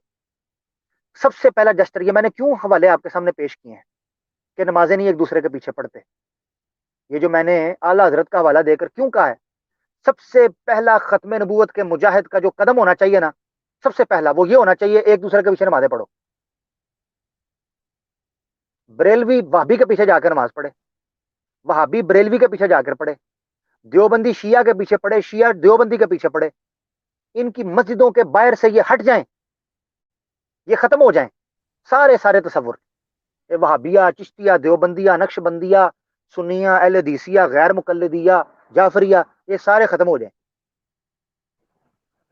سب سے پہلا جسٹر یہ میں نے کیوں حوالے آپ کے سامنے پیش کیے ہیں کہ نمازیں نہیں ایک دوسرے کے پیچھے پڑھتے. یہ جو میں نے اعلیٰ حضرت کا حوالہ دے کر کیوں کہا ہے، سب سے پہلا ختم نبوت کے مجاہد کا جو قدم ہونا چاہیے نا، سب سے پہلا وہ یہ ہونا چاہیے ایک دوسرے کے پیچھے نمازیں پڑھو. بریلوی وہابی کے پیچھے جا کر نماز پڑھے، وہابی بریلوی کے پیچھے جا کر پڑھے، دیوبندی شیعہ کے پیچھے پڑھے، شیعہ دیوبندی کے پیچھے پڑھے. ان کی مسجدوں کے باہر سے یہ ہٹ جائیں، یہ ختم ہو جائیں سارے تصور، یہ وہابیہ، چشتیہ، دیوبندیہ، نقش بندیہ، سنیہ، اہل حدیثیہ، غیر مقلدیہ، جعفریہ، یہ سارے ختم ہو جائیں.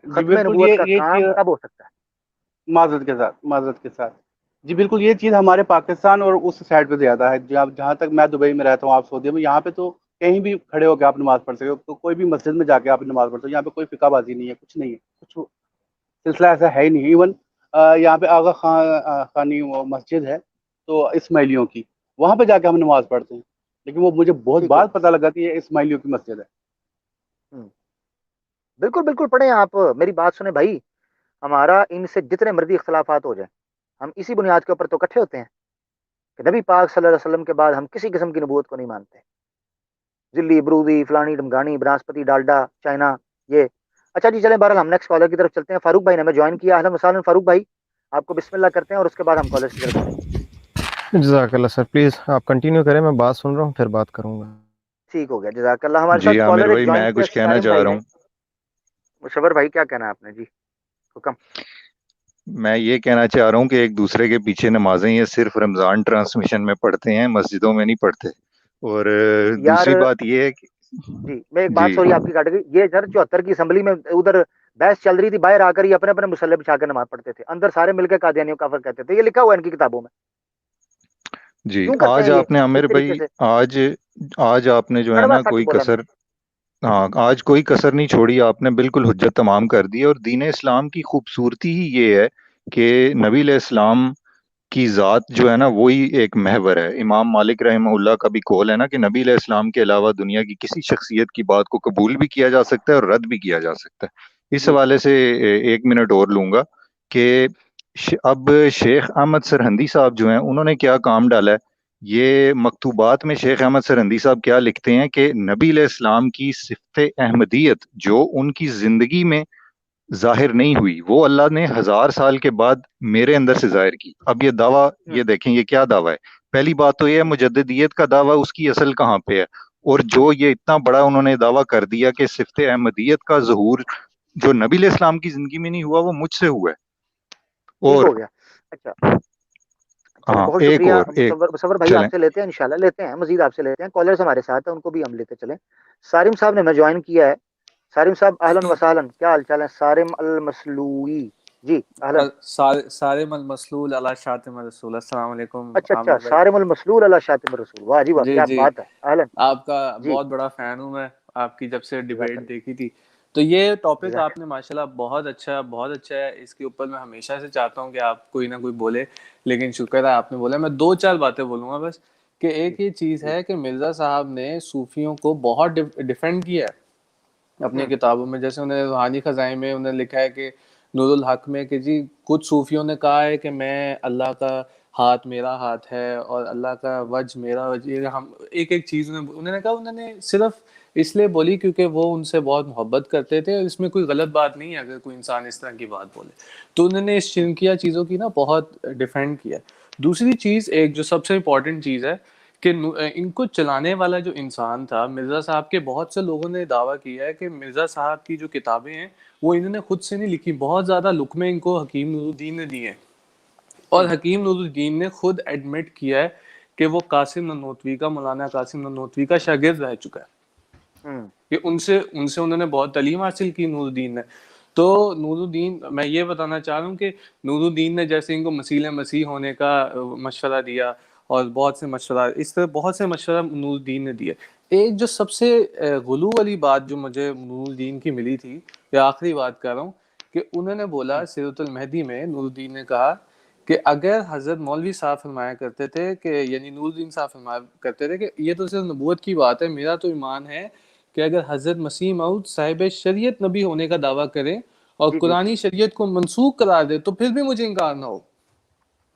جی ختم بالکل نبوت کا یہ کام چیز تب ہو سکتا ہے. معذرت کے ساتھ جی بالکل یہ چیز ہمارے پاکستان اور اس سائڈ پہ زیادہ ہے. جہاں تک میں دبئی میں رہتا ہوں، آپ سعودی میں، یہاں پہ تو کہیں بھی کھڑے ہو کے آپ نماز پڑھ سکتے ہو، تو کوئی بھی مسجد میں جا کے آپ نماز پڑھ سکتے ہو. یہاں پہ کوئی فقہ بازی نہیں ہے، کچھ نہیں ہے، کچھ سلسلہ ایسا ہے ہی نہیں. ایون یہاں پہ آغا خانی مسجد ہے تو اسماعیلیوں کی، وہاں پہ جا کے ہم نماز پڑھتے ہیں، لیکن وہ مجھے بہت ٹھیک بعد ہے، پتہ لگا کہ یہ اسماعیلیوں کی مسجد ہے. بالکل بالکل پڑھیں آپ. میری بات سنیں بھائی، ہمارا ان سے جتنے مرضی اختلافات ہو جائیں، ہم اسی بنیاد کے اوپر تو اکٹھے ہوتے ہیں کہ نبی پاک صلی اللہ علیہ وسلم کے بعد ہم کسی قسم کی نبوت کو نہیں مانتے. ذلی، برودی، فلانی، ڈمگانی، بناسپتی، ڈالڈا، چائنا، یہ. اچھا جی چلیں، بہرحال ہم نیکسٹ کالر کی طرف چلتے ہیں. فاروق بھائی نے ہمیں جوائن کیا. اہلا وسہلا فاروق بھائی، آپ کو بسم اللہ کرتے ہیں اور اس کے بعد ہم کالرز کی طرف چلیں گے. جزاک اللہ سر، پلیز آپ کنٹینیو کریں، میں بات سن رہا ہوں پھر بات کروں گا. ٹھیک ہو گیا، جزاک اللہ. ہمارے جی ساتھ عامر کالر ایک بھائی جوائن میں کیا کچھ کہنا سارم چاہ بھائی رہا نے. ہوں. مشور بھائی کیا کہنا ہے آپ نے؟ جی حکم. میں یہ کہنا چاہ رہا ہوں کہ ایک دوسرے کے پیچھے نمازیں یہ صرف رمضان ٹرانسمیشن میں پڑھتے ہیں، مسجدوں میں نہیں پڑھتے. اور یار دوسری بات یہ ہے کہ جی میں ایک بات جی سوری آپ کی کاٹ گئی. یہ سر 74 کی اسمبلی میں ادھر بحث چل رہی تھی، باہر آ کر یہ اپنے اپنے مسلح بچھا کر نماز پڑھتے تھے، اندر سارے مل کے قادیانیوں کا کافر کہتے تھے. یہ لکھا ہوا ہے ان کی کتابوں میں. جی کیوں کرتے آج ہیں یہ آپ نے عامر اس طریقے بھائی سے؟ آج آپ نے جو ہے کڑوا نا سچ کوئی بولا میں کسر، ہاں آج کوئی کسر نہیں چھوڑی آپ نے، بالکل حجت تمام کر دی. اور دین اسلام کی خوبصورتی ہی یہ ہے کہ نبی علیہ السلام کی ذات جو ہے نا وہی ایک محور ہے. امام مالک رحمہ اللہ کا بھی قول ہے نا کہ نبی علیہ السلام کے علاوہ دنیا کی کسی شخصیت کی بات کو قبول بھی کیا جا سکتا ہے اور رد بھی کیا جا سکتا ہے. اس جی حوالے سے 1 منٹ اور لوں گا کہ اب شیخ احمد سرہندی صاحب جو ہیں انہوں نے کیا کام ڈالا ہے. یہ مکتوبات میں شیخ احمد سرہندی صاحب کیا لکھتے ہیں کہ نبی علیہ السلام کی صفت احمدیت جو ان کی زندگی میں ظاہر نہیں ہوئی، وہ اللہ نے 1000 سال کے بعد میرے اندر سے ظاہر کی. اب یہ دعویٰ، یہ دیکھیں یہ کیا دعویٰ ہے. پہلی بات تو یہ ہے مجددیت کا دعویٰ، اس کی اصل کہاں پہ ہے؟ اور جو یہ اتنا بڑا انہوں نے دعویٰ کر دیا کہ صفت احمدیت کا ظہور جو نبی علیہ السلام کی زندگی میں نہیں ہوا وہ مجھ سے ہوا ہے. ٹھیک اور ہو گیا. اچھا چلیں، ہاں بہت ایک شکریہ اور ایک مصور بھائی. آپ چلیں سے لیتے ہیں انشاءاللہ، لیتے ہیں مزید، آپ سے لیتے ہیں. کالرز ہمارے ساتھ ہیں، ان کو بھی ہم لیتے چلیں. سارم صاحب نے ہمیں جوائن کیا ہے. سارم صاحب اہلا وسہلا، کیا حال چال ہے؟ سارم المسلوئی، جی اہلا. سارم المسلول علی شاتم الرسول. السلام علیکم اچھا عامر بھائی. سارم المسلول علی شاتم الرسول، واہ جی واہ، جی کیا جی، بات ہے. اہلا آپ کا جی. بہت بڑا فین ہوں میں، آپ کی جب سے جزاک ڈیبیٹ اللہ، دیکھی تھی. تو یہ ٹاپک جزاک آپ نے ماشاءاللہ بہت اچھا ہے. اس کے اوپر میں ہمیشہ سے چاہتا ہوں کہ آپ کوئی نہ کوئی بولے، لیکن شکر ہے آپ نے بولا. میں 2-4 باتیں بولوں گا بس. کہ ایک یہ چیز ہے کہ مرزا صاحب نے صوفیوں کو بہت ڈیفینڈ کیا ہے اپنی کتابوں میں. جیسے انہوں نے روحانی خزائن میں انہوں نے لکھا ہے کہ نور الحق میں کہ جی کچھ صوفیوں نے کہا ہے کہ میں اللہ کا ہاتھ میرا ہاتھ ہے اور اللہ کا وجہ میرا وجہ. یہ ہم ایک ایک چیز انہوں نے کہا, انہوں نے صرف اس لیے بولی کیونکہ وہ ان سے بہت محبت کرتے تھے, اور اس میں کوئی غلط بات نہیں ہے اگر کوئی انسان اس طرح کی بات بولے. تو انہوں نے اس شرکیہ چیزوں کی نا بہت ڈیفینڈ کیا. دوسری چیز ایک جو سب سے امپورٹنٹ چیز ہے کہ ان کو چلانے والا جو انسان تھا مرزا صاحب کے, بہت سے لوگوں نے دعویٰ کیا ہے کہ مرزا صاحب کی جو کتابیں ہیں وہ انہوں نے خود سے نہیں لکھی, بہت زیادہ لقمے ان کو حکیم نور الدین نے دیے ہیں. اور حکیم نور الدین نے خود ایڈمٹ کیا ہے کہ وہ قاسم نانوتوی کا, مولانا قاسم نانوتوی کا شاگرد رہ چکا ہے, کہ ان سے انہوں نے بہت تعلیم حاصل کی نور الدین نے. تو نور الدین, میں یہ بتانا چاہ رہا ہوں کہ نور الدین نے جیسے ان کو مسیح مسیح ہونے کا مشورہ دیا اور بہت سے مشورہ, اس طرح بہت سے مشورہ نور الدین نے دیا. ایک جو سب سے غلو والی بات جو مجھے نور الدین کی ملی تھی, یا آخری بات کر رہا ہوں, کہ انہوں نے بولا سیرۃ المہدی میں نور الدین نے کہا کہ اگر حضرت مولوی صاحب فرمایا کرتے تھے کہ یعنی نور الدین صاحب فرمایا کرتے تھے کہ یہ تو صرف نبوت کی بات ہے, میرا تو ایمان ہے کہ اگر حضرت مسیح موعود صاحب شریعت نبی ہونے کا دعویٰ کریں اور قرآنی شریعت کو منسوخ قرار دے تو پھر بھی مجھے انکار نہ ہو,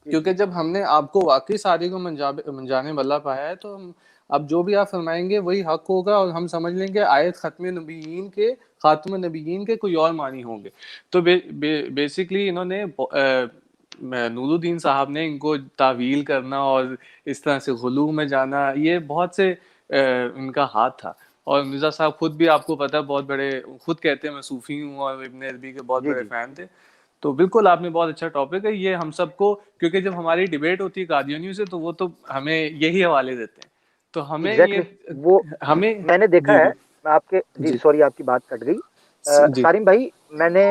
کیونکہ جب ہم نے آپ کو واقعی سارے کو منجانے والا پایا ہے تو اب جو بھی آپ فرمائیں گے وہی حق ہوگا, اور ہم سمجھ لیں گے آیت ختم نبیین کے, خاتم نبیین کے کوئی اور معنی ہوں گے. تو بیسکلی انہوں نے نور الدین صاحب نے ان کو تعویل کرنا اور اس طرح سے غلو میں جانا, یہ بہت سے ان کا ہاتھ تھا. اور مرزا صاحب خود بھی آپ کو پتہ بہت بڑے, خود کہتے ہیں میں صوفی ہوں اور ابن عربی کے بہت بڑے فین تھے. تو بالکل آپ نے بہت اچھا ٹاپک ہے یہ, ہم سب کو, کیونکہ جب ہماری ڈیبیٹ ہوتی ہے قادیانیوں سے تو وہ تو ہمیں یہی حوالے دیتے ہیں, تو ہمیں یہ وہ ہمیں میں نے دیکھا ہے, میں آپ کے جی سوری آپ کی بات کٹ گئی سارم بھائی, میں نے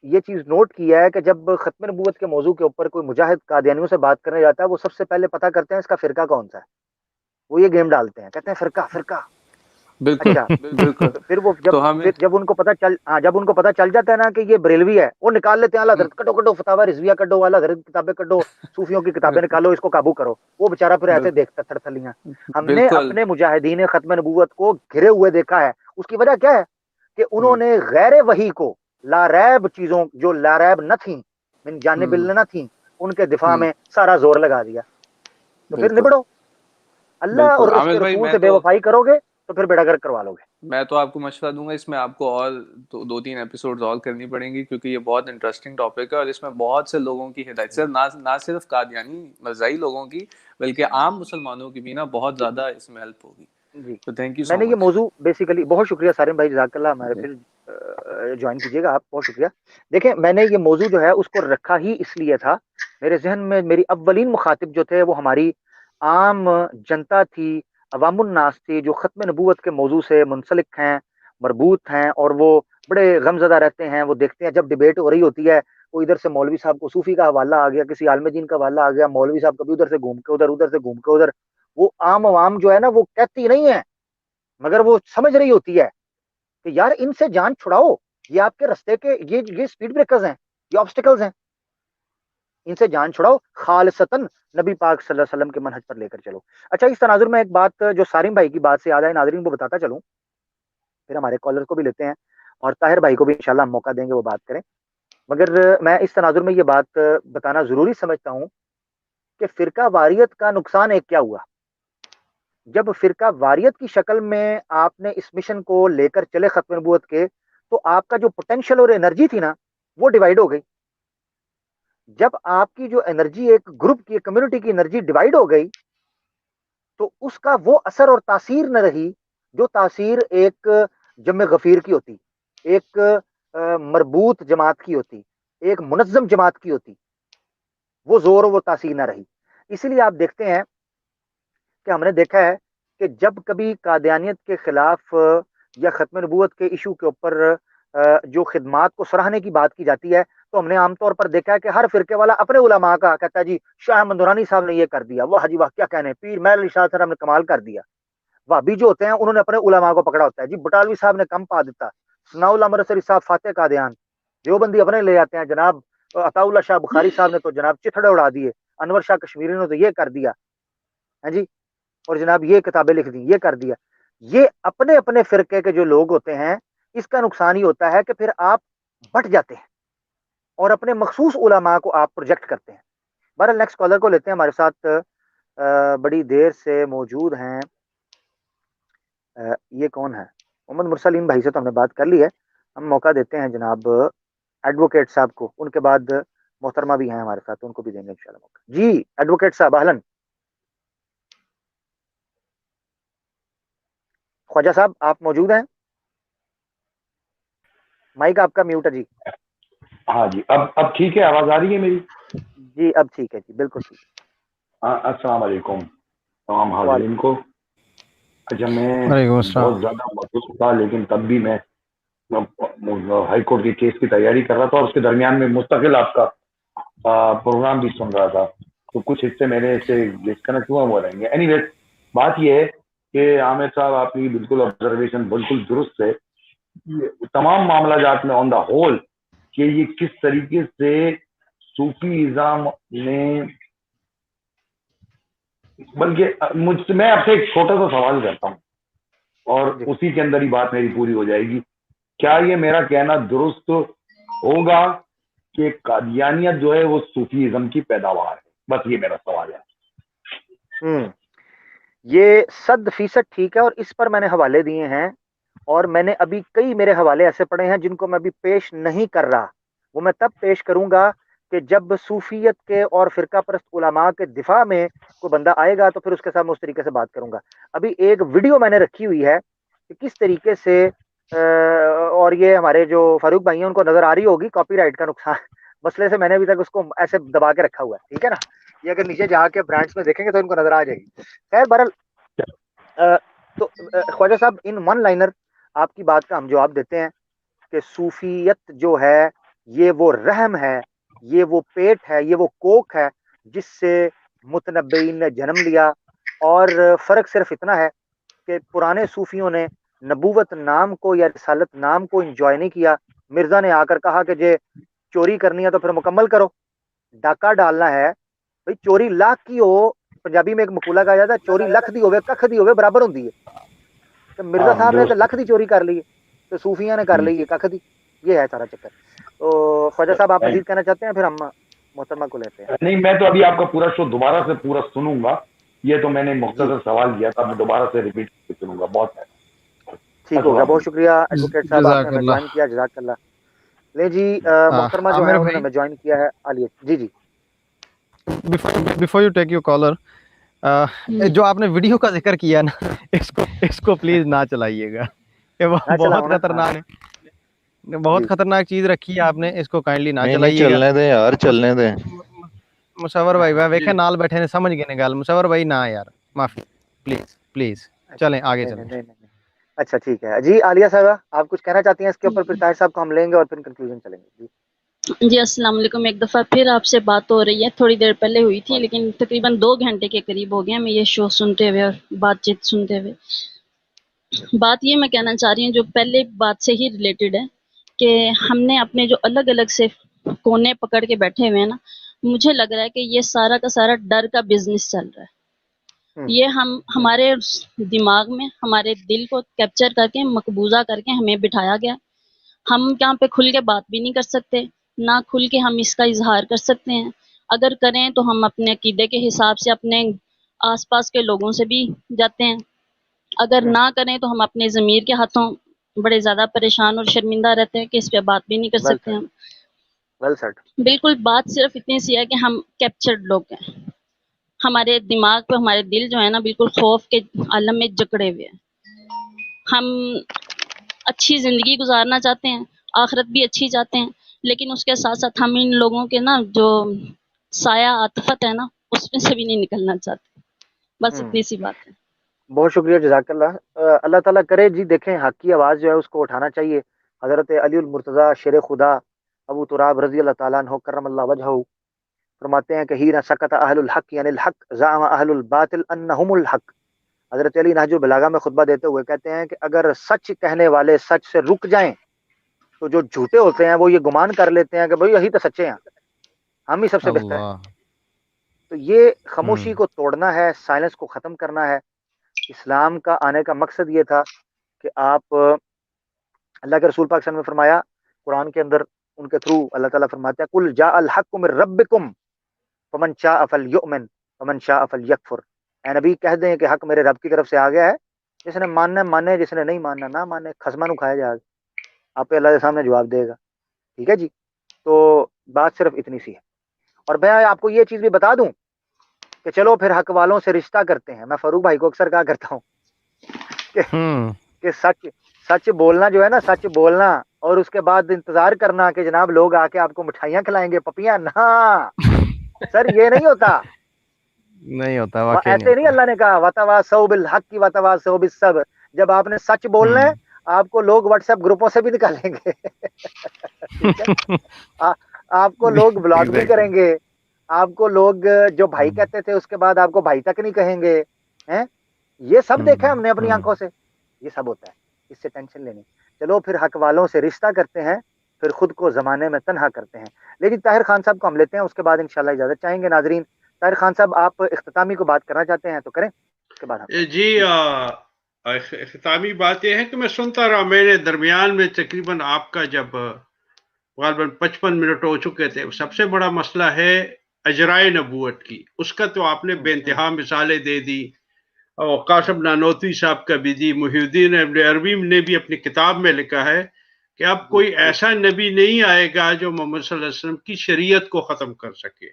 یہ چیز نوٹ کیا ہے کہ جب ختم نبوت کے موضوع کے اوپر کوئی مجاہد قادیانیوں سے بات کرنے جاتا ہے وہ سب سے پہلے پتہ کرتے ہیں اس کا فرقہ کون سا ہے, وہ یہ گیم ڈالتے ہیں, کہتے ہیں فرقہ. اچھا پھر وہ جب ان کو پتہ چل جاتا ہے نا کہ یہ بریلوی ہے, وہ نکال لیتے ہیں اعلیٰ حضرت کٹو فتاوی رضویہ کٹو, اعلیٰ حضرت کتابیں کٹو, صوفیوں کی کتابیں نکالو, اس کو قابو کرو. وہ بیچارہ پھر ایسے دیکھتا تھڑتھلیاں. ہم نے اپنے مجاہدین ختم نبوت کو گھرے ہوئے دیکھا ہے, اس کی وجہ کیا ہے کہ انہوں نے غیر وحی کو, لاریب چیزوں جو لاریب نہ تھیں, من جانب اللہ نہ تھیں, ان کے دفاع میں سارا زور لگا دیا. تو پھر نبڑو, اللہ اور اس کے رسول سے بے وفائی کرو گے تو پھر بیڑا گرک کروا لو گے. میں تو آپ کو مشورہ دوں گا, اس میں آپ کو اور 2-3 ایپیسوڈ اور کرنی پڑیں گی, کیونکہ یہ بہت انٹرسٹنگ ٹاپک ہے اور اس میں بہت سے لوگوں کی ہدایت, صرف نہ صرف قادیانی مرزائی لوگوں کی بلکہ عام مسلمانوں کی بھی نا بہت زیادہ اس میں ہیلپ ہوگی. تو تھینک یو سو مچ. میں نے یہ موضوع بیسیکلی, بہت شکریہ سارم بھائی, جزاک اللہ, ہمارے پھر جوائن کیجیے گا آپ, بہت شکریہ. دیکھیں میں نے یہ موضوع جو ہے اس کو رکھا ہی اس لیے تھا, میرے ذہن میں میری اولین مخاطب جو تھے وہ ہماری عام جنتا تھی, عوام الناس تھی, جو ختم نبوت کے موضوع سے منسلک ہیں, مربوط ہیں, اور وہ بڑے غم زدہ رہتے ہیں. وہ دیکھتے ہیں جب ڈیبیٹ ہو رہی ہوتی ہے, وہ ادھر سے مولوی صاحب کو صوفی کا حوالہ آ گیا, کسی عالم دین کا حوالہ آ گیا, مولوی صاحب کبھی ادھر سے گھوم کے ادھر, ادھر سے گھوم کے ادھر. وہ عام عوام جو ہے نا وہ کہتی نہیں ہے, مگر وہ سمجھ رہی ہوتی ہے کہ یار ان سے جان چھڑاؤ, یہ آپ کے رستے کے یہ سپیڈ بریکرز ہیں, یہ آبسٹیکلز ہیں, ان سے جان چھڑاؤ, خالصتاً نبی پاک صلی اللہ علیہ وسلم کے منہج پر لے کر چلو. اچھا اس تناظر میں ایک بات جو سارم بھائی کی بات سے یاد آئے, ناظرین کو بتاتا چلوں, پھر ہمارے کالر کو بھی لیتے ہیں اور طاہر بھائی کو بھی انشاءاللہ ہم موقع دیں گے وہ بات کریں. مگر میں اس تناظر میں یہ بات بتانا ضروری سمجھتا ہوں کہ فرقہ واریت کا نقصان ایک کیا ہوا. جب فرقہ واریت کی شکل میں آپ نے اس مشن کو لے کر چلے ختم نبوت کے, تو آپ کا جو پوٹینشیل اور انرجی تھی نا وہ ڈیوائیڈ ہو گئی. جب آپ کی جو انرجی ایک گروپ کی, کمیونٹی کی انرجی ڈیوائیڈ ہو گئی, تو اس کا وہ اثر اور تاثیر نہ رہی جو تاثیر ایک جمع غفیر کی ہوتی, ایک مربوط جماعت کی ہوتی, ایک منظم جماعت کی ہوتی. وہ زور و وہ تاثیر نہ رہی. اسی لیے آپ دیکھتے ہیں کہ ہم نے دیکھا ہے کہ جب کبھی قادیانیت کے خلاف یا ختم نبوت کے ایشو کے اوپر جو خدمات کو سراہنے کی بات کی جاتی ہے, تو ہم نے عام طور پر دیکھا ہے کہ ہر فرقے والا اپنے علماء کا کہتا ہے جی شاہ احمد نورانی صاحب نے یہ کر دیا, واہ جی واہ کیا کہنے, پیر محل علی شاہ صاحب نے کمال کر دیا. وہابی جو ہوتے ہیں انہوں نے اپنے علماء کو پکڑا ہوتا ہے, جی بٹالوی صاحب نے کم پا دیتا, ثناء اللہ مرسری صاحب فاتح قادیان, دیوبندی اپنے لے جاتے ہیں, جناب عطا اللہ شاہ بخاری صاحب نے تو جناب چتھڑے اڑا دیے, انور شاہ کشمیری نے تو یہ کر دیا. ہاں جی, اور جناب یہ کتابیں لکھ دی، یہ کر دیا. یہ اپنے اپنے فرقے کے جو لوگ ہوتے ہیں اس کا نقصان ہی ہوتا ہے کہ پھر آپ بٹ جاتے ہیں اور اپنے مخصوص علماء کو آپ پروجیکٹ کرتے ہیں. بہرحال نیکسٹ کالر کو لیتے ہیں. ہمارے ساتھ بڑی دیر سے موجود ہیں. یہ کون ہے؟ محمد مرسلین بھائی سے تو ہم نے بات کر لی ہے. ہم موقع دیتے ہیں جناب ایڈوکیٹ صاحب کو، ان کے بعد محترمہ بھی ہیں ہمارے ساتھ، ان کو بھی دیں گے انشاءاللہ موقع. جی ایڈوکیٹ صاحب اہلن. خواجہ صاحب آپ موجود ہیں؟ مائک آپ کا میوٹ ہے. جی ہاں جی، اب ٹھیک ہے، آواز آ رہی ہے میری؟ جی اب ٹھیک ہے. جی بالکل ٹھیک. السلام علیکم تمام حاضرین کو. اچھا میں وعلیکم السلام. بہت زیادہ مصروف تھا، لیکن تب بھی میں ہائی کورٹ کے کیس کی تیاری کر رہا تھا اور اس کے درمیان میں مستقل آپ کا پروگرام بھی سن رہا تھا، تو کچھ حصے میرے سے ڈسکنیکٹ ہوا وہ رہیں گے. اینی ویز بات یہ ہے کہ عامر صاحب آپ کی بالکل آبزرویشن بالکل درست ہے. تمام معاملہ جات میں آن دا ہول کہ یہ کس طریقے سے صوفی ازام نے، بلکہ مجھ سے، میں آپ سے ایک چھوٹا سا سوال کرتا ہوں اور اسی کے اندر ہی بات میری پوری ہو جائے گی. کیا یہ میرا کہنا درست ہوگا کہ قادیانیت جو ہے وہ صوفی ازم کی پیداوار ہے؟ بس یہ میرا سوال ہے. یہ 100% ٹھیک ہے اور اس پر میں نے حوالے دیے ہیں اور میں نے ابھی کئی میرے حوالے ایسے پڑے ہیں جن کو میں ابھی پیش نہیں کر رہا. وہ میں تب پیش کروں گا کہ جب صوفیت کے اور فرقہ پرست علماء کے دفاع میں کوئی بندہ آئے گا تو پھر اس کے ساتھ میں اس طریقے سے بات کروں گا. ابھی ایک ویڈیو میں نے رکھی ہوئی ہے کہ کس طریقے سے اور یہ ہمارے جو فاروق بھائی ہیں ان کو نظر آ رہی ہوگی کاپی رائٹ کا نقصان مسئلے سے میں نے ابھی تک اس کو ایسے دبا کے رکھا ہوا ہے. ٹھیک ہے نا؟ یہ اگر نیچے جا کے برانڈس میں دیکھیں گے تو ان کو نظر آ جائے گی. خیر بہرحال تو خواجہ صاحب ان ون لائنر آپ کی بات کا ہم جواب دیتے ہیں کہ صوفیت جو ہے یہ وہ رحم ہے، یہ وہ پیٹ ہے، یہ وہ کوک ہے جس سے متنبئین نے جنم لیا. اور فرق صرف اتنا ہے کہ پرانے صوفیوں نے نبوت نام کو یا رسالت نام کو انجوائے نہیں کیا. مرزا نے آ کر کہا کہ جے چوری کرنی ہے تو پھر مکمل کرو، ڈاکہ ڈالنا ہے بھائی چوری لاکھ کی ہو. پنجابی میں ایک مقولہ کہا جاتا ہے چوری لکھ دی ہوئے ککھ دی ہوئے برابر ہوندی ہے. تو مرزا صاحب نے تو لکھ دی چوری کر لی، تو صوفیاں نے کر لی ککھ دی. یہ ہے سارا چکر. تو خواجہ صاحب آپ مزید کہنا چاہتے ہیں پھر ہم محترمہ کو لیتے ہیں؟ نہیں، میں تو ابھی آپ کا پورا شو دوبارہ سے پورا سنوں گا. یہ تو میں نے مختصر سوال کیا تھا، میں دوبارہ سے ریپیٹ سنوں گا. بہت ٹھیک ہو گیا. بہت شکریہ ایڈوکیٹ صاحب، آپ نے ہمیں جوائن کیا. جزاک اللہ. لے جی محترمہ جو ہے انہوں نے ہمیں جوائن کیا ہے عالیہ. جی جی before you take your caller, جو آپ نے ویڈیو کا ذکر کیا نا اس کو پلیز نہ چلائیے گا. یہ بہت خطرناک ہے، بہت خطرناک چیز رکھی ہے آپ نے. اس کو کائنڈلی نہ چلائیے گا. چلنے دیں یار، چلنے دیں. مصور بھائی ویکھے نال بیٹھے نے سمجھ گئے نے گل. مصور بھائی نہ یار، معافی پلیز چلیں آگے چلیں. اچھا ٹھیک ہے. جی عالیہ صاحبہ آپ کچھ کہنا چاہتی ہیں اس کے اوپر؟ پھر طاہر صاحب کو ہم لیں گے اور پھر کنکلوژن چلیں گے. جی السلام علیکم. ایک دفعہ پھر آپ سے بات ہو رہی ہے. تھوڑی دیر پہلے ہوئی تھی لیکن تقریباً 2 گھنٹے کے قریب ہو گیا میں یہ شو سنتے ہوئے اور بات چیت سنتے ہوئے. بات یہ میں کہنا چاہ رہی ہوں جو پہلے بات سے ہی ریلیٹڈ ہے کہ ہم نے اپنے جو الگ الگ سے کونے پکڑ کے بیٹھے ہوئے ہیں نا، مجھے لگ رہا ہے کہ یہ سارا کا سارا ڈر کا بزنس چل رہا ہے. یہ ہمارے دماغ میں ہمارے دل کو کیپچر کر کے مقبوضہ کر کے ہمیں بٹھایا گیا. ہم یہاں پہ کھل کے بات بھی نہیں کر سکتے، نہ کھل کے ہم اس کا اظہار کر سکتے ہیں. اگر کریں تو ہم اپنے عقیدے کے حساب سے اپنے آس پاس کے لوگوں سے بھی جاتے ہیں، اگر نہ کریں تو ہم اپنے ضمیر کے ہاتھوں بڑے زیادہ پریشان اور شرمندہ رہتے ہیں کہ اس پہ بات بھی نہیں کر سکتے ہم. بالکل بات صرف اتنی سی ہے کہ ہم کیپچرڈ لوگ ہیں. ہمارے دماغ پہ ہمارے دل جو ہے نا بالکل خوف کے عالم میں جکڑے ہوئے ہیں. ہم اچھی زندگی گزارنا چاہتے ہیں، آخرت بھی اچھی چاہتے ہیں، لیکن اس کے ساتھ ساتھ ہم ان لوگوں کے نا جو سایہ عاطفت ہے نا اس میں سے بھی نہیں نکلنا چاہتے. بس اتنی سی بات ہے. بہت شکریہ، جزاک اللہ. اللہ تعالیٰ کرے جی دیکھیں حق کی آواز جو ہے اس کو اٹھانا چاہیے. حضرت علی المرتضیٰ شیر خدا ابو تراب رضی اللہ تعالیٰ عنہ کرم اللہ وجہہ فرماتے ہیں کہ ہینا سکت اہل الحق یعنی الحق زعم اہل الباطل انہم الحق. حضرت علی نہج البلاغہ میں خطبہ دیتے ہوئے کہتے ہیں کہ اگر سچ کہنے والے سچ سے رک جائیں تو جو جھوٹے ہوتے ہیں وہ یہ گمان کر لیتے ہیں کہ بھئی یہی تو سچے ہیں، ہم ہی سب سے بہتر ہیں. تو یہ خاموشی کو توڑنا ہے، سائلنس کو ختم کرنا ہے. اسلام کا آنے کا مقصد یہ تھا کہ آپ اللہ کے رسول پاک صلی اللہ علیہ وسلم نے فرمایا قرآن کے اندر ان کے تھرو اللہ تعالیٰ فرماتے ہیں قل جاء الحق من ربکم فمن شاء فلیؤمن ومن شاء فلیکفر، اے نبی کہہ دیں کہ حق میرے رب کی طرف سے آ گیا ہے، جس نے ماننا ہے مانے، جس نے نہیں ماننا نہ مانے، خسمہ نو کھایا جائے گا، آپ پہ اللہ کے سامنے جواب دے گا. ٹھیک ہے جی، تو بات صرف اتنی سی ہے. اور میں آپ کو یہ چیز بھی بتا دوں کہ چلو پھر حق والوں سے رشتہ کرتے ہیں. میں فاروق بھائی کو اکثر کہا کرتا ہوں کہ سچ بولنا جو ہے نا، سچ بولنا اور اس کے بعد انتظار کرنا کہ جناب لوگ آ کے آپ کو مٹھائیاں کھلائیں گے، پپیاں، نہ سر یہ نہیں ہوتا، نہیں ہوتا، واقعی ایسے نہیں. اللہ نے کہا وتواصوا بالحق وتواصوا بالصبر. جب آپ نے سچ بولنا ہے آپ کو لوگ واٹس ایپ گروپوں سے بھی نکالیں گے ٹھیک ہے، آپ کو لوگ بلاک بھی کریں گے، آپ کو لوگ جو بھائی کہتے تھے اس کے بعد آپ کو بھائی تک نہیں کہیں گے. یہ سب دیکھا ہم نے اپنی آنکھوں سے، یہ سب ہوتا ہے، اس سے ٹینشن لینی. چلو پھر حق والوں سے رشتہ کرتے ہیں، پھر خود کو زمانے میں تنہا کرتے ہیں. لیکن طاہر خان صاحب کو ہم لیتے ہیں، اس کے بعد انشاءاللہ اجازت چاہیں گے. ناظرین، طاہر خان صاحب آپ اختتامی کو بات کرنا چاہتے ہیں تو کریں، اس کے بعد ہم جی. اختتامی بات یہ ہے کہ میں سنتا رہا، میں نے درمیان میں تقریباً آپ کا جب غالباً 55 منٹ ہو چکے تھے. سب سے بڑا مسئلہ ہے اجرائے نبوت کی، اس کا تو آپ نے بے انتہا مثالیں دے دی، اور قاسم نانوتوی صاحب کا بھی دی، محی الدین ابن عربی نے بھی اپنی کتاب میں لکھا ہے کہ اب کوئی ایسا نبی نہیں آئے گا جو محمد صلی اللہ علیہ وسلم کی شریعت کو ختم کر سکے.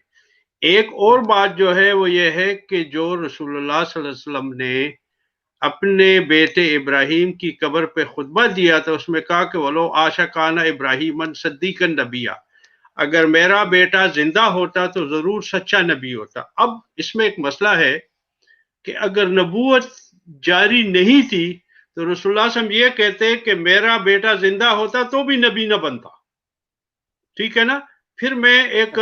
ایک اور بات جو ہے وہ یہ ہے کہ جو رسول اللہ صلی اللہ علیہ وسلم نے اپنے بیٹے ابراہیم کی قبر پہ خطبہ دیا تھا، اس میں کہا کہ وَلَوْ عَاشَ كَانَ إِبْرَاهِيمًا صَدِّيقًا نَبِيًّا، اگر میرا بیٹا زندہ ہوتا تو ضرور سچا نبی ہوتا. اب اس میں ایک مسئلہ ہے کہ اگر نبوت جاری نہیں تھی تو رسول اللہ صلی اللہ علیہ وسلم یہ کہتے کہ میرا بیٹا زندہ ہوتا تو بھی نبی نہ بنتا. ٹھیک ہے نا. پھر میں ایک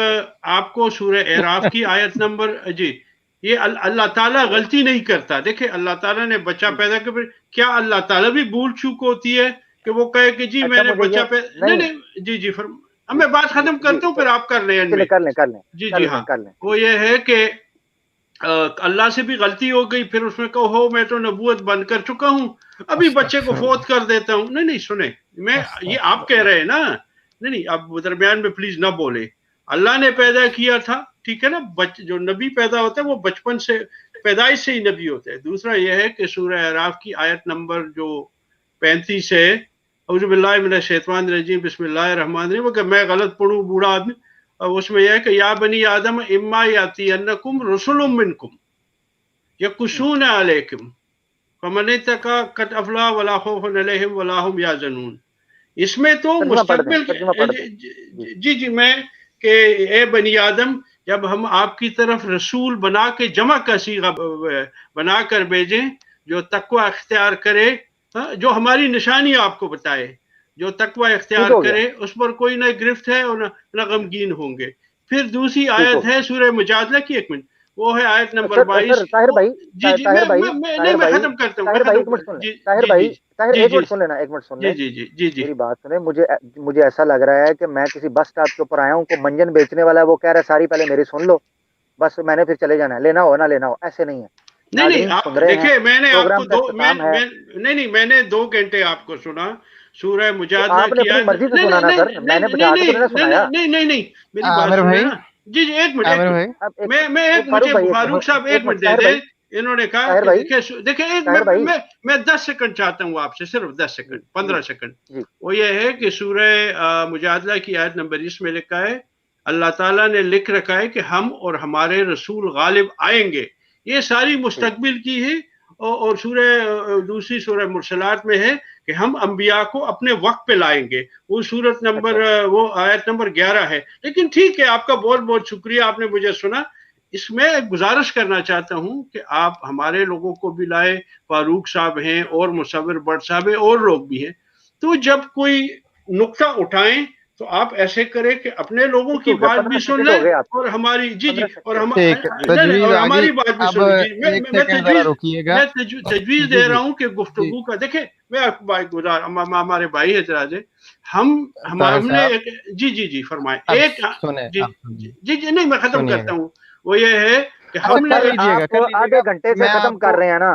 آپ کو سورہ اعراف کی آیت نمبر، جی، یہ اللہ تعالیٰ غلطی نہیں کرتا. دیکھیں اللہ تعالیٰ نے بچہ پیدا کر، کیا اللہ تعالیٰ بھی بھول چوک ہوتی ہے کہ وہ کہے کہ جی میں نے بچہ پیدا نہیں. جی میں بات ختم کرتا ہوں پھر آپ کر لیں ان میں. جی ہاں، وہ یہ ہے کہ اللہ سے بھی غلطی ہو گئی، پھر اس میں کہو ہو میں تو نبوت بند کر چکا ہوں، ابھی بچے کو فوت کر دیتا ہوں. نہیں سنیں، میں یہ آپ کہہ رہے ہیں نا، نہیں اب درمیان میں پلیز نہ بولے. اللہ نے پیدا کیا تھا، ٹھیک ہے نا. جو نبی پیدا ہوتا ہے وہ بچپن سے، پیدائش سے ہی نبی ہوتے ہیں. دوسرا یہ ہے کہ سورہ اعراف کی آیت نمبر جو 35 ہے، اعوذ باللہ من الشیطان الرجیم بسم اللہ الرحمن الرحیم، کہ میں غلط پڑھوں بوڑھا آدمی، اس میں یہ ہے کہ یا بنی آدم اما یاتینکم رسل منکم یقصون علیکم فمن اتقی قد افلح ولا خوف علیہم ولا هم یحزنون. اس میں تو مستقبل، جی میں کہ اے بنی آدم، جب ہم آپ کی طرف رسول بنا کے جمع کا صیغہ بنا کر بھیجیں جو تقوی اختیار کرے، جو ہماری نشانی آپ کو بتائے، جو تقوی اختیار کرے اس پر کوئی نہ گرفت ہے اور نہ غمگین ہوں گے. پھر دوسری آیت ہے سورہ مجادلہ کی، ایک منٹ، وہ ہے آیت نمبر 22. جی میں ختم کرتا ہوں. ایک منٹ سن لینا، ایک منٹ سن لیں. میری بات سنیں. مجھے ایسا لگ رہا ہے کہ میں کسی بس اسٹاپ کے اوپر آیا ہوں، کو منجن بیچنے والا ہے، وہ کہہ رہا ہے ساری پہلے میری سن لو، بس میں نے پھر چلے جانا ہے، لینا ہو نہ لینا ہو. ایسے نہیں ہے. نہیں آپ دیکھیں، میں نے آپ کو میں نے 2 گھنٹے آپ کو سنا سورہ مجادلہ کی آیت. مرضی سے سنا نا سر، میں نے بچا کے تو سنایا. نہیں میری بات سنیں نا. جی ایک منٹ، میں مجھے فاروق صاحب ایک منٹ دے دیں. انہوں نے کہا دیکھیں میں 10 سیکنڈ چاہتا ہوں آپ سے، صرف 10 سیکنڈ 15 سیکنڈ. وہ یہ ہے کہ سورہ مجادلہ کی آیت نمبر 20 میں لکھا ہے، اللہ تعالیٰ نے لکھ رکھا ہے کہ ہم اور ہمارے رسول غالب آئیں گے. یہ ساری مستقبل کی ہے. اور دوسری سورہ مرسلات میں ہے کہ ہم انبیاء کو اپنے وقت پہ لائیں گے. وہ سورت نمبر وہ آیت نمبر 11 ہے. لیکن ٹھیک ہے، آپ کا بہت بہت شکریہ، آپ نے مجھے سنا. اس میں گزارش کرنا چاہتا ہوں کہ آپ ہمارے لوگوں کو بھی لائے، فاروق صاحب ہیں اور مصور بٹ صاحب ہیں اور لوگ بھی ہیں. تو جب کوئی نقطہ اٹھائیں تو آپ ایسے کریں کہ اپنے لوگوں کی بات بھی سن لیں اور ہماری اور ہماری بات بھی سن لیں. میں تجویز دے رہا ہوں کہ گفتگو کا، دیکھیں میں ہمارے بھائی اعتراض ہے، ہم نے جی فرمائیں. ایک جی نہیں میں ختم کرتا ہوں. وہ یہ ہے کہ ہم نے آدھے گھنٹے سے ختم کر رہے ہیں نا،